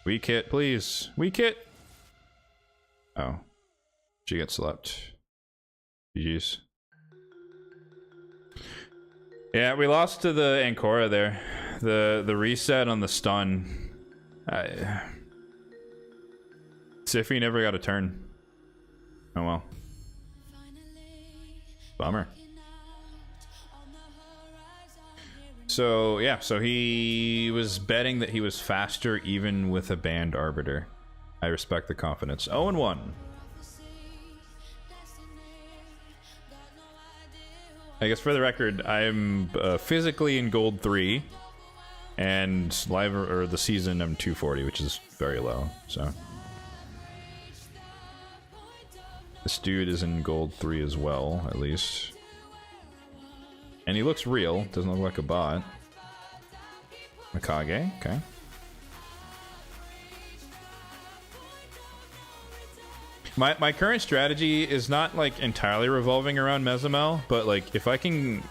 Weak hit, please. Weak hit. Oh. She gets slept. GG's. Yeah, we lost to the Ancora there. The reset on the stun. Siphi never got a turn. Oh well. Bummer. So, yeah, so he was betting that he was faster even with a banned Arbiter. I respect the confidence. 0-1. I guess for the record, I'm physically in gold 3, and live or the season I'm 240, which is very low. So this dude is in gold 3 as well, at least. And he looks real, doesn't look like a bot. Mikage, okay. My current strategy is not like entirely revolving around Mezamel, but like if I can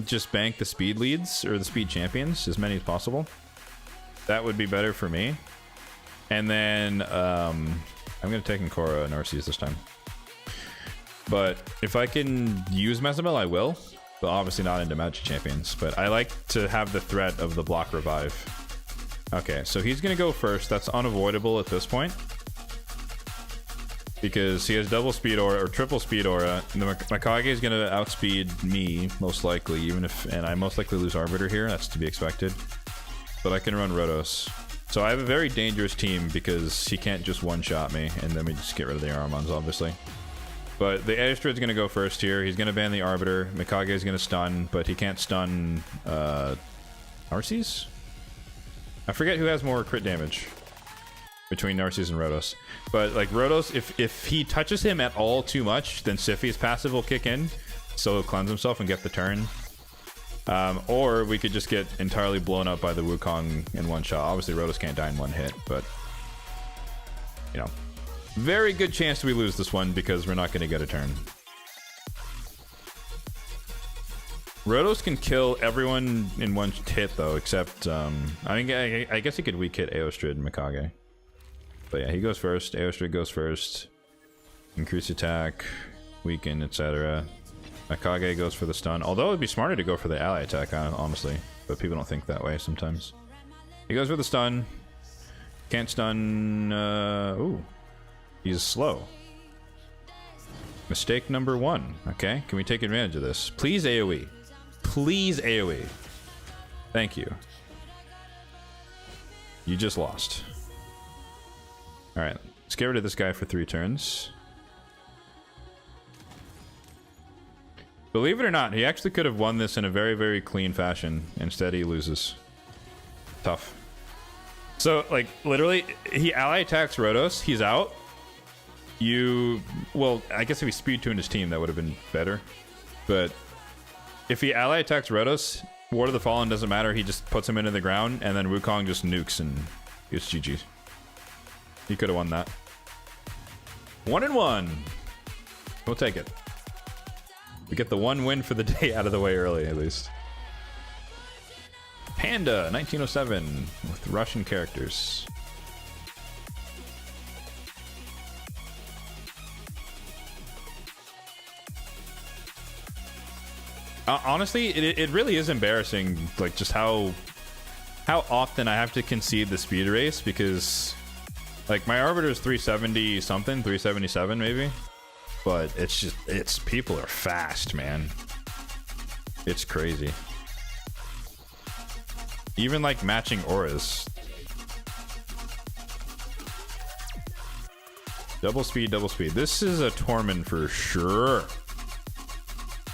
just bank the speed leads or the speed champions, as many as possible, that would be better for me. And then I'm gonna take Ancora Narcisse this time. But if I can use Mezamel, I will. But obviously not into Magic Champions. But I like to have the threat of the block revive. Okay, so he's gonna go first. That's unavoidable at this point. because he has double speed aura or triple speed aura. And the Mikage is gonna outspeed me most likely, even if, and I most likely lose Arbiter here. That's to be expected. But I can run Rotos, so I have a very dangerous team because he can't just one-shot me, and then we just get rid of the Aramons, obviously. But the Aerodroid's gonna go first here. He's gonna ban the Arbiter. Mikage is gonna stun, but he can't stun Narcies? I forget who has more crit damage between Narcies and Rotos. But like Rotos, if he touches him at all too much, then Siphi's passive will kick in, so he'll cleanse himself and get the turn. Or we could just get entirely blown up by the Wukong in one shot. Obviously Rotos can't die in one hit, but you know, very good chance we lose this one because we're not going to get a turn. Rotos can kill everyone in one hit though, except I mean, I guess he could weak hit Aeostrid and Mikage. But yeah, he goes first. Aeostrid goes first. Increase attack, weaken, etc. Mikage goes for the stun. Although it'd be smarter to go for the ally attack, honestly. But people don't think that way sometimes. He goes for the stun. Can't stun. Ooh, he's slow. Mistake number 1. Okay, can we take advantage of this? Please AoE. Please AoE. Thank you. You just lost. Alright, let's get rid of this guy for 3 turns. Believe it or not, he actually could have won this in a very, very clean fashion. Instead, he loses. Tough. So, like, literally, he ally attacks Rotos, he's out. You... Well, I guess if he speed tuned his team, that would have been better. But if he ally attacks Rotos, Ward of the Fallen doesn't matter, he just puts him into the ground, and then Wukong just nukes, and it's GG. He could have won that. 1-1. We'll take it. We get the 1 win for the day out of the way early, at least. Panda, 1907, with Russian characters. Honestly, it really is embarrassing, like, just how often I have to concede the speed race, because like my Arbiter is 370 something, 377 maybe, but it's people are fast, man. It's crazy. Even like matching auras. Double speed, double speed. This is a Torment for sure.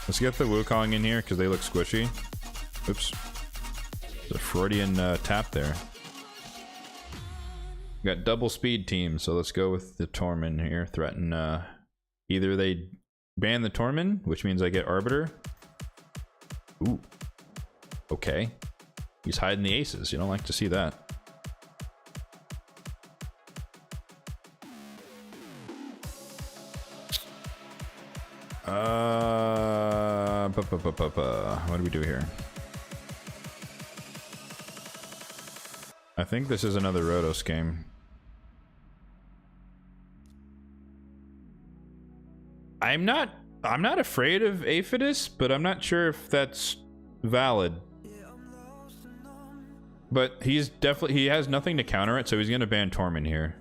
Let's get the Wukong in here because they look squishy. Oops. There's a Freudian tap there. We got double speed team, so let's go with the Torment here. Threaten, either they ban the Torment, which means I get Arbiter. Ooh. Okay. He's hiding the aces. You don't like to see that. What do we do here? I think this is another Rotos game. I'm not afraid of Aphidus, but I'm not sure if that's valid. But he has nothing to counter it, so he's gonna ban Torment here.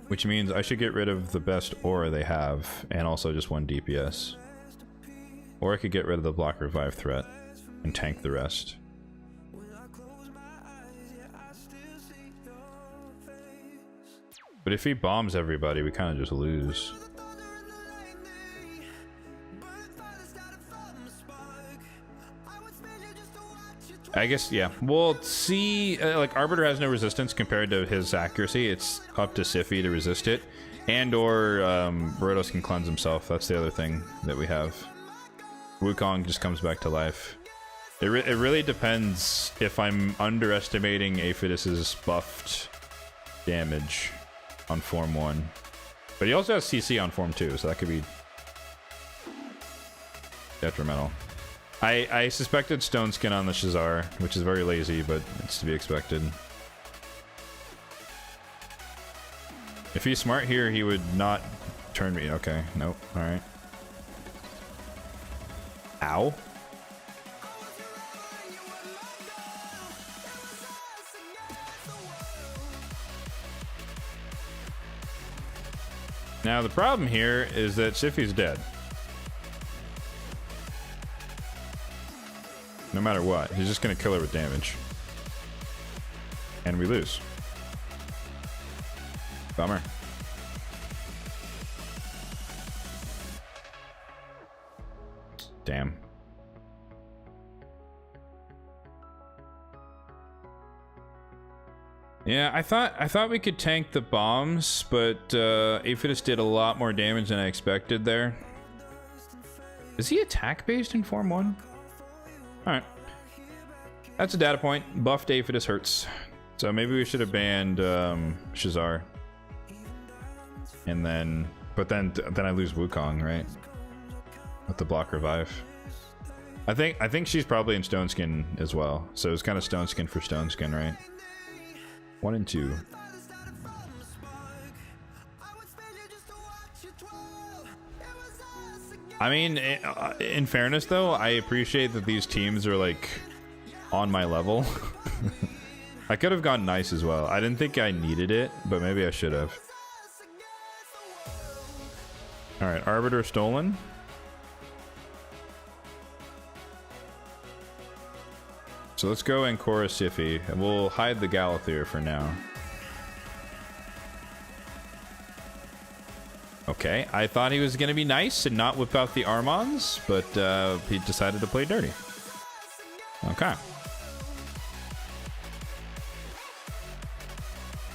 Which means I should get rid of the best aura they have, and also just 1 DPS. Or I could get rid of the block revive threat and tank the rest. But if he bombs everybody, we kind of just lose. I guess, yeah. We'll see. Like, Arbiter has no resistance compared to his accuracy. It's up to Siphi to resist it. And or Rotos can cleanse himself. That's the other thing that we have. Wukong just comes back to life. It really depends if I'm underestimating Aphidus's buffed damage on Form 1. But he also has CC on Form 2, so that could be detrimental. I suspected Stone Skin on the Shazar, which is very lazy, but it's to be expected. If he's smart here, he would not turn me. Okay, nope, alright. Ow. Now the problem here is that Siffi's dead. No matter what, he's just gonna kill her with damage. And we lose. Bummer. Damn. Yeah, I thought we could tank the bombs, but Aphidus did a lot more damage than I expected there. Is he attack based in Form 1? Alright. That's a data point. Buffed Aphidus hurts. So maybe we should have banned Shazar. And then then I lose Wukong, right? With the block revive. I think she's probably in Stone Skin as well. So it's kind of Stone Skin for Stone Skin, right? 1 and 2. I mean, in fairness though, I appreciate that these teams are like on my level. I could have gone nice as well. I didn't think I needed it, but maybe I should have. Alright, Arbiter stolen. So let's go Ancora Siffi, and we'll hide the Galathyr for now. Okay, I thought he was going to be nice and not whip out the Armons, but he decided to play dirty. Okay.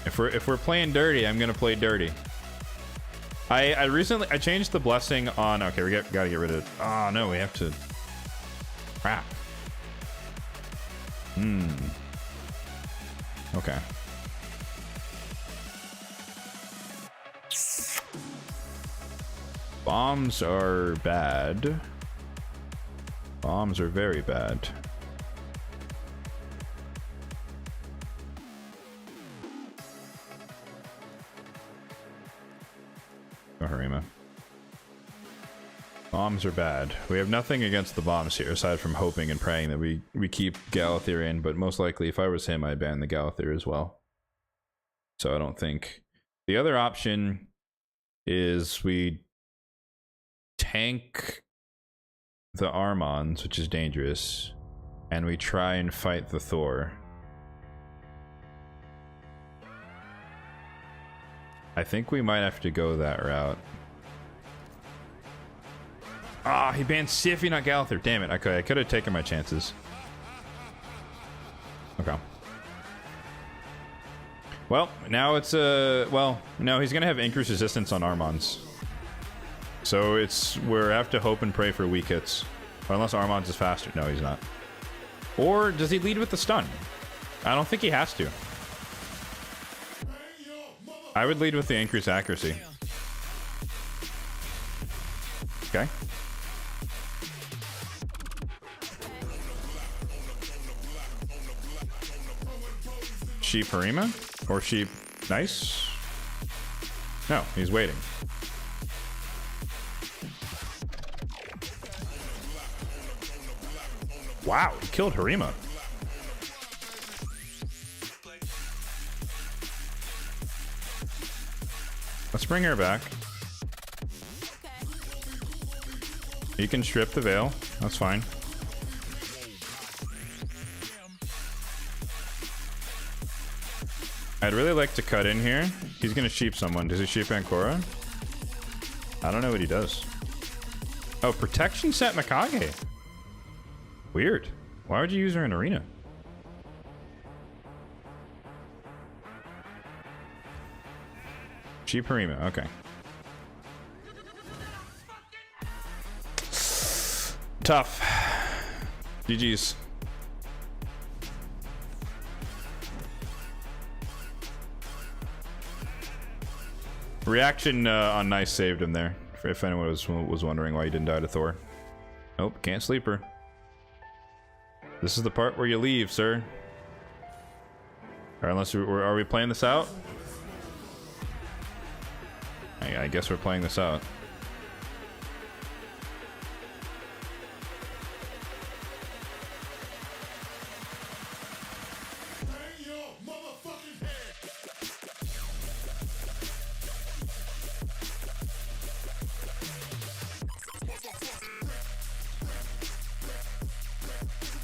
If we're playing dirty, I'm going to play dirty. I recently changed the blessing on. Okay, we gotta get rid of it. Oh no, we have to. Crap. Okay. Bombs are bad. Bombs are very bad. Oh, Harima. Bombs are bad. We have nothing against the bombs here, aside from hoping and praying that we keep Galathyr in, but most likely, if I was him, I'd ban the Galathyr as well. So I don't think... The other option is we tank the Armons, which is dangerous, and we try and fight the Thor. I think we might have to go that route. Ah, he banned Siffi, not Galathyr. Damn it. Okay, I could have taken my chances. Okay. Well, now it's well, no, he's gonna have increased resistance on Armons. So we have to hope and pray for weak hits. Or unless Armons is faster. No, he's not. Or does he lead with the stun? I don't think he has to. I would lead with the increased accuracy. Okay. Sheep Harima? Or sheep... Nice? No, he's waiting. Wow, he killed Harima. Let's bring her back. You can strip the veil. That's fine. I'd really like to cut in here. He's gonna sheep someone. Does he sheep Ancora? I don't know what he does. Oh, protection set Mikage. Weird. Why would you use her in arena? Sheep Harima, okay. Tough. GG's. Reaction on Nice saved him there. If anyone was wondering why he didn't die to Thor. Nope, can't sleep her. This is the part where you leave, sir. Or unless are we playing this out? I guess we're playing this out.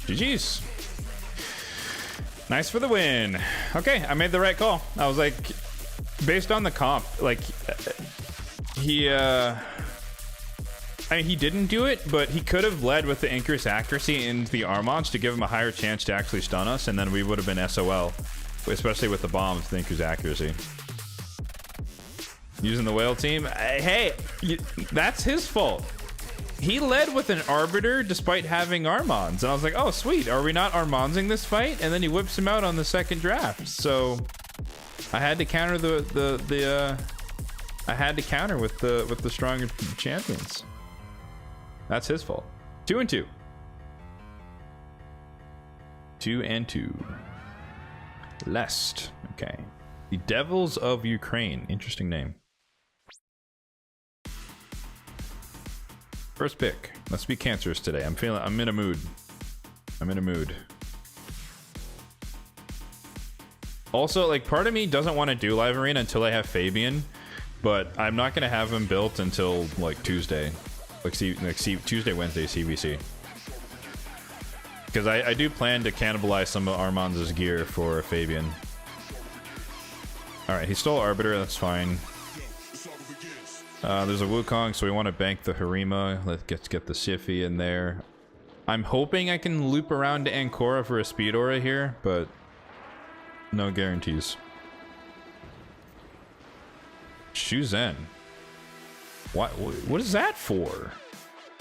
GG's. Nice for the win. Okay, I made the right call. I was like, based on the comp, like, he, I mean, he didn't do it, but he could have led with the increased accuracy into the Armons to give him a higher chance to actually stun us, and then we would have been SOL, especially with the bombs, the increased accuracy. Using the whale team, hey, that's his fault. He led with an Arbiter despite having Armons, and I was like, oh sweet, are we not Armonsing this fight? And then he whips him out on the second draft. So I had to counter I had to counter with the stronger champions. That's his fault. 2 and 2. 2 and 2. Lest. Okay. The Devils of Ukraine. Interesting name. First pick. Let's be cancerous today. I'm in a mood. I'm in a mood. Also, like, part of me doesn't want to do live arena until I have Fabian, but I'm not gonna have him built until like Tuesday, Tuesday, Wednesday CVC. Because I do plan to cannibalize some of Armand's gear for Fabian. All right, he stole Arbiter. That's fine. There's a Wukong, so we want to bank the Harima. Let's get the Sify in there. I'm hoping I can loop around to Ancora for a speed aura here, but no guarantees. Shuzen. What is that for?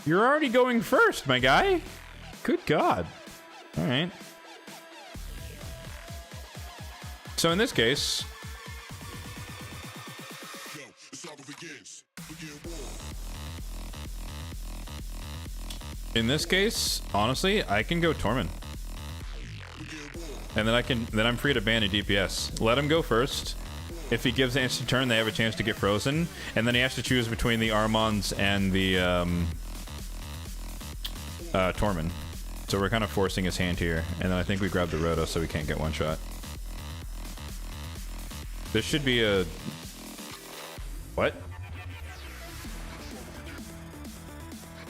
You're already going first, my guy. Good God. All right. So in this case, honestly, I can go Torment. And then I'm free to ban a DPS. Let him go first. If he gives the instant turn, they have a chance to get frozen. And then he has to choose between the Armons and the Torment. So we're kind of forcing his hand here. And then I think we grab the Roto so we can't get one shot. This should be a... What?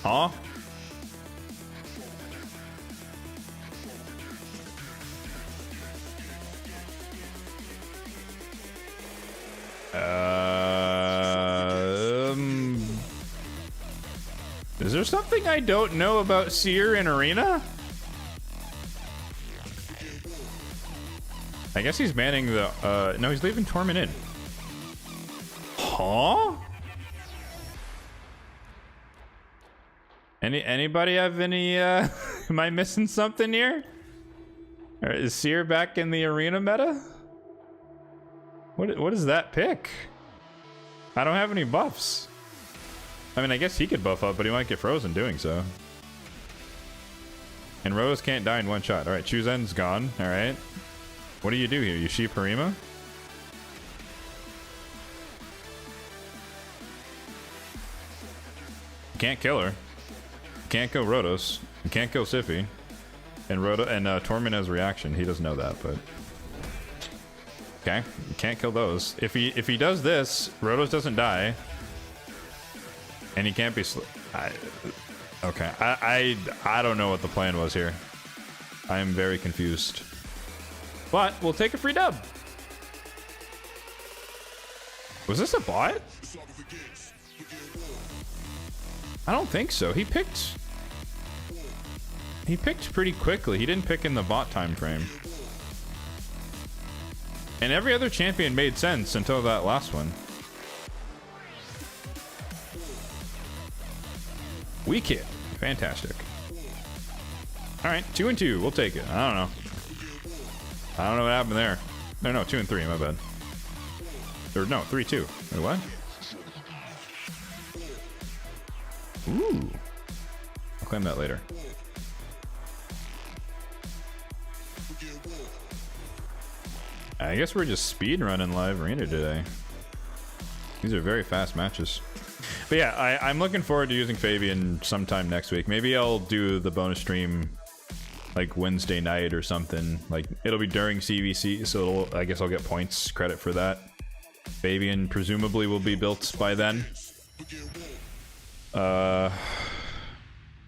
Huh? Is there something I don't know about Seer in Arena? I guess he's banning the, no, he's leaving Torment in. Huh? Anybody have any, am I missing something here? Or is Seer back in the Arena meta? What is that pick? I don't have any buffs. I mean, I guess he could buff up, but he might get frozen doing so. And Rose can't die in one shot. Alright, Chuzen's gone. Alright. What do you do here? You sheep Harima? You can't kill her. You can't go Rotos. You can't kill Sify. And Torment has reaction. He doesn't know that, but... Okay, you can't kill those. If he does this, Rotos doesn't die. And he can't be okay, I don't know what the plan was here. I am very confused. But we'll take a free dub. Was this a bot? I don't think so. He picked pretty quickly. He didn't pick in the bot time frame. And every other champion made sense until that last one. Weak hit. Fantastic. Alright, 2 and 2. We'll take it. I don't know. I don't know what happened there. No, 2 and 3. My bad. Or no, 3-2. Wait, what? Ooh. I'll claim that later. I guess we're just speed running live arena today. These are very fast matches. But yeah, I'm looking forward to using Fabian sometime next week. Maybe I'll do the bonus stream like Wednesday night or something. Like, it'll be during CVC, so I guess I'll get points credit for that. Fabian presumably will be built by then. Yeah,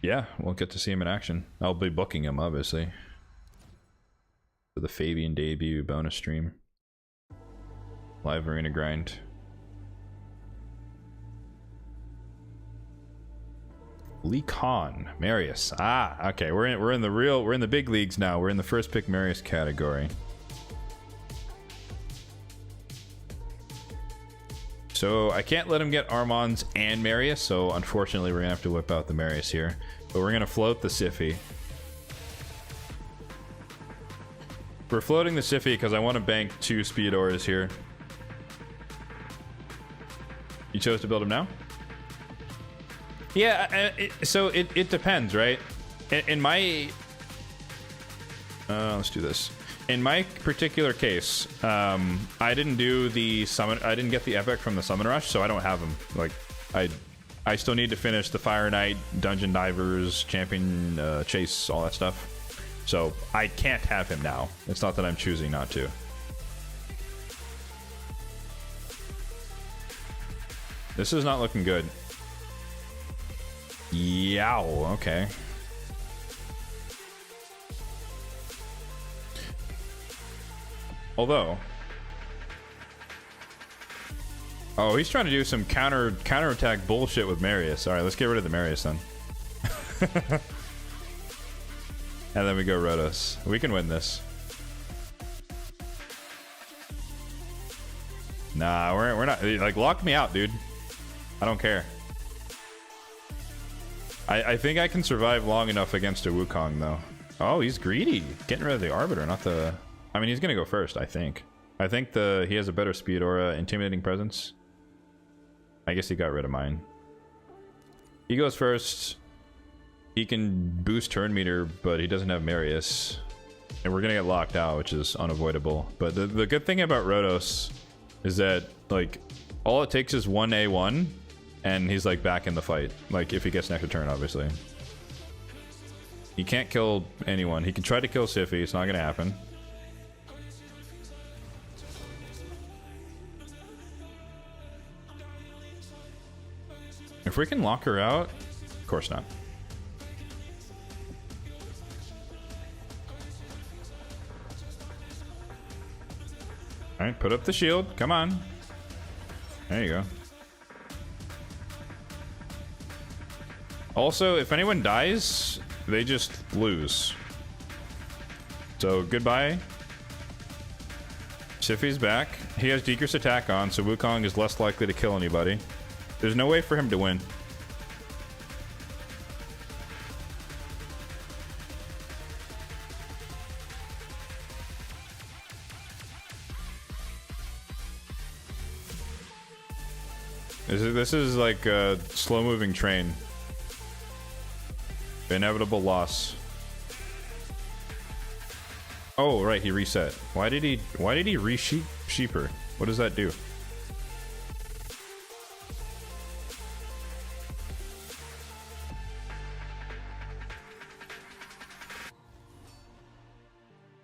yeah, we'll get to see him in action. I'll be booking him, obviously, for the Fabian debut bonus stream. Live arena grind. Lee Khan, Marius. Ah, okay. We're in the big leagues now. We're in the first pick Marius category. So I can't let him get Armands and Marius, so unfortunately we're gonna have to whip out the Marius here. But we're gonna float the Siffy. We're floating the Siffy because I want to bank 2 speed auras here. You chose to build him now? Yeah, so it depends, right? In my... let's do this. In my particular case, I didn't do the summon... I didn't get the epic from the summon rush, so I don't have him. Like, I still need to finish the Fire Knight, Dungeon Divers, Champion Chase, all that stuff. So I can't have him now. It's not that I'm choosing not to. This is not looking good. Yow, okay. Although... Oh, he's trying to do some counterattack bullshit with Marius. Alright, let's get rid of the Marius then. And then we go Rotos. We can win this. Nah, we're not. Like, lock me out, dude. I don't care. I think I can survive long enough against a Wukong, though. Oh, he's greedy. Getting rid of the Arbiter, not the... I mean, he's gonna go first, I think. I think he has a better speed aura, intimidating presence. I guess he got rid of mine. He goes first. He can boost turn meter, but he doesn't have Marius. And we're gonna get locked out, which is unavoidable. But the good thing about Rotos is that, like, all it takes is one A1, and he's, like, back in the fight. Like, if he gets an extra turn, obviously. He can't kill anyone. He can try to kill Siffy. It's not gonna happen. If we can lock her out... Of course not. Alright, put up the shield. Come on. There you go. Also, if anyone dies, they just lose. So, goodbye. Siffy's back. He has decreased attack on, so Wukong is less likely to kill anybody. There's no way for him to win. This is like a slow-moving train. Inevitable loss. Oh, right, he reset. Why did he re-sheep her? What does that do?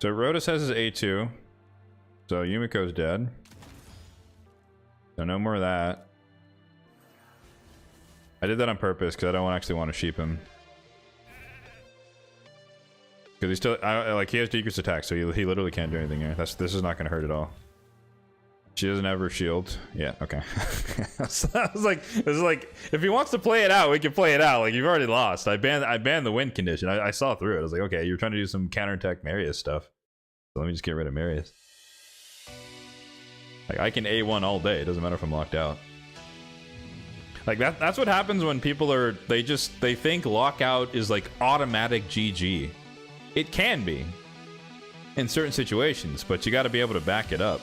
So Rotos has his A2. So Yumiko's dead. So no more of that. I did that on purpose because I don't actually want to sheep him. Because he's still, like, he has decreased attack, so he literally can't do anything here. This is not going to hurt at all. She doesn't have her shield. Yeah, okay. So I was like, if he wants to play it out, we can play it out. Like, you've already lost. I banned the win condition. I saw through it. I was like, okay, you're trying to do some counterattack Marius stuff. So let me just get rid of Marius. Like, I can A1 all day. It doesn't matter if I'm locked out. Like, that's what happens when people are, they think lockout is like automatic GG. It can be in certain situations, but you got to be able to back it up.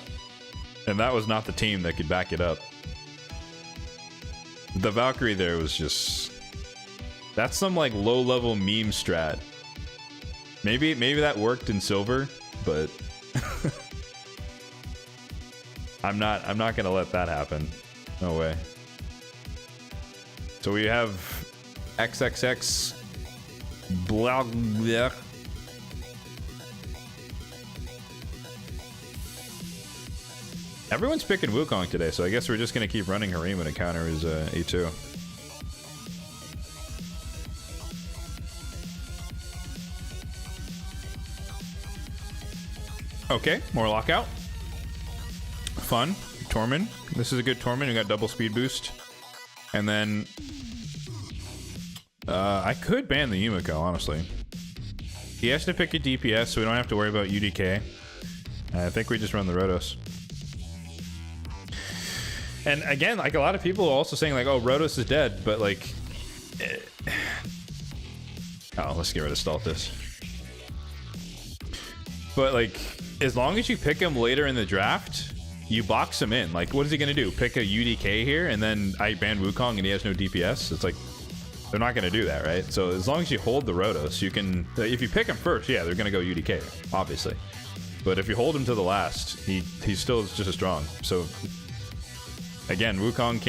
And that was not the team that could back it up. The Valkyrie there was just, that's some like low-level meme strat. Maybe that worked in silver, but I'm not gonna let that happen. No way. So we have XXX blah blah. Everyone's picking Wukong today, so I guess we're just gonna keep running Harima to counter his E2. Okay, more lockout. Fun. Torment. This is a good Torment. We got double speed boost. And then... I could ban the Yumiko, honestly. He has to pick a DPS, so we don't have to worry about UDK. I think we just run the Rotos. And again, like, a lot of people are also saying, like, oh, Rotos is dead, but, like... Oh, let's get rid of Stultus. But, like, as long as you pick him later in the draft, you box him in. Like, what is he gonna do? Pick a UDK here, and then I ban Wukong and he has no DPS? It's like... They're not going to do that, right? So as long as you hold the Rotos, you can... If you pick him first, yeah, they're going to go UDK, obviously. But if you hold him to the last, he still is just as strong. So, again, Wukong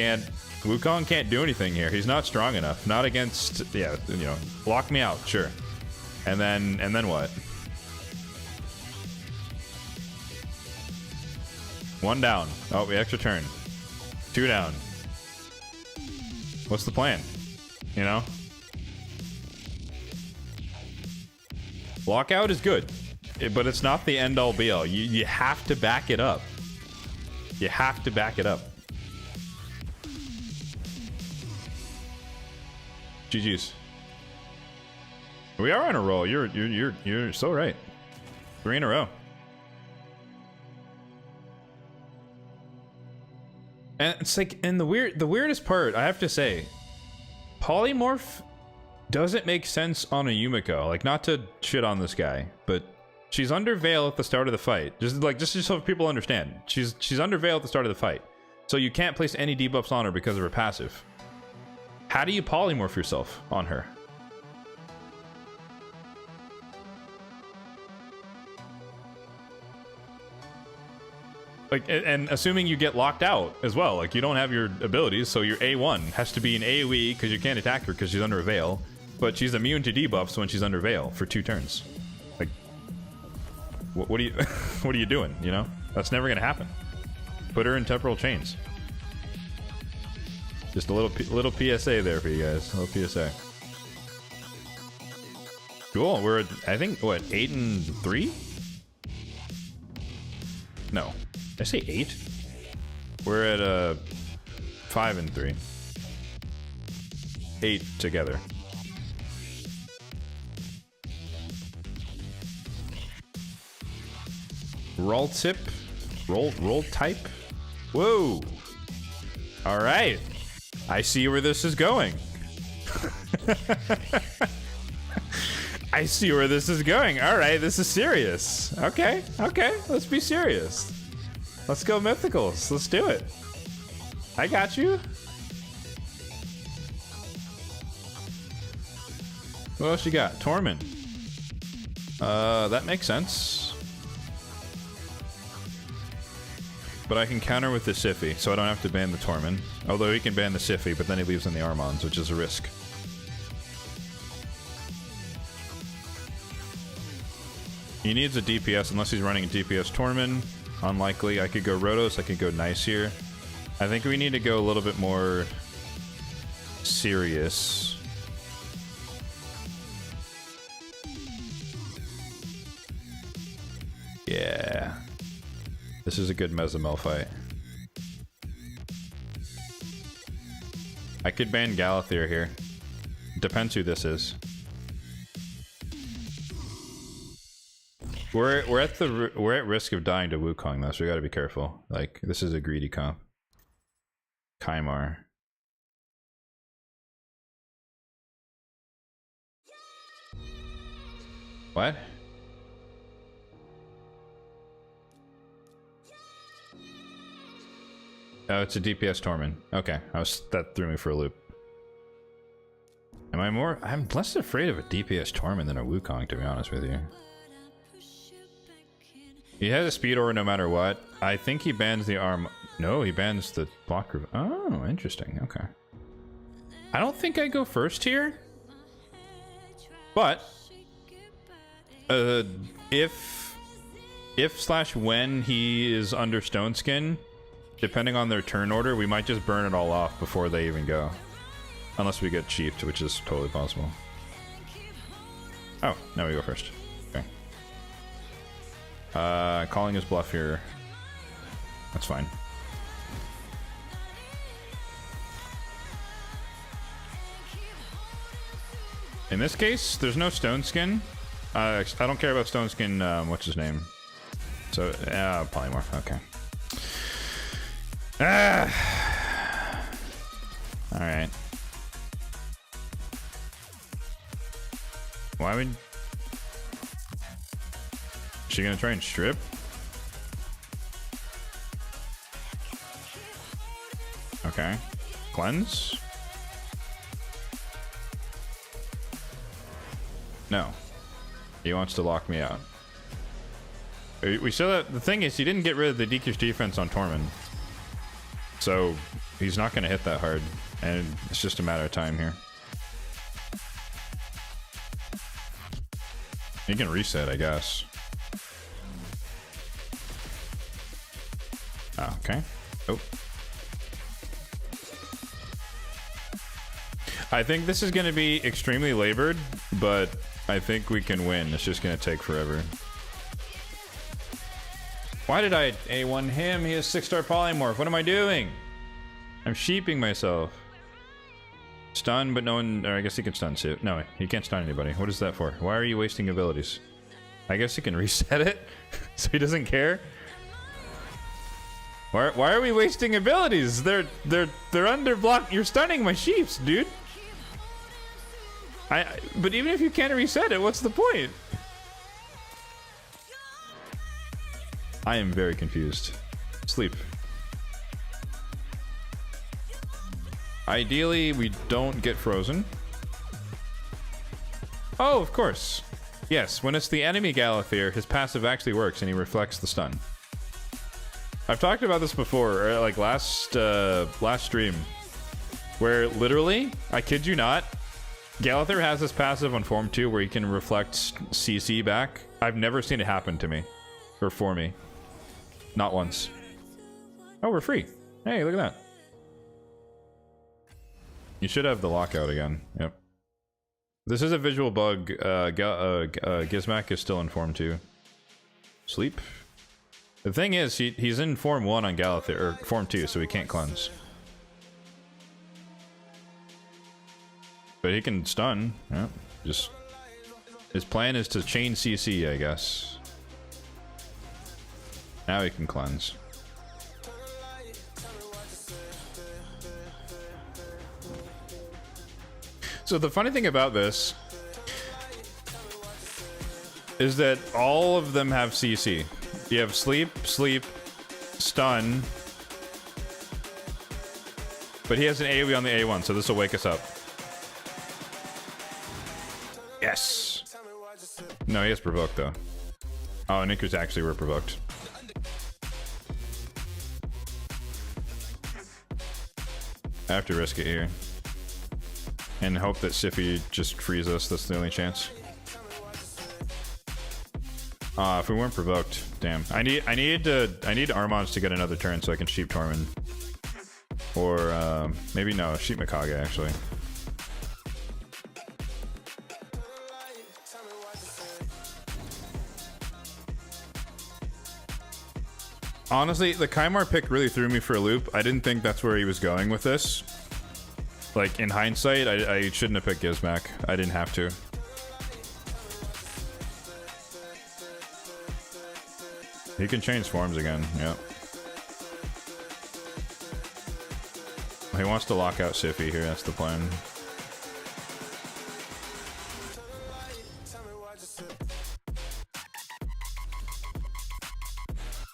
can't do anything here. He's not strong enough. Not against... Yeah, you know, lock me out, sure. And then what? One down. Oh, we extra turn. Two down. What's the plan? You know? Lockout is good, but it's not the end-all be-all. You have to back it up. You have to back it up. GG's. We are on a roll. You're so right. 3 in a row. And it's like, and the weirdest part, I have to say, Polymorph doesn't make sense on a Yumiko. Like, not to shit on this guy, but she's under Veil at the start of the fight. Just so people understand. She's under Veil at the start of the fight. So you can't place any debuffs on her because of her passive. How do you polymorph yourself on her? Like, and assuming you get locked out as well, like, you don't have your abilities, so your A1 has to be an AoE because you can't attack her because she's under a Veil, but she's immune to debuffs when she's under Veil for 2 turns. Like, what are you, what are you doing? You know, that's never gonna happen. Put her in temporal chains. Just a little PSA there for you guys. A little PSA. Cool. We're at, I think, what, 8-3? No. Did I say 8? We're at 5-3. 8 together. Roll tip? Roll type? Whoa! Alright. I see where this is going. I see where this is going. Alright, this is serious. Okay, let's be serious. Let's go mythicals. Let's do it. I got you. What else you got? Torment. That makes sense. But I can counter with the Siphi, so I don't have to ban the Torment. Although he can ban the Siphi, but then he leaves in the Armons, which is a risk. He needs a DPS unless he's running a DPS Torment. Unlikely. I could go Rotos, I could go Nice here. I think we need to go a little bit more serious. Yeah. This is a good Mezamel fight. I could ban Galathir here. Depends who this is. We're at risk of dying to Wukong though, so we gotta be careful. Like, this is a greedy comp. Kymar. What? Oh, it's a DPS Torment. Okay, that threw me for a loop. I'm less afraid of a DPS Torment than a Wukong, to be honest with you. He has a speed aura no matter what. I think he bans the arm. No, he bans the block. Oh, interesting. Okay. I don't think I go first here. But if/when he is under Stone Skin, depending on their turn order, we might just burn it all off before they even go. Unless we get cheaped, which is totally possible. Oh, now we go first. Okay. Calling his bluff here. That's fine. In this case, there's no stone skin. I don't care about stone skin. What's his name? So, polymorph. Okay. All right. Why would she gonna try and strip? Okay. Cleanse? No. He wants to lock me out. We saw that the thing is he didn't get rid of the decreased defense on Tormund. So he's not gonna hit that hard. And it's just a matter of time here. He can reset, I guess. Oh, okay. Oh. I think this is going to be extremely labored, but I think we can win. It's just going to take forever. Why did I A1 him? He has 6-star polymorph. What am I doing? I'm sheeping myself. Stun, but no one... Or I guess he can stun too. No, he can't stun anybody. What is that for? Why are you wasting abilities? I guess he can reset it, so he doesn't care. Why are we wasting abilities? They're under block. You're stunning my sheeps, dude. But even if you can't reset it, what's the point? I am very confused. Sleep. Ideally, we don't get frozen. Oh, of course. Yes, when it's the enemy Galathir, his passive actually works and he reflects the stun. I've talked about this before, like last stream, where literally, I kid you not, Galathir has this passive on Form 2 where he can reflect CC back. I've never seen it happen to me, or for me. Not once. Oh, we're free. Hey, look at that. You should have the lockout again. Yep. This is a visual bug. Gizmak is still in Form 2. Sleep. The thing is, he's in Form 1 on Galathir, or Form 2, so he can't cleanse. But he can stun. Yeah. Just his plan is to chain CC, I guess. Now he can cleanse. So the funny thing about this is that all of them have CC. You have sleep, stun. But he has an AoE on the A1, so this will wake us up. Yes! No, he has provoked though. Oh, Nikus actually were provoked. I have to risk it here. And hope that Sify just frees us, that's the only chance. If we weren't provoked, damn. I need Armons to get another turn so I can sheep Tormund. Or maybe no, sheep Mikage actually. Honestly, the Kymar pick really threw me for a loop. I didn't think that's where he was going with this. Like, in hindsight, I shouldn't have picked Gizmak. I didn't have to. He can change forms again, yep. He wants to lock out Sify here, that's the plan.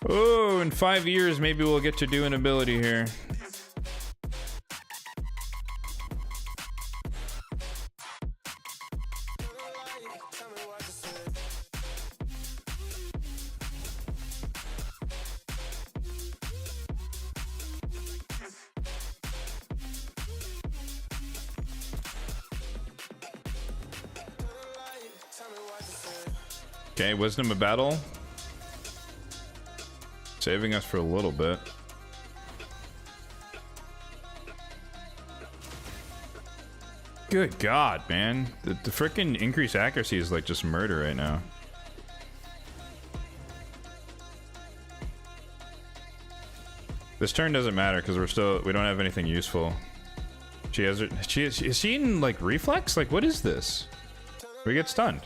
Oh, in 5 years, maybe we'll get to do an ability here. Okay, Wisdom of Battle. Saving us for a little bit. Good God, man. The frickin' increased accuracy is like just murder right now. This turn doesn't matter because we don't have anything useful. She has her, is she in like reflex? Like what is this? We get stunned.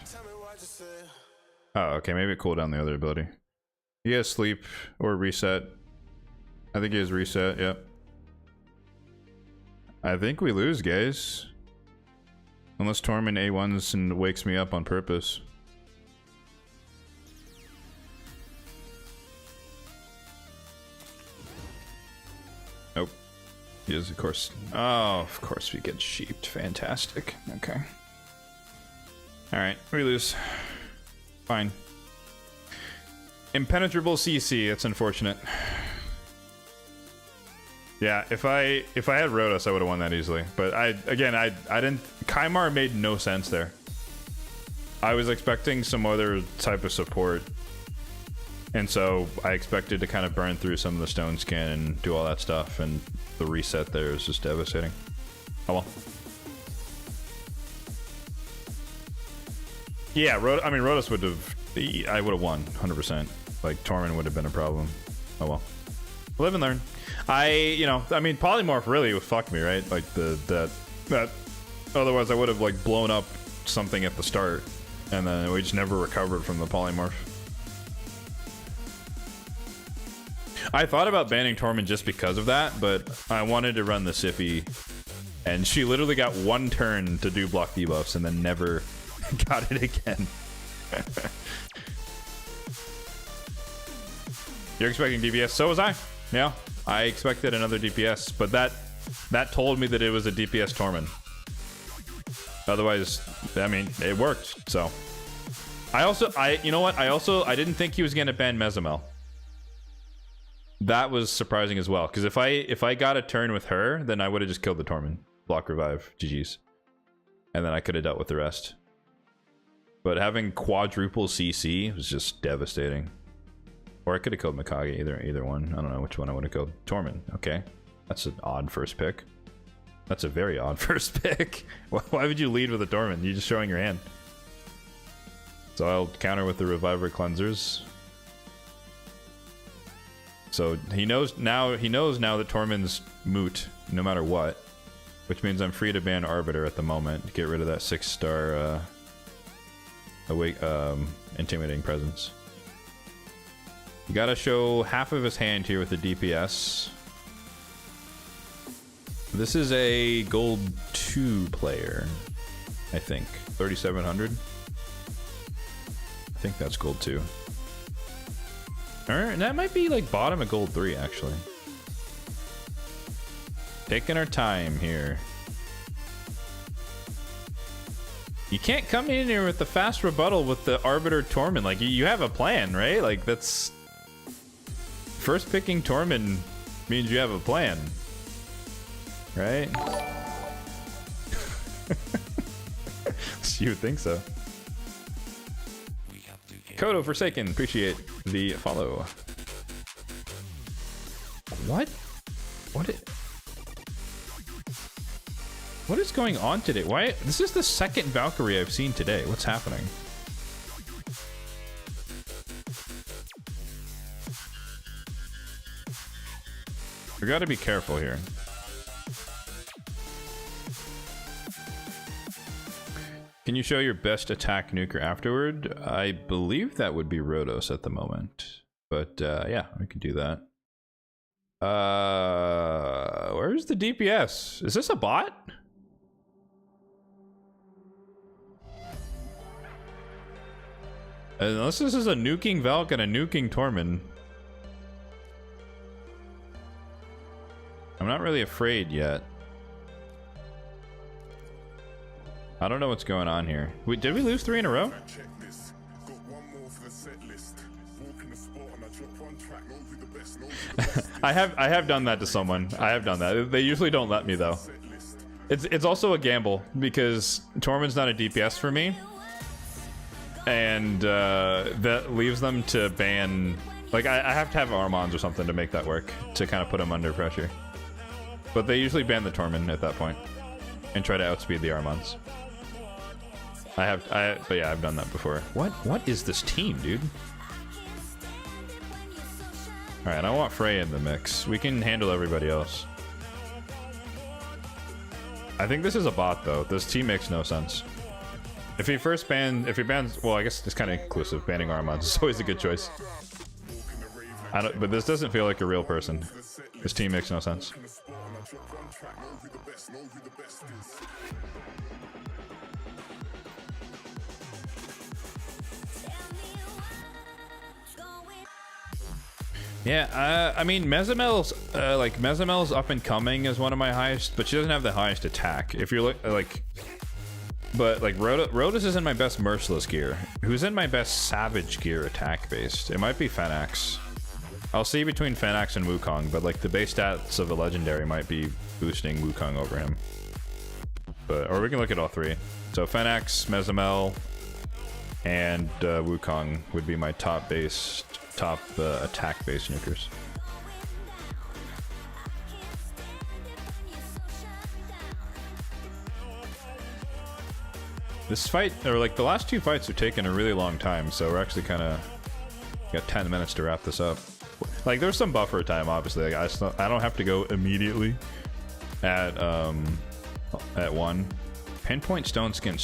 Oh, okay, maybe it cooled down the other ability. He has sleep or reset. I think he has reset, yep. I think we lose, guys. Unless Torment A1s and wakes me up on purpose. Nope. He is, of course. Oh, of course we get sheeped. Fantastic. Okay. Alright, we lose. Fine. Impenetrable CC, that's unfortunate. Yeah, if I had Rhodos, I would have won that easily. But I didn't. Kymar made no sense there. I was expecting some other type of support, and so I expected to kind of burn through some of the stone skin and do all that stuff, and the reset there is just devastating. Oh well. Yeah, I mean Rhodos would have. I would have won 100%. Like Torment would have been a problem. Oh well. Live and learn. I mean, polymorph really fucked me, right? Like that. Otherwise, I would have like blown up something at the start, and then we just never recovered from the polymorph. I thought about banning Torment just because of that, but I wanted to run the Siffy, and she literally got one turn to do block debuffs, and then never got it again. You're expecting DPS? So was I. Yeah, I expected another DPS, but that told me that it was a DPS Torment. Otherwise, I mean, it worked. So, you know what? I didn't think he was gonna ban Mezamel. That was surprising as well, because if I got a turn with her, then I would have just killed the Torment, block revive, GG's, and then I could have dealt with the rest. But having quadruple CC was just devastating. Or I could have killed Mikage, either one. I don't know which one I would have killed. Torment, okay. That's an odd first pick. That's a very odd first pick. Why would you lead with a Torment? You're just showing your hand. So I'll counter with the Reviver Cleansers. So he knows now that Torment's moot, no matter what. Which means I'm free to ban Arbiter at the moment to get rid of that 6-star intimidating presence. You gotta show half of his hand here with the DPS. This is a gold 2 player, I think. 3,700. I think that's gold 2. Alright, that might be like bottom of gold 3 actually. Taking our time here. You can't come in here with the fast rebuttal with the Arbiter Torment. Like, you have a plan, right? Like, that's... First picking Torment means you have a plan. Right? You would think so. Kodo Forsaken, appreciate the follow. What? What is going on today? Why? This is the second Valkyrie I've seen today. What's happening? We gotta be careful here. Can you show your best attack nuker afterward? I believe that would be Rhodos at the moment. But yeah, we could do that. Where's the DPS? Is this a bot? Unless this is a nuking Valk and a nuking Torment. I'm not really afraid yet. I don't know what's going on here. Did we lose 3 in a row? I have done that to someone. I have done that. They usually don't let me though. It's also a gamble because Torment's not a DPS for me, and that leaves them to ban. Like I have to have Armons or something to make that work to kind of put them under pressure. But they usually ban the Torment at that point and try to outspeed the Armons. But yeah, I've done that before. What is this team, dude? Alright, I want Frey in the mix. We can handle everybody else. I think this is a bot, though. This team makes no sense. If he bans, well, I guess it's kind of inclusive. Banning Armons is always a good choice. But this doesn't feel like a real person. This team makes no sense. Yeah, I mean, Mezamel's Mezamel's up and coming is one of my highest, but she doesn't have the highest attack. If you're but like Rhodas is in my best merciless gear. Who's in my best savage gear attack based? It might be Fenax. I'll see between Fenax and Wukong, but like the base stats of a legendary might be boosting Wukong over him. Or we can look at all three. So Fenax, Mezamel, and Wukong would be my top attack base nukers. This fight, or like the last two fights, have taken a really long time, so we're actually kind of got 10 minutes to wrap this up. Like there's some buffer time, obviously. Like, I don't have to go immediately at 1. Pinpoint Stone Skin.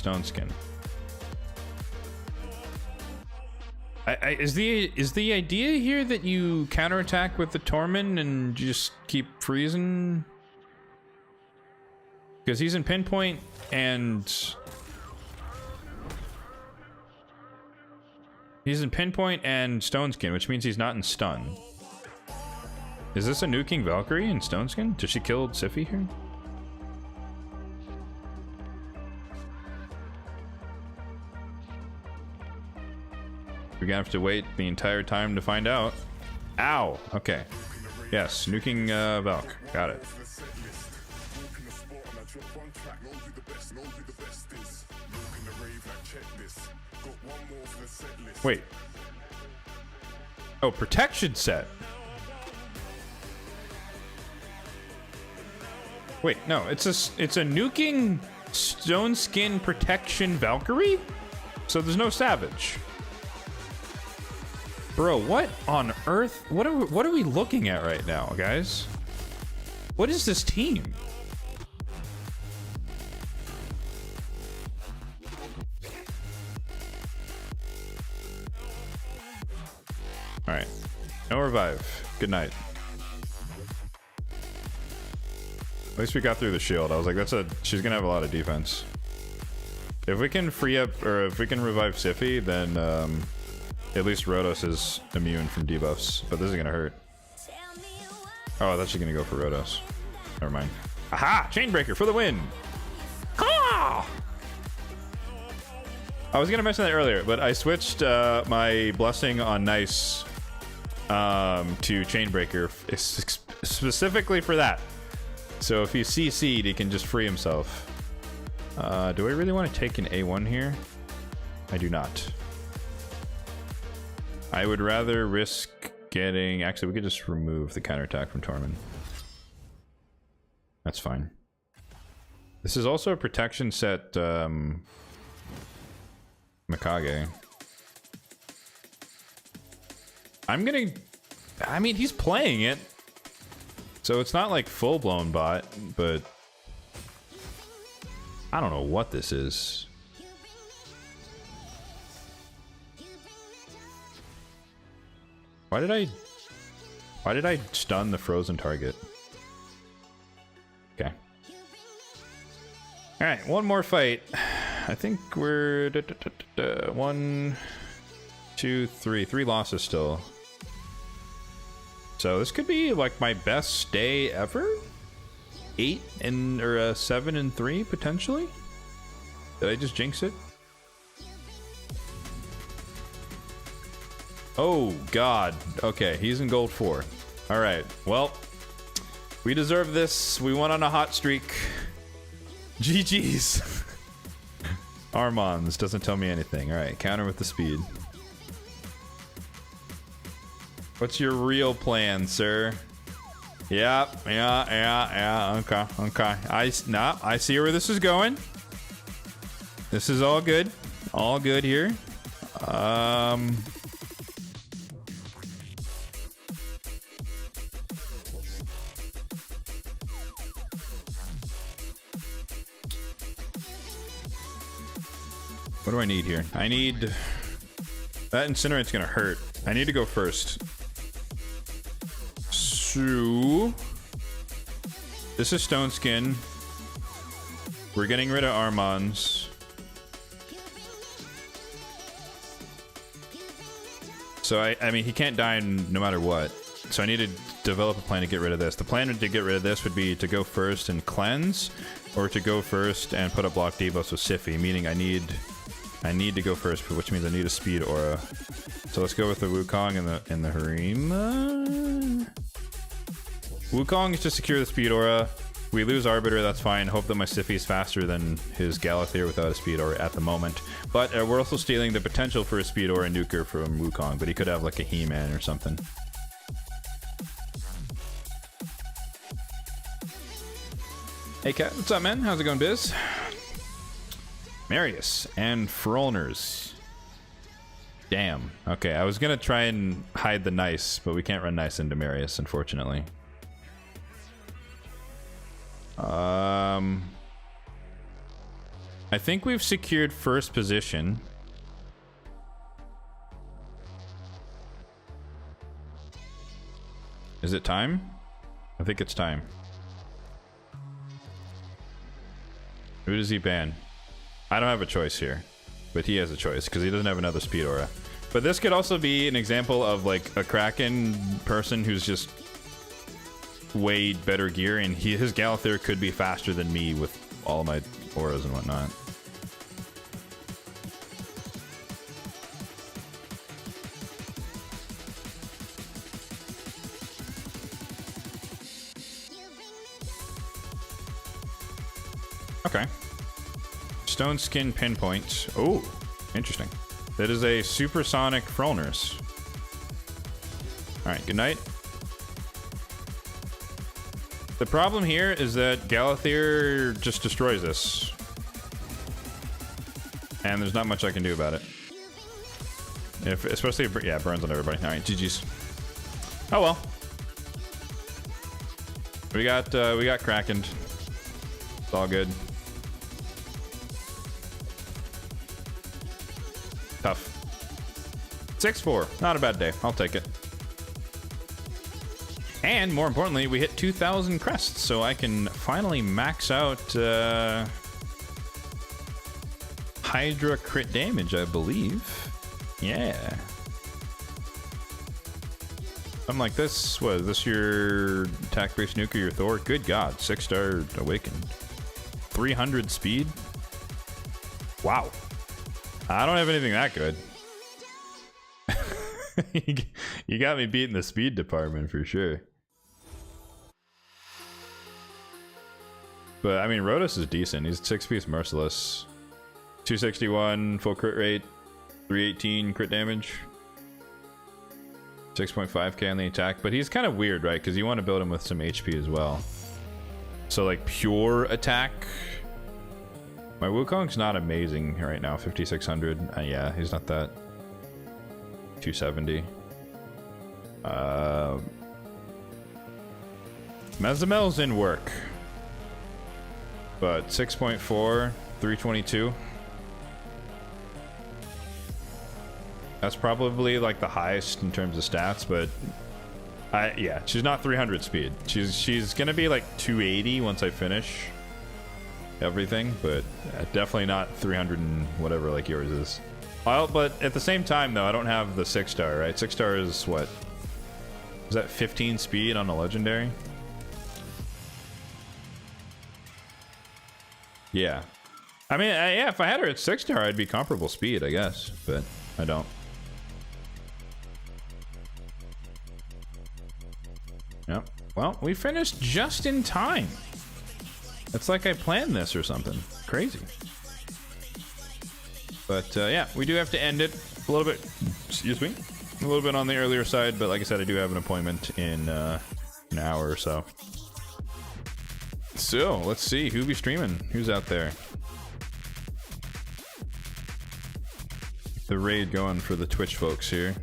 Is the idea here that you counterattack with the Torment and just keep freezing? Because he's in Pinpoint and Stone Skin, which means he's not in stun. Is this a nuking Valkyrie in Stone Skin? Did she kill Sify here? We're gonna have to wait the entire time to find out. Ow! Okay. Yes, nuking Valk. Got it. Wait. Oh, protection set. Wait, no, it's a nuking Stone Skin protection Valkyrie? So there's no Savage. Bro, what on earth? What are we looking at right now, guys? What is this team? All right, no revive. Good night. At least we got through the shield. I was like, she's gonna have a lot of defense. If we can free up, or if we can revive Sify, then at least Rhodos is immune from debuffs, but this is gonna hurt. Oh, I thought she was gonna go for Rhodos. Never mind. Aha! Chainbreaker for the win! Ah! I was gonna mention that earlier, but I switched my blessing on Nice to Chainbreaker specifically for that. So if he's CC'd, he can just free himself. Do I really want to take an A1 here? I do not. I would rather risk getting... Actually, we could just remove the counterattack from Torment. That's fine. This is also a protection set, Mikage. I'm gonna... I mean, he's playing it. So it's not like full-blown bot, but... I don't know what this is. Why did I stun the frozen target? Okay. Alright, one more fight. I think we're... 1, 2, 3. 3 losses still. So this could be like my best day ever? 8 and or 7 and 3 potentially? Did I just jinx it? Oh god. Okay, he's in gold 4. All right. Well, we deserve this. We went on a hot streak. GG's. Armons doesn't tell me anything. All right, counter with the speed. What's your real plan, sir? Yeah. Okay. I see where this is going. This is all good. All good here. What do I need here? I need... That Incinerate's gonna hurt. I need to go first. So... This is Stone Skin. We're getting rid of Armand's. So I mean, he can't die no matter what. So I need to develop a plan to get rid of this. The plan to get rid of this would be to go first and cleanse, or to go first and put a block debuffs with Siffy, meaning I need to go first, which means I need a speed aura. So let's go with the Wukong and the Harima. Wukong is to secure the speed aura. We lose Arbiter, that's fine. Hope that my Siffy is faster than his Galathir without a speed aura at the moment. But we're also stealing the potential for a speed aura nuker from Wukong, but he could have like a He-Man or something. Hey Kat, what's up man? How's it going, Biz? Marius and Frolners. Damn. Okay, I was gonna try and hide the nice, but we can't run nice into Marius, unfortunately. I think we've secured first position. Is it time? I think it's time. Who does he ban? I don't have a choice here, but he has a choice because he doesn't have another speed aura. But this could also be an example of like a Kraken person who's just way better gear, and his Galathir could be faster than me with all my auras and whatnot. Okay. Stone Skin Pinpoint. Oh, interesting. That is a supersonic Frolners. Alright, good night. The problem here is that Galathir just destroys this. And there's not much I can do about it. Especially if, yeah, burns on everybody. Alright, GG's. Oh well. We got Krakened. It's all good. Tough. 6-4. Not a bad day. I'll take it. And more importantly, we hit 2,000 crests, so I can finally max out Hydra crit damage, I believe. Yeah. I'm like this. What is this? Your attack-based nuke or your Thor? Good God, 6-star awakened. 300 speed. Wow. I don't have anything that good. You got me beating the speed department for sure. But I mean, Rhodos is decent. He's 6-piece merciless. 261 full crit rate, 318 crit damage, 6.5k on the attack. But he's kind of weird, right? Because you want to build him with some HP as well. So like pure attack. My Wukong's not amazing right now. 5,600. Yeah, he's not that. 270. Mezamel's in work. But 6.4, 322. That's probably like the highest in terms of stats, but yeah, she's not 300 speed. She's gonna be like 280 once I finish everything, but definitely not 300 and whatever like yours is. Well, but at the same time though, I don't have the 6-star, right? 6-star is what? Is that 15 speed on a legendary? Yeah. I mean, yeah, if I had her at 6-star, I'd be comparable speed, I guess, but I don't. Yep. Well, we finished just in time. It's like I planned this or something. Crazy. But yeah, we do have to end it a little bit. Excuse me. A little bit on the earlier side, but like I said, I do have an appointment in an hour or so. So let's see who be streaming. Who's out there? The raid going for the Twitch folks here.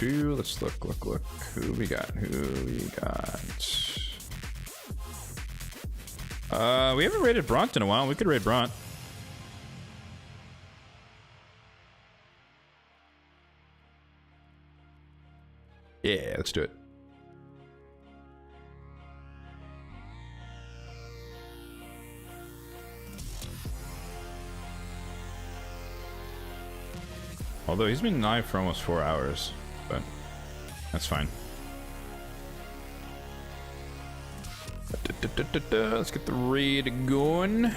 Let's look. Who we got? We haven't raided Bront in a while. We could raid Bront. Yeah, let's do it. Although he's been live for almost 4 hours, but that's fine. Let's get the raid going.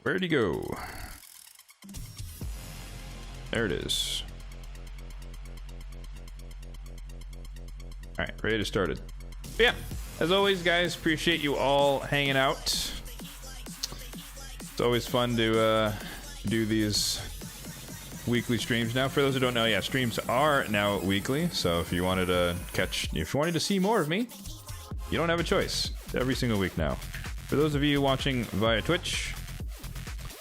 Where'd he go? There it is. Alright, raid is started. But yeah, as always, guys, appreciate you all hanging out. It's always fun to do these weekly streams now. For those who don't know, yeah, streams are now weekly. So if you wanted to see more of me, you don't have a choice. It's every single week now. For those of you watching via Twitch,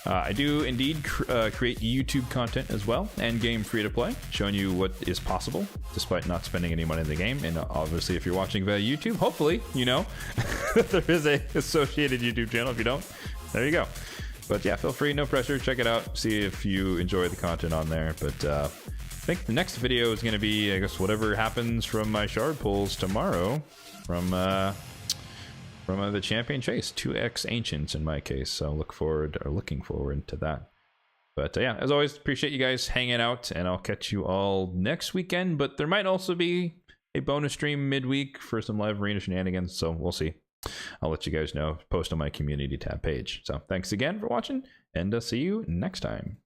I do indeed create YouTube content as well, and game free to play, showing you what is possible despite not spending any money in the game. And obviously, if you're watching via YouTube, hopefully you know that there is a associated YouTube channel. If you don't, there you go. But yeah, feel free, no pressure, check it out, see if you enjoy the content on there. But I think the next video is going to be, I guess, whatever happens from my shard pulls tomorrow from the champion chase, 2x ancients in my case. So looking forward to that. But yeah, as always, appreciate you guys hanging out, and I'll catch you all next weekend. But there might also be a bonus stream midweek for some live arena shenanigans, so we'll see. I'll let you guys know. Post on my community tab page. So thanks again for watching, and see you next time.